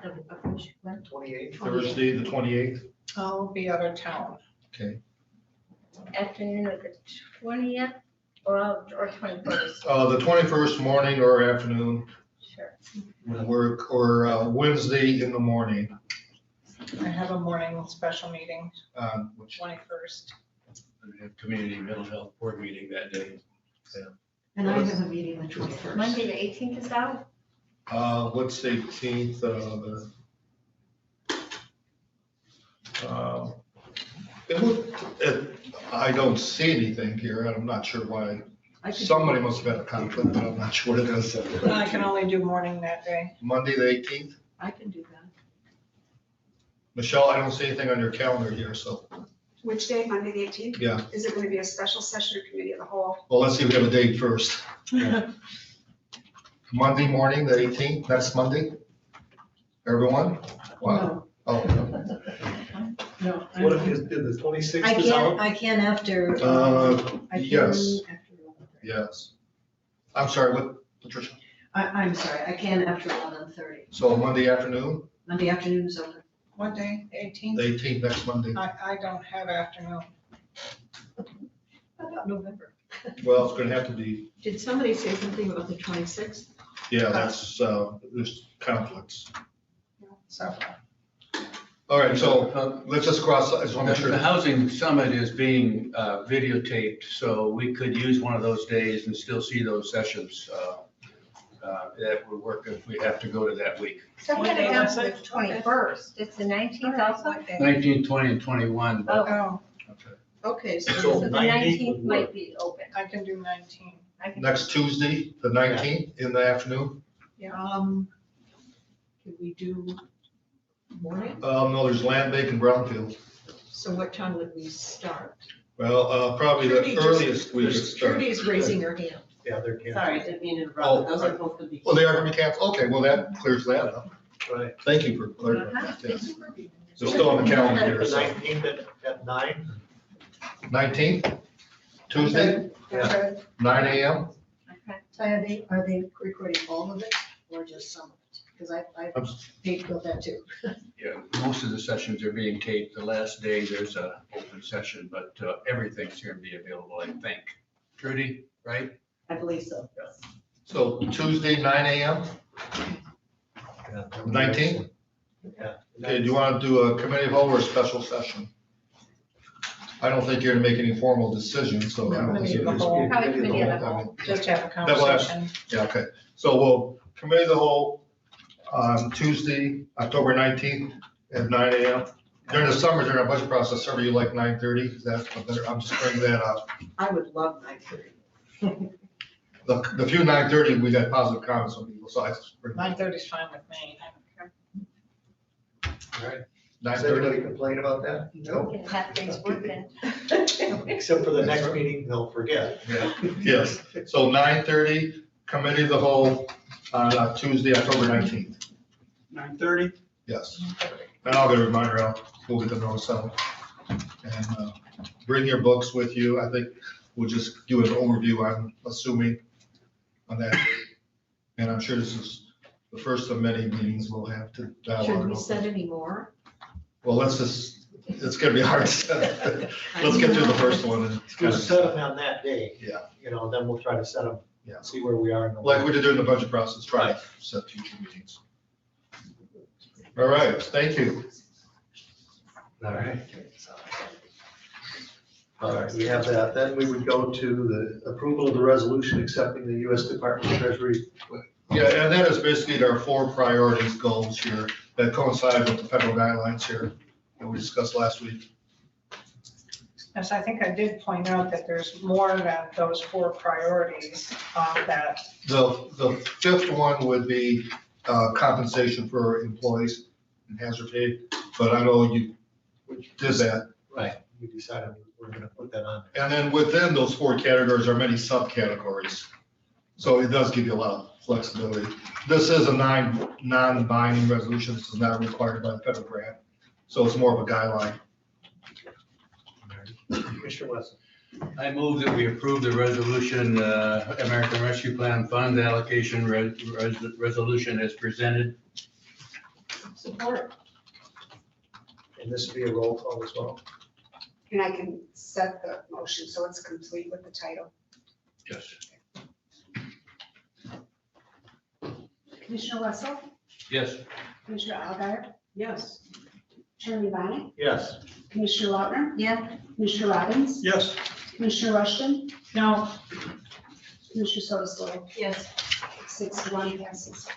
28th. Thursday, the 28th, I'll be out of town. okay. Afternoon of the 20th. or 21st? The 21st morning or afternoon, Sure. or Wednesday in the morning. I have a morning special meeting, Which 21st. We have community mental health board meeting that day. And I have a meeting the 21st. Monday, the 18th is out? What's the 18th? I don't see anything here, and I'm not sure why. Somebody must have had a conflict, but I'm not sure what it is. I can only do morning that day. Monday, the 18th? I can do that. Michelle, I don't see anything on your calendar here, so, Which day, Monday the 18th? yeah. Is it going to be a special session or committee of the whole? Well, let's see if we have a date first. Monday morning, the 18th, next Monday? Everyone? Wow. Oh, No. What if you did the 26th I is out? can, I can after. I can yes. after 11:30. yes. I'm sorry, what, Patricia? I'm sorry, I can after 11:30. So Monday afternoon, Monday afternoon is open. What day, 18th? the 18th, next Monday. I don't have afternoon. How about November? Well, it's gonna have to be, Did somebody say something about the 26th? yeah, that's, there's conflicts. So, All right, so let's just cross, I just want to make The sure. housing summit is being videotaped, so we could use one of those days and still see those sessions. That would work if we have to go to that week. So I What had it day down was to the it? 21st. It's the 19th also? 19, 20, and 21. but- oh, Okay, So so the 19th might be open. I can do 19. I can- Next Tuesday, the 19th, in the afternoon? can we do morning? No, there's land bank and brownfield. So what time would we start? Well, probably Trudy the just- earliest we could start. Trudy's raising her hand. Yeah, they're canceled. Sorry, didn't mean to Oh, interrupt. Those are both gonna be. Well, they are gonna be canceled, okay, well, that clears that up. Right. Thank you for clarifying that, yes. They're still on the calendar here, The so. 19th at 9? 19th, Tuesday, Yeah. 9 AM? So are they recording all of it or just some of it? Because I paid for that too. Yeah, most of the sessions are being taped. The last day, there's a open session, but everything's going to be available, I think. Trudy, right? I believe so. So Tuesday, 9 AM, 19th? Yeah. Okay, do you want to do a committee of whole or a special session? I don't think you're gonna make any formal decisions, so. I don't think Committee of the it's- whole. Probably committee of the I whole. mean, Just have a That will have- conversation. Yeah, okay, so we'll committee of the whole on Tuesday, October 19th at 9 AM. During the summer, during our budget process, summer, you like 9:30? Is that better? I'm just bringing that up. I would love 9:30. The few 9:30, we got positive comments from people, so I just bring. 9:30 is fine with me. All right. Does 9:30. anybody complain about that? We can have things working. Except for the next meeting, they'll forget. Yes, so 9:30, committee of the whole on Tuesday, October 19th. 9:30? Yes. And I'll get a reminder out, we'll get the notice out. And bring your books with you. I think we'll just do an overview, I'm assuming, on that. And I'm sure this is the first of many meetings we'll have to dialogue. Should we about. set any more? Well, it's gonna be hard to set. Let's get through the first one. And We'll set them on that day. Yeah. Then we'll try to set them, Yeah. see where we are in the. Like we did during the budget process, try to set future meetings. All right, thank you. All right. All right, we have that. Then we would go to the approval of the resolution accepting the U.S. Department of Treasury. Yeah, and that is basically our 4 priorities goals here that coincide with the federal guidelines here that we discussed last week. Yes, I think I did point out that there's more than those 4 priorities that. The 5th one would be compensation for employees and hazard pay, but I know you did that. Right. We decided we're gonna put that on. And then within those 4 categories are many subcategories. So it does give you a lot of flexibility. This is a non-binding resolution. This is not required by the federal grant. So it's more of a guideline. Commissioner Wesson. I move that we approve the resolution, American Rescue Plan Fund allocation resolution as presented. Support. And this will be a roll call as well. And I can set the motion so it's complete with the title. Yes. Commissioner Russell, Yes. Commissioner Alguier, Yes. Chairman Bonnet, Yes. Commissioner Lautner, Yeah. Commissioner Robbins, Yes. Commissioner Rushton, No. Commissioner Sotomayor, Yes. 6-1 passes.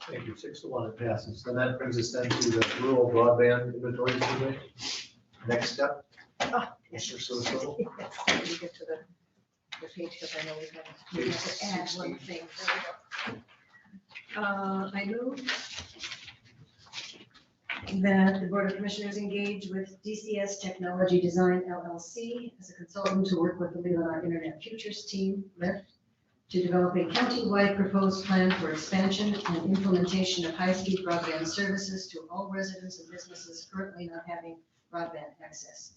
Thank you, 6-1, it passes. And that brings us then to the rural broadband inventory survey. Next step, Mr. Soto. Let me get to the page because I know we have to add one thing. There we go. I move that the Board of Commissioners engage with DCS Technology Design LLC as a consultant to work with the Leelanau Internet Futures Team, LIFT, to develop a county-wide proposed plan for expansion and implementation of high-speed broadband services to all residents and businesses currently not having broadband access.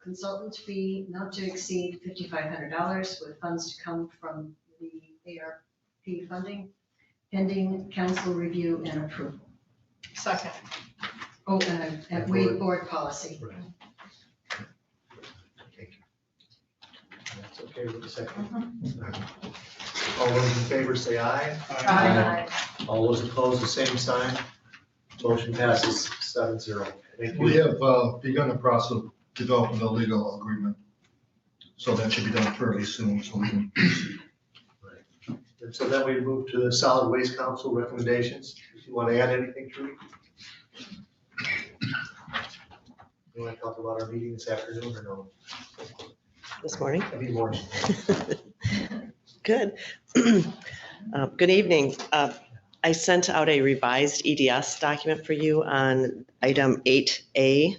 Consultant fee not to exceed $5,500 with funds to come from the ARP funding, pending council review and approval. Second. Oh, and waive board policy. That's okay with the second. All those in favor say aye. Aye. All those opposed, the same sign. Motion passes 7-0. Thank We you. have begun the process of developing a legal agreement. So that should be done fairly soon, so we can proceed. And so then we move to the Solid Waste Council recommendations. If you want to add anything, Trudy? You want to talk about our meeting this afternoon or no? This morning. Any more? Good. Good evening. I sent out a revised EDS document for you on item 8A.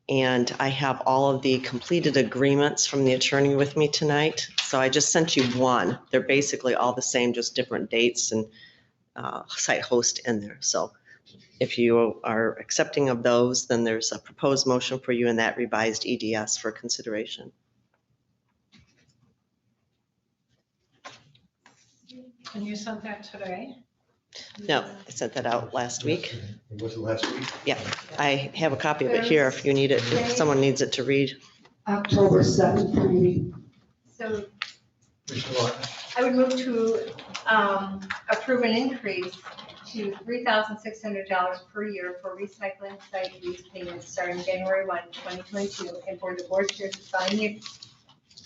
And I have all of the completed agreements from the attorney with me tonight. So I just sent you one. They're basically all the same, just different dates and site host in there. So if you are accepting of those, then there's a proposed motion for you in that revised EDS for consideration. And you sent that today? No, I sent that out last week. Was it last week? Yeah, I have a copy of it here if you need it, if someone needs it to read. October 7th, for me. So I would move to approve an increase to $3,600 per year for recycling site lease payments starting January 1, 2022, and for the board chair to sign the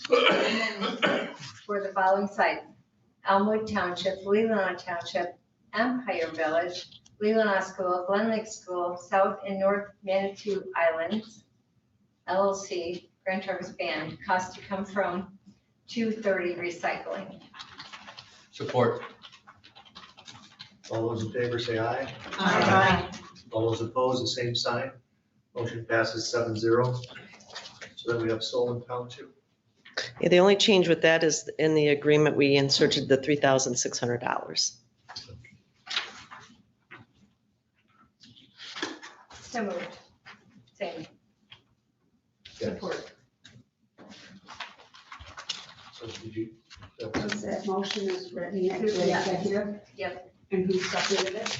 amendment for the following sites: Elmwood Township, Leelanau Township, Empire Village, Leelanau School, Glen Lake School, South and North Manitou Islands, LLC, Grand Traverse Band, cost to come from 230 Recycling. Support. All those in favor say aye. Aye. All those opposed, the same sign. Motion passes 7-0. So then we have Solon Township. Yeah, the only change with that is in the agreement, we inserted the $3,600. So moved. Same. Support. So did you? Was that motion is written at the executive? Yep. And who seconded it?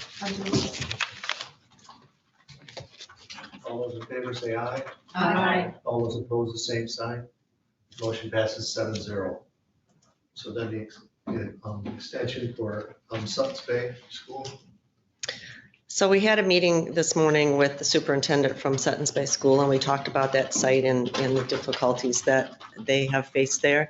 All those in favor say aye. Aye. All those opposed, the same sign. Motion passes 7-0. So then the extension for Suttons Bay School. So we had a meeting this morning with the superintendent from Suttons Bay School, and we talked about that site and the difficulties that they have faced there.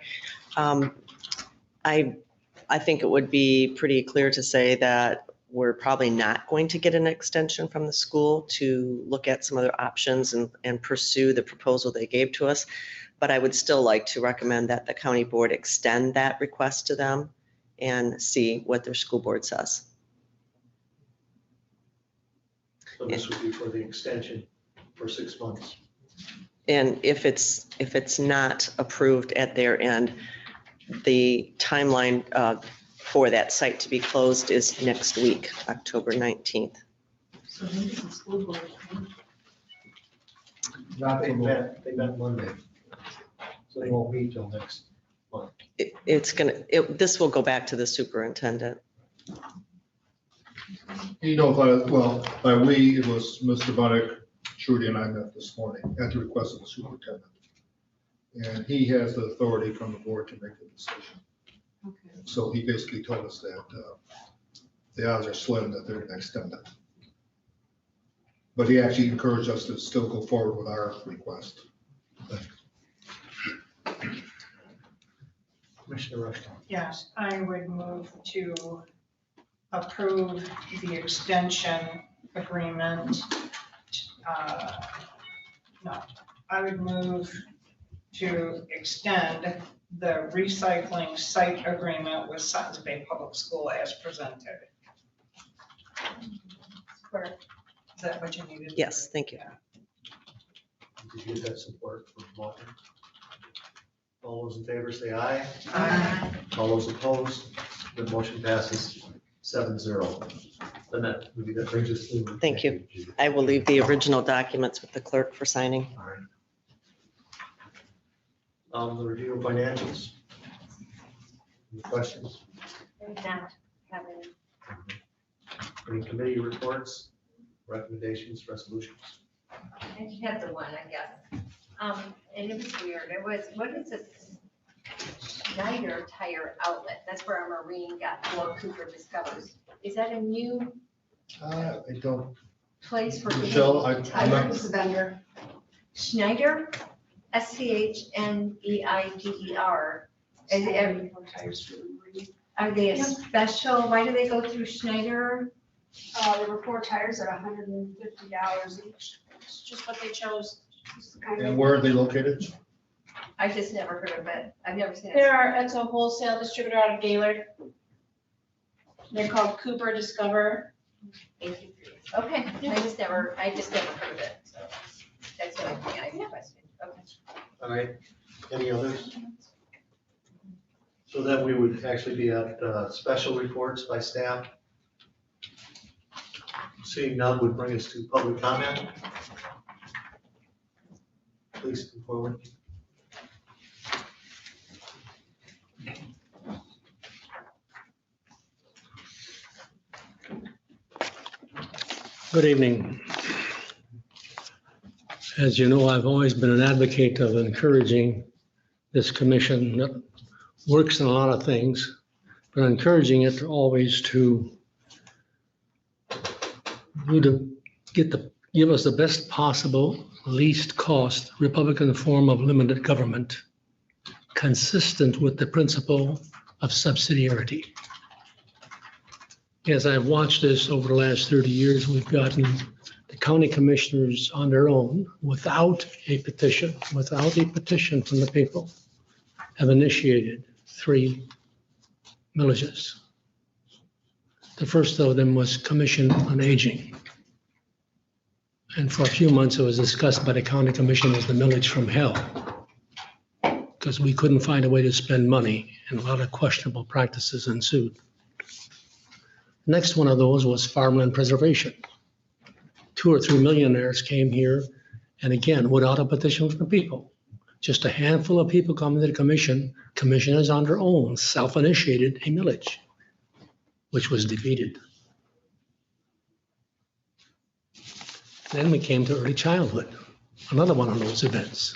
I think it would be pretty clear to say that we're probably not going to get an extension from the school to look at some other options and pursue the proposal they gave to us. But I would still like to recommend that the county board extend that request to them and see what their school board says. So this would be for the extension for 6 months. And if it's not approved at their end, the timeline for that site to be closed is next week, October 19th. So maybe the school board. They met Monday. So they won't meet till next month. This will go back to the superintendent. You know, by we, it was Mr. Buddick, Trudy, and I met this morning at the request of the superintendent. And he has the authority from the board to make the decision. Okay. So he basically told us that the odds are slim that they're going to extend it. But he actually encouraged us to still go forward with our request. Commissioner Rushton. Yes, I would move to approve the extension agreement. No, I would move to extend the recycling site agreement with Suttons Bay Public School as presented. Is that what you needed? Yes, thank you. Did you get that support from Walter? All those in favor say aye. Aye. All those opposed, the motion passes 7-0. Lynette, maybe that brings us to. Thank you. I will leave the original documents with the clerk for signing. All right. The review of financials. Any questions? Not having. Any committee reports, recommendations, resolutions? I just had the one, I guess. And it was weird. It was, what is this? Schneider Tire Outlet. That's where our Marine got Ford Cooper Discovers. Is that a new I don't, place for? Michelle, I'm not, Who's the vendor? Schneider, Schneider. Are they a special? Why do they go through Schneider? There were 4 tires at $150 each. It's just what they chose. It's the kind of- and where are they located? I just never heard of it. I've never seen it. It's a wholesale distributor out of Gaylord. They're called Cooper Discover. Okay, I just never heard of it, so that's the only thing I questioned. Okay. All right, any others? So then we would actually be at special reports by staff. Seeing none would bring us to public comment. Please come forward. Good evening. As you know, I've always been an advocate of encouraging this commission that works in a lot of things, but encouraging it always to give us the best possible, least cost Republican form of limited government, consistent with the principle of subsidiarity. As I've watched this over the last 30 years, we've gotten the county commissioners on their own, without a petition from the people, have initiated 3 millages. The first of them was Commission on Aging. And for a few months, it was discussed by the county commission as the millage from hell, because we couldn't find a way to spend money, and a lot of questionable practices ensued. Next one of those was farmland preservation. 2 or 3 millionaires came here, and again, without a petition from the people. Just a handful of people coming to the commission, commissioners on their own, self-initiated a millage, which was defeated. Then we came to early childhood, another one of those events.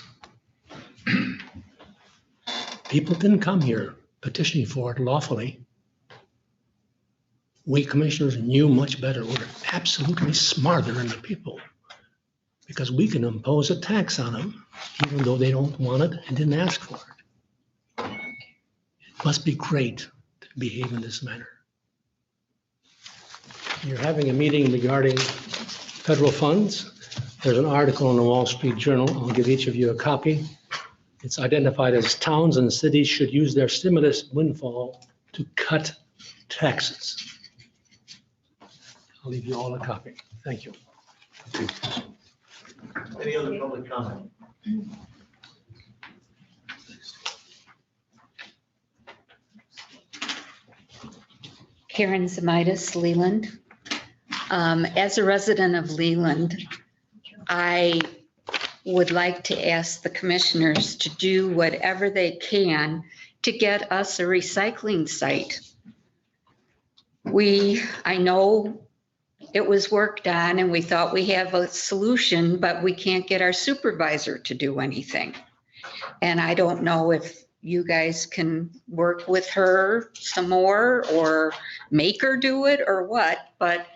People didn't come here petitioning for it lawfully. We commissioners knew much better. We're absolutely smarter than the people, because we can impose a tax on them even though they don't want it and didn't ask for it. It must be great to behave in this manner. You're having a meeting regarding federal funds. There's an article in the Wall Street Journal. I'll give each of you a copy. It's identified as towns and cities should use their stimulus windfall to cut taxes. I'll leave you all a copy. Thank you. Any other public comment? Karen Zamitis, Leland. As a resident of Leland, I would like to ask the commissioners to do whatever they can to get us a recycling site. I know it was worked on and we thought we have a solution, but we can't get our supervisor to do anything. And I don't know if you guys can work with her some more or make her do it or what, but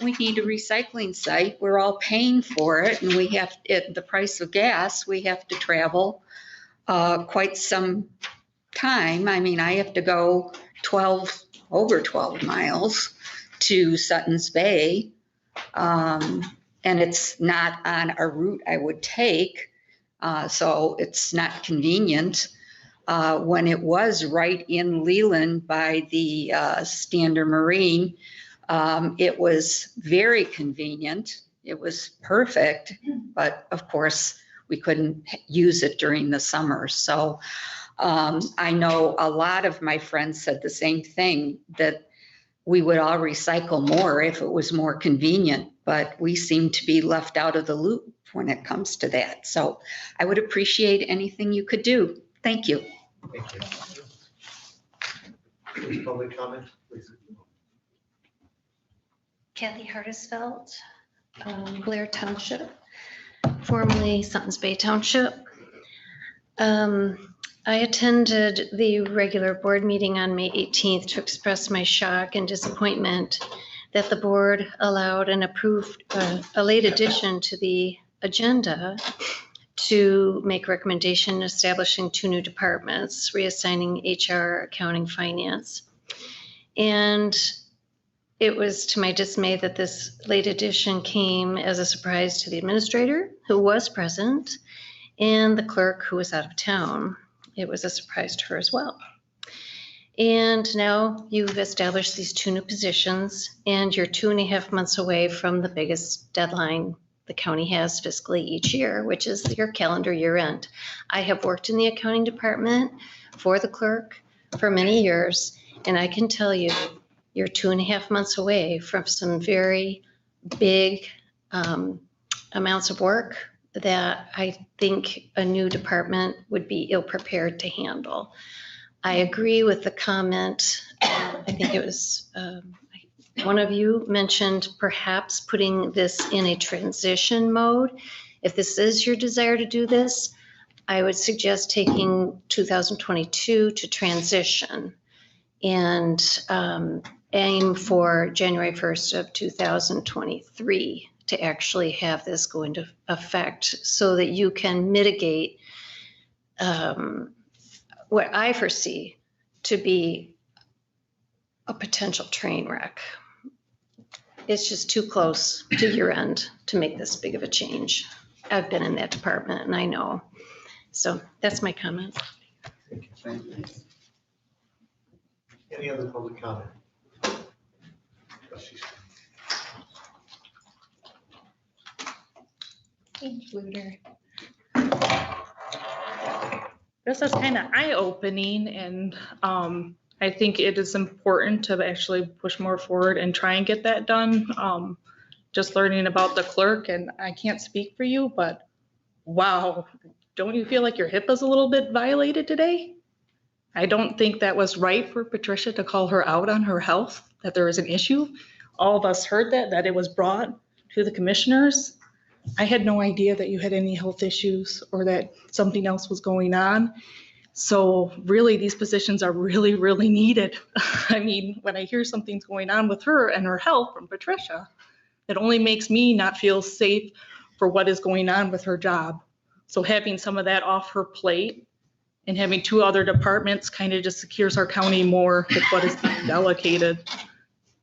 we need a recycling site. We're all paying for it, and we have, at the price of gas, we have to travel quite some time. I mean, I have to go over 12 miles to Sutton's Bay. And it's not on a route I would take, so it's not convenient. When it was right in Leland by the Standard Marine, it was very convenient. It was perfect, but of course, we couldn't use it during the summer. So I know a lot of my friends said the same thing, that we would all recycle more if it was more convenient, but we seem to be left out of the loop when it comes to that. So I would appreciate anything you could do. Thank you. Thank you. Any public comment, please? Kathy Hardisfeld, Blair Township, formerly Sutton's Bay Township. I attended the regular board meeting on May 18th to express my shock and disappointment that the board allowed and approved a late addition to the agenda to make recommendation establishing 2 new departments, reassigning HR, accounting, finance. And it was to my dismay that this late addition came as a surprise to the administrator, who was present, and the clerk, who was out of town. It was a surprise to her as well. And now you've established these 2 new positions, and you're 2.5 months away from the biggest deadline the county has fiscally each year, which is your calendar year end. I have worked in the accounting department for the clerk for many years, and I can tell you, you're 2.5 months away from some very big amounts of work that I think a new department would be ill-prepared to handle. I agree with the comment, I think it was one of you mentioned perhaps putting this in a transition mode. If this is your desire to do this, I would suggest taking 2022 to transition and aim for January 1st of 2023 to actually have this go into effect so that you can mitigate what I foresee to be a potential train wreck. It's just too close to year end to make this big of a change. I've been in that department and I know. So that's my comment. Thank you. Any other public comment? Thanks, Luder. This is kind of eye-opening, and I think it is important to actually push more forward and try and get that done. Just learning about the clerk, and I can't speak for you, but wow, don't you feel like your HIPAA's a little bit violated today? I don't think that was right for Patricia to call her out on her health, that there was an issue. All of us heard that it was brought to the commissioners. I had no idea that you had any health issues or that something else was going on. So really, these positions are really, really needed. I mean, when I hear something's going on with her and her health from Patricia, it only makes me not feel safe for what is going on with her job. So having some of that off her plate and having 2 other departments kind of just secures our county more with what is being delegated.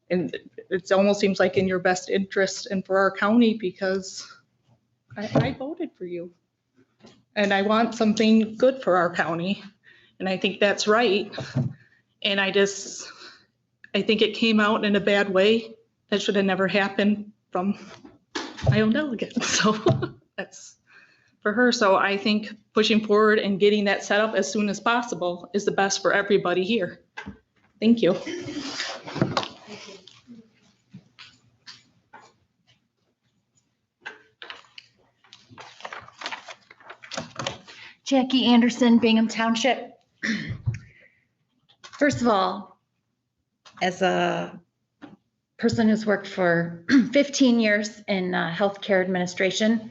And it almost seems like in your best interest and for our county, because I voted for you. And I want something good for our county. And I think that's right. And I think it came out in a bad way. That should have never happened from my own delegate. So that's for her. So I think pushing forward and getting that set up as soon as possible is the best for everybody here. Thank you. Jackie Anderson, Bingham Township. First of all, as a person who's worked for 15 years in healthcare administration,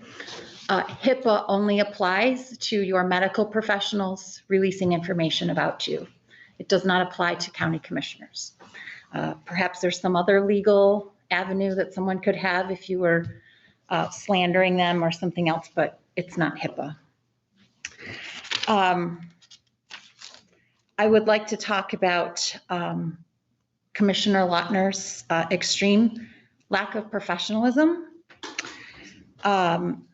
HIPAA only applies to your medical professionals releasing information about you. It does not apply to county commissioners. Perhaps there's some other legal avenue that someone could have if you were slandering them or something else, but it's not HIPAA. I would like to talk about Commissioner Lautner's extreme lack of professionalism,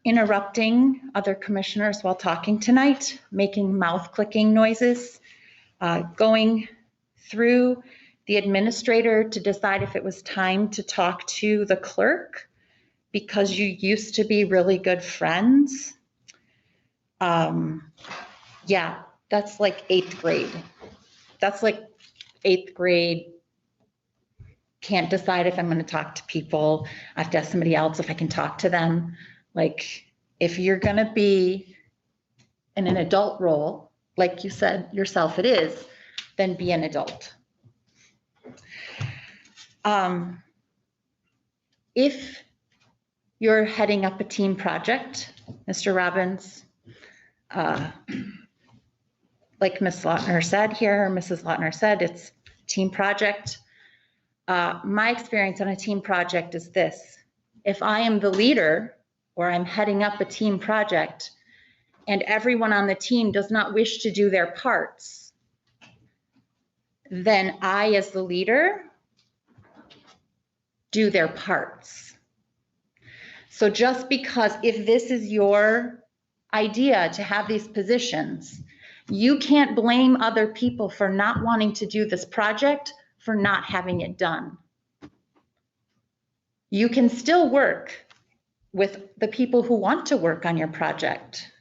interrupting other commissioners while talking tonight, making mouth clicking noises, going through the administrator to decide if it was time to talk to the clerk because you used to be really good friends. Yeah, that's like 8th grade. That's like 8th grade. Can't decide if I'm going to talk to people. I have to ask somebody else if I can talk to them. Like, if you're going to be in an adult role, like you said yourself it is, then be an adult. If you're heading up a team project, Mr. Robbins, like Ms. Lautner said here, Mrs. Lautner said, it's a team project. My experience on a team project is this: if I am the leader or I'm heading up a team project and everyone on the team does not wish to do their parts, then I, as the leader, do their parts. So just because if this is your idea to have these positions, you can't blame other people for not wanting to do this project, for not having it done. You can still work with the people who want to work on your project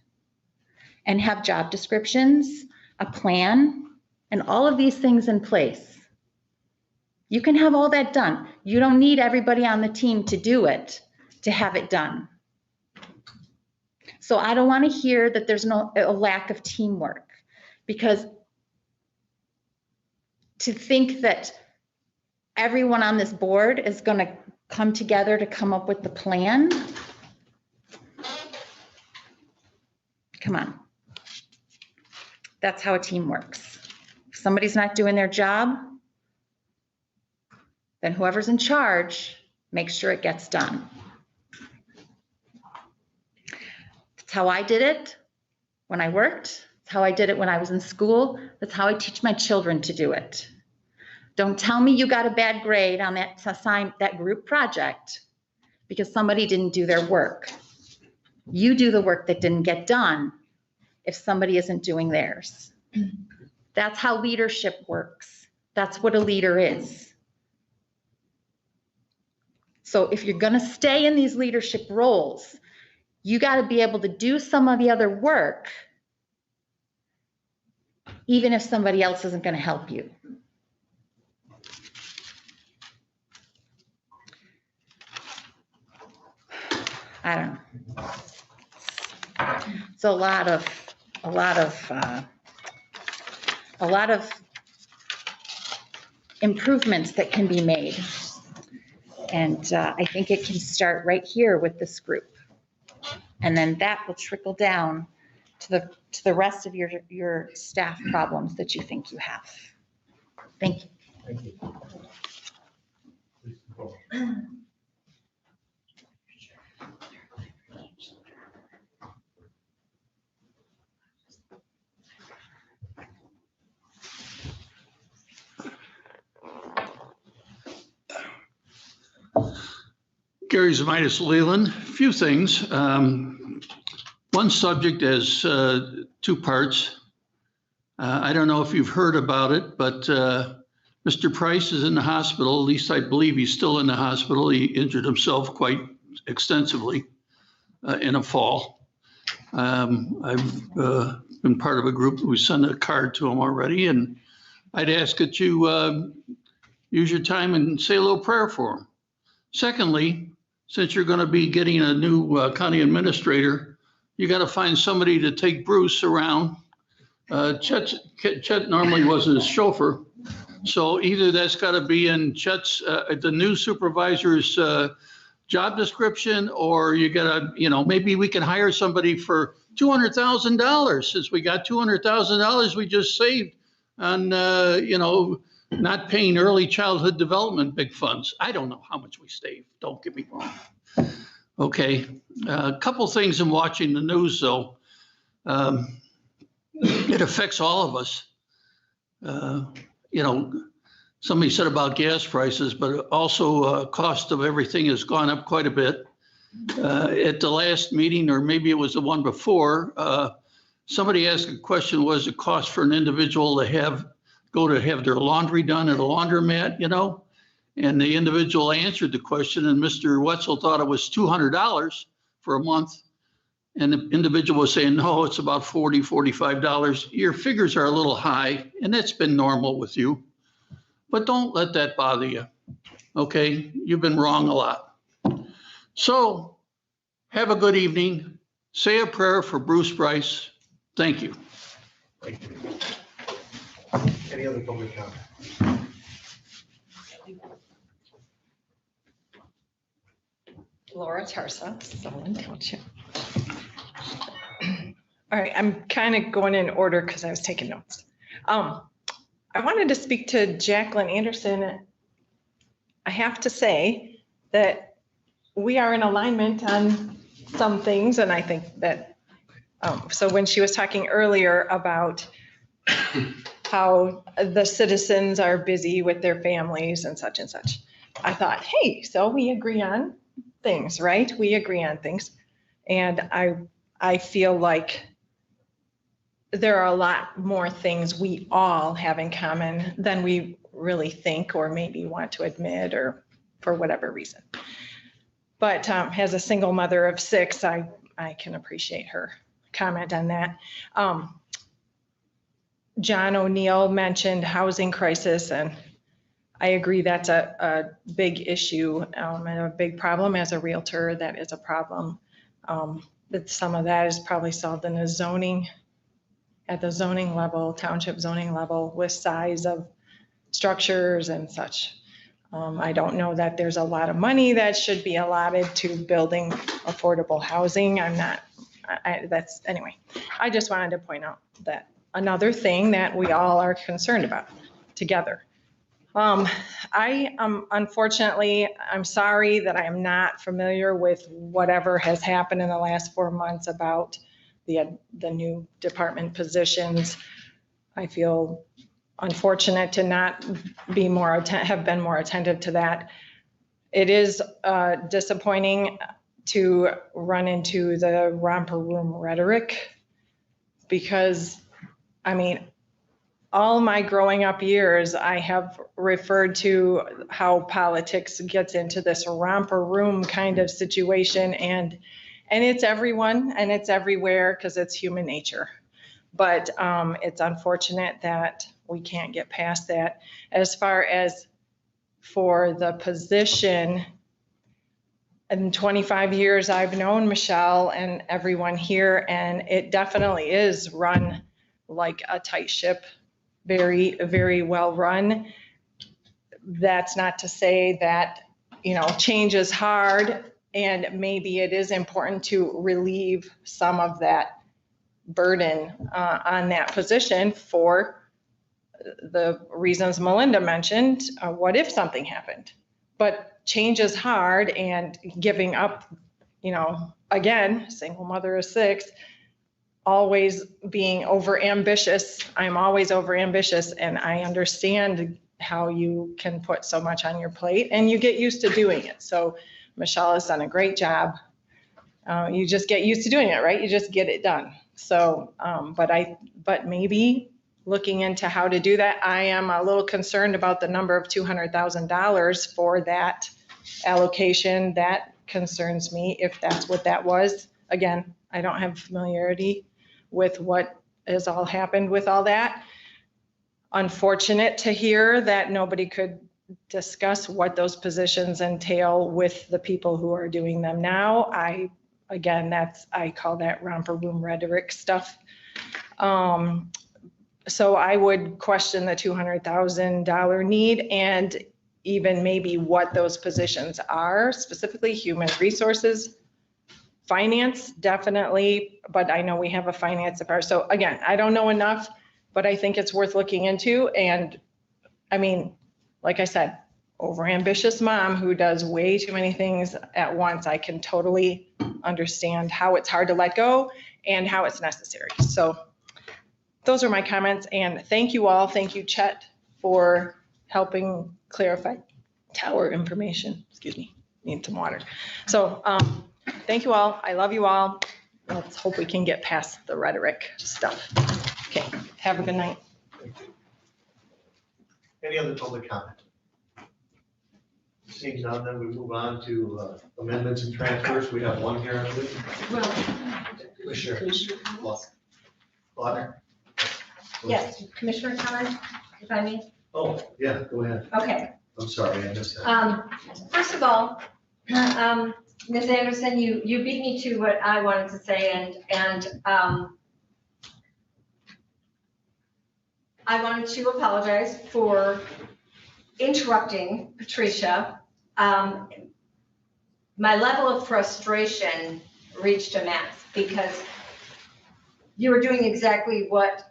and have job descriptions, a plan, and all of these things in place. You can have all that done. You don't need everybody on the team to do it, to have it done. So I don't want to hear that there's a lack of teamwork, because to think that everyone on this board is going to come together to come up with the plan, come on. That's how a team works. If somebody's not doing their job, then whoever's in charge makes sure it gets done. That's how I did it when I worked. That's how I did it when I was in school. That's how I teach my children to do it. Don't tell me you got a bad grade on that group project because somebody didn't do their work. You do the work that didn't get done if somebody isn't doing theirs. That's how leadership works. That's what a leader is. So if you're going to stay in these leadership roles, you got to be able to do some of the other work, even if somebody else isn't going to help you. I don't know. It's a lot of improvements that can be made. And I think it can start right here with this group. And then that will trickle down to the rest of your staff problems that you think you have. Thank you. Thank you. Gary Zamitis, Leland. A few things. One subject has 2 parts. I don't know if you've heard about it, but Mr. Price is in the hospital. At least I believe he's still in the hospital. He injured himself quite extensively in a fall. I've been part of a group. We sent a card to him already, and I'd ask that you use your time and say a little prayer for him. Secondly, since you're going to be getting a new county administrator, you got to find somebody to take Bruce around. Chet normally was his chauffeur, so either that's got to be in Chet's, the new supervisor's job description, or you gotta, maybe we can hire somebody for $200,000, since we got $200,000 we just saved on, not paying early childhood development big funds. I don't know how much we saved, don't get me wrong. Okay, a couple things in watching the news though. It affects all of us. Somebody said about gas prices, but also cost of everything has gone up quite a bit. At the last meeting, or maybe it was the one before, somebody asked a question, what does it cost for an individual to have their laundry done at a laundromat, And the individual answered the question, and Mr. Wetzel thought it was $200 for a month. And the individual was saying, no, it's about $40, $45. Your figures are a little high, and that's been normal with you. But don't let that bother you, okay? You've been wrong a lot. So have a good evening. Say a prayer for Bruce Bryce. Thank you. Thank you. Any other public comment? Laura Tarsa, Sullivan Township. All right, I'm kind of going in order because I was taking notes. I wanted to speak to Jacqueline Anderson. I have to say that we are in alignment on some things, and I think that, so when she was talking earlier about how the citizens are busy with their families and such, I thought, hey, so we agree on things, right? We agree on things. And I feel like there are a lot more things we all have in common than we really think or maybe want to admit, or for whatever reason. But as a single mother of 6, I can appreciate her comment on that. John O'Neill mentioned housing crisis, and I agree that's a big issue and a big problem. As a realtor, that is a problem. But some of that is probably solved in the zoning, at the zoning level, township zoning level, with size of structures and such. I don't know that there's a lot of money that should be allotted to building affordable housing. Anyway, I just wanted to point out that another thing that we all are concerned about together. Unfortunately, I'm sorry that I am not familiar with whatever has happened in the last 4 months about the new department positions. I feel unfortunate to not be have been more attentive to that. It is disappointing to run into the romper room rhetoric, because, all my growing up years, I have referred to how politics gets into this romper room kind of situation, and it's everyone and it's everywhere because it's human nature. But it's unfortunate that we can't get past that. As far as for the position, in 25 years, I've known Michelle and everyone here, and it definitely is run like a tight ship. Very, very well run. That's not to say that, change is hard, and maybe it is important to relieve some of that burden on that position for the reasons Melinda mentioned. What if something happened? But change is hard, and giving up, again, single mother of 6, always being over ambitious. I'm always over ambitious, and I understand how you can put so much on your plate and you get used to doing it. So Michelle has done a great job. You just get used to doing it, right? You just get it done. So, but maybe looking into how to do that, I am a little concerned about the number of $200,000 for that allocation. That concerns me, if that's what that was. Again, I don't have familiarity with what has all happened with all that. Unfortunate to hear that nobody could discuss what those positions entail with the people who are doing them now. I call that romper room rhetoric stuff. So I would question the $200,000 need. And even maybe what those positions are, specifically human resources, finance, definitely, but I know we have a finance department. So again, I don't know enough, but I think it's worth looking into. And I mean, like I said, overambitious mom who does way too many things at once, I can totally understand how it's hard to let go and how it's necessary. So those are my comments, and thank you all. Thank you, Chet, for helping clarify tower information. Excuse me, need some water. So thank you all. I love you all. Let's hope we can get past the rhetoric stuff. Okay, have a good night. Any other public comment? Seeing none, then we move on to amendments and transfers. We have one here, I believe. Commissioner Lautner. Yes, Commissioner comment, if I may. Oh, yeah, go ahead. Okay. I'm sorry, I missed that. First of all, Ms. Anderson, you beat me to what I wanted to say, and I wanted to apologize for interrupting Patricia. My level of frustration reached a max because you were doing exactly what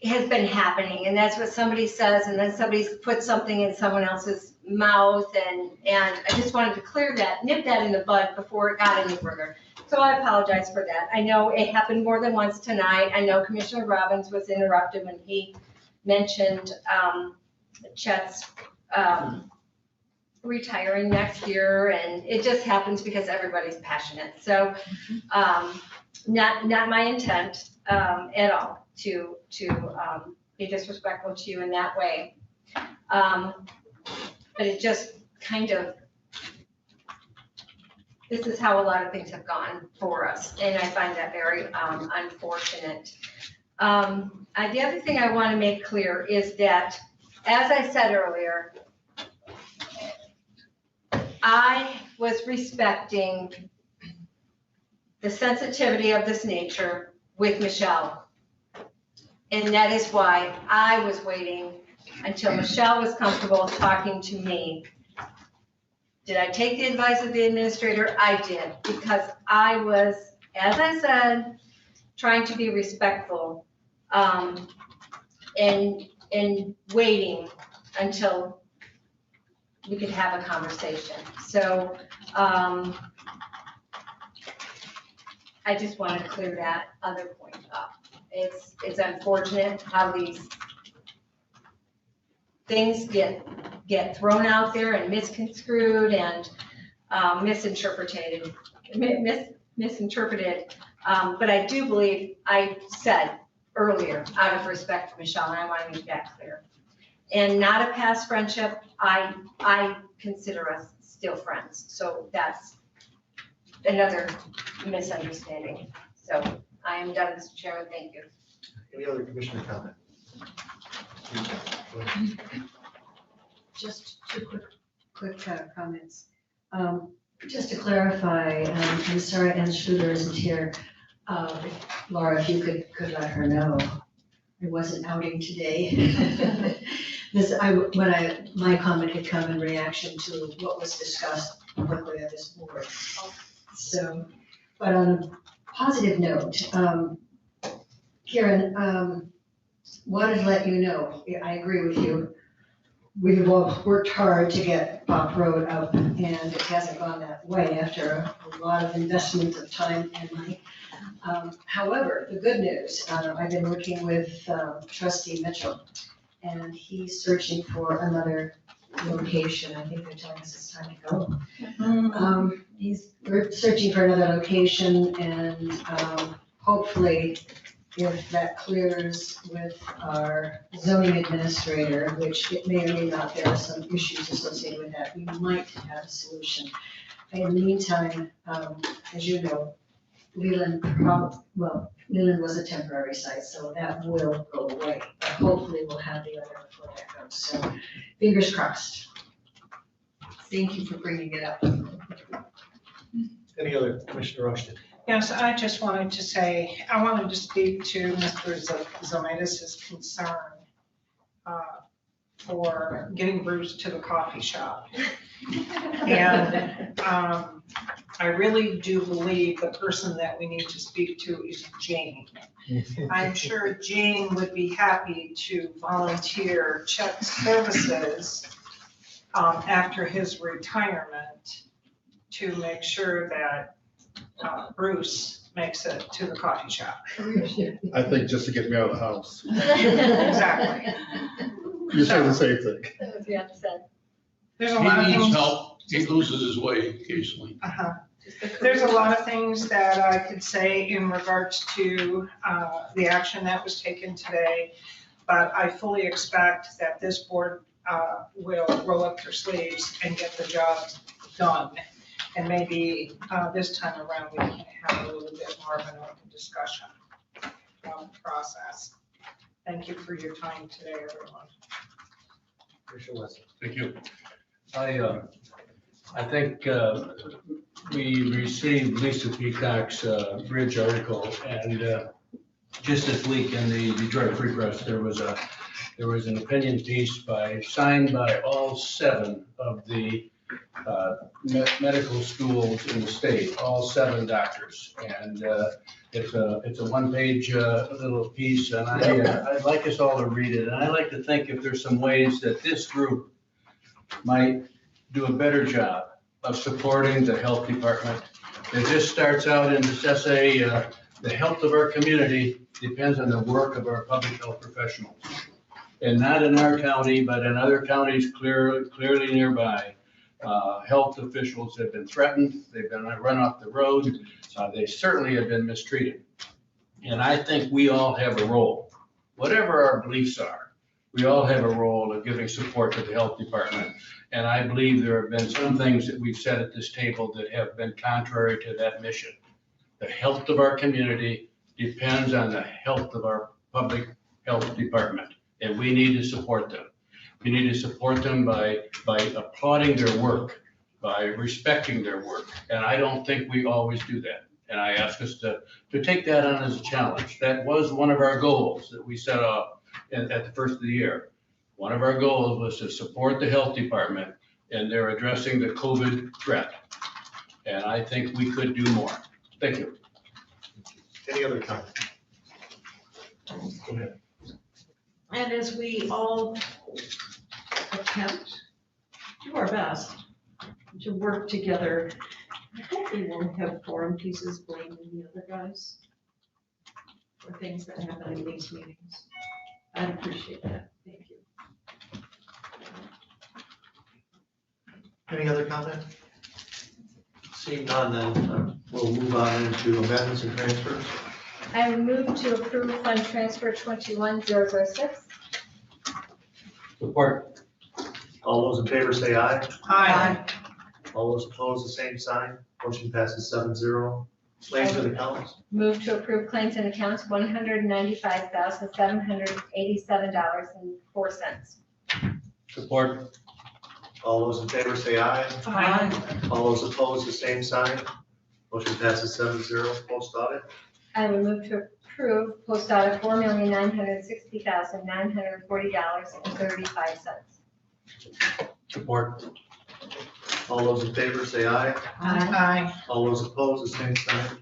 has been happening, and that's what somebody says, and then somebody's put something in someone else's mouth, and I just wanted to clear that, nip that in the bud before it got any further. So I apologize for that. I know it happened more than once tonight. I know Commissioner Robbins was interrupted when he mentioned Chet's retiring next year, and it just happens because everybody's passionate. So not my intent at all to be disrespectful to you in that way. But it just kind of, this is how a lot of things have gone for us, and I find that very unfortunate. The other thing I want to make clear is that, as I said earlier, I was respecting the sensitivity of this nature with Michelle. And that is why I was waiting until Michelle was comfortable talking to me. Did I take the advice of the administrator? I did, because I was, as I said, trying to be respectful and waiting until we could have a conversation. So I just wanted to clear that other point up. It's unfortunate how these things get thrown out there and misconstrued and misinterpreted. But I do believe I said earlier, out of respect for Michelle, and I want to make that clear. And not a past friendship, I consider us still friends. So that's another misunderstanding. So I am done, Mr. Chairman, thank you. Any other commissioner comment? Just two quick comments. Just to clarify, I'm sorry Ann Schluter isn't here. Laura, if you could let her know, it wasn't outing today. My comment had come in reaction to what was discussed publicly at this board. So, but on a positive note, Karen, wanted to let you know, I agree with you. We've all worked hard to get Bach Road up, and it hasn't gone that way after a lot of investment of time and money. However, the good news, I've been working with Trustee Mitchell, and he's searching for another location. I think they're telling us it's time to go. We're searching for another location, and hopefully, if that clears with our zoning administrator, which it may or may not, there are some issues associated with that, we might have a solution. In the meantime, as you know, Leland was a temporary site, so that will go away. But hopefully we'll have the other before that goes. So fingers crossed. Thank you for bringing it up. Any other, Commissioner Rushton? Yes, I just wanted to say, I wanted to speak to Mr. Zonaitis' concern for getting Bruce to the coffee shop. And I really do believe the person that we need to speak to is Jane. I'm sure Jane would be happy to volunteer check services after his retirement to make sure that Bruce makes it to the coffee shop. I think just to get me out of the house. Exactly. You say the same thing. That was Jeff said. There's a lot of He needs things. help. He loses his way occasionally. There's a lot of things that I could say in regards to the action that was taken today, but I fully expect that this board will roll up their sleeves and get the job done. And maybe this time around, we can have a little bit more of an open discussion on the process. Thank you for your time today, everyone. Commissioner Wesson. Thank you. I think we received Lisa Peacock's bridge article, and just this week in the Detroit Free Press, there was an opinion piece signed by all 7 of the medical schools in the state, all 7 doctors, and it's a one-page little piece, and I'd like us all to read it, and I like to think if there's some ways that this group might do a better job of supporting the health department. It just starts out in this essay, the health of our community depends on the work of our public health professionals. And not in our county, but in other counties clearly nearby. Health officials have been threatened, they've been run off the road, they certainly have been mistreated. And I think we all have a role, whatever our beliefs are, we all have a role of giving support to the health department. And I believe there have been some things that we've said at this table that have been contrary to that mission. The health of our community depends on the health of our public health department, and we need to support them. We need to support them by applauding their work, by respecting their work. And I don't think we always do that. And I ask us to take that on as a challenge. That was one of our goals that we set up at the first of the year. One of our goals was to support the health department, and they're addressing the COVID threat. And I think we could do more. Thank you. Any other comments? Go ahead. And as we all attempt, do our best to work together, I hope we won't have forum pieces blaming the other guys for things that happen in these meetings. I'd appreciate that. Thank you. Any other comment? Seeing none, then we'll move on into amendments and transfers. I would move to approve fund transfer 21006. Support. All those in favor say aye. Aye. All those opposed, the same sign. Motion passes 7-0. Claims and accounts. Move to approve claims and accounts $195,787.04. Support. All those in favor say aye. Aye. All those opposed, the same sign. Motion passes 7-0. Post audit. I would move to approve post audit $4,960,940.35. Support. All those in favor say aye. Aye. All those opposed, the same sign.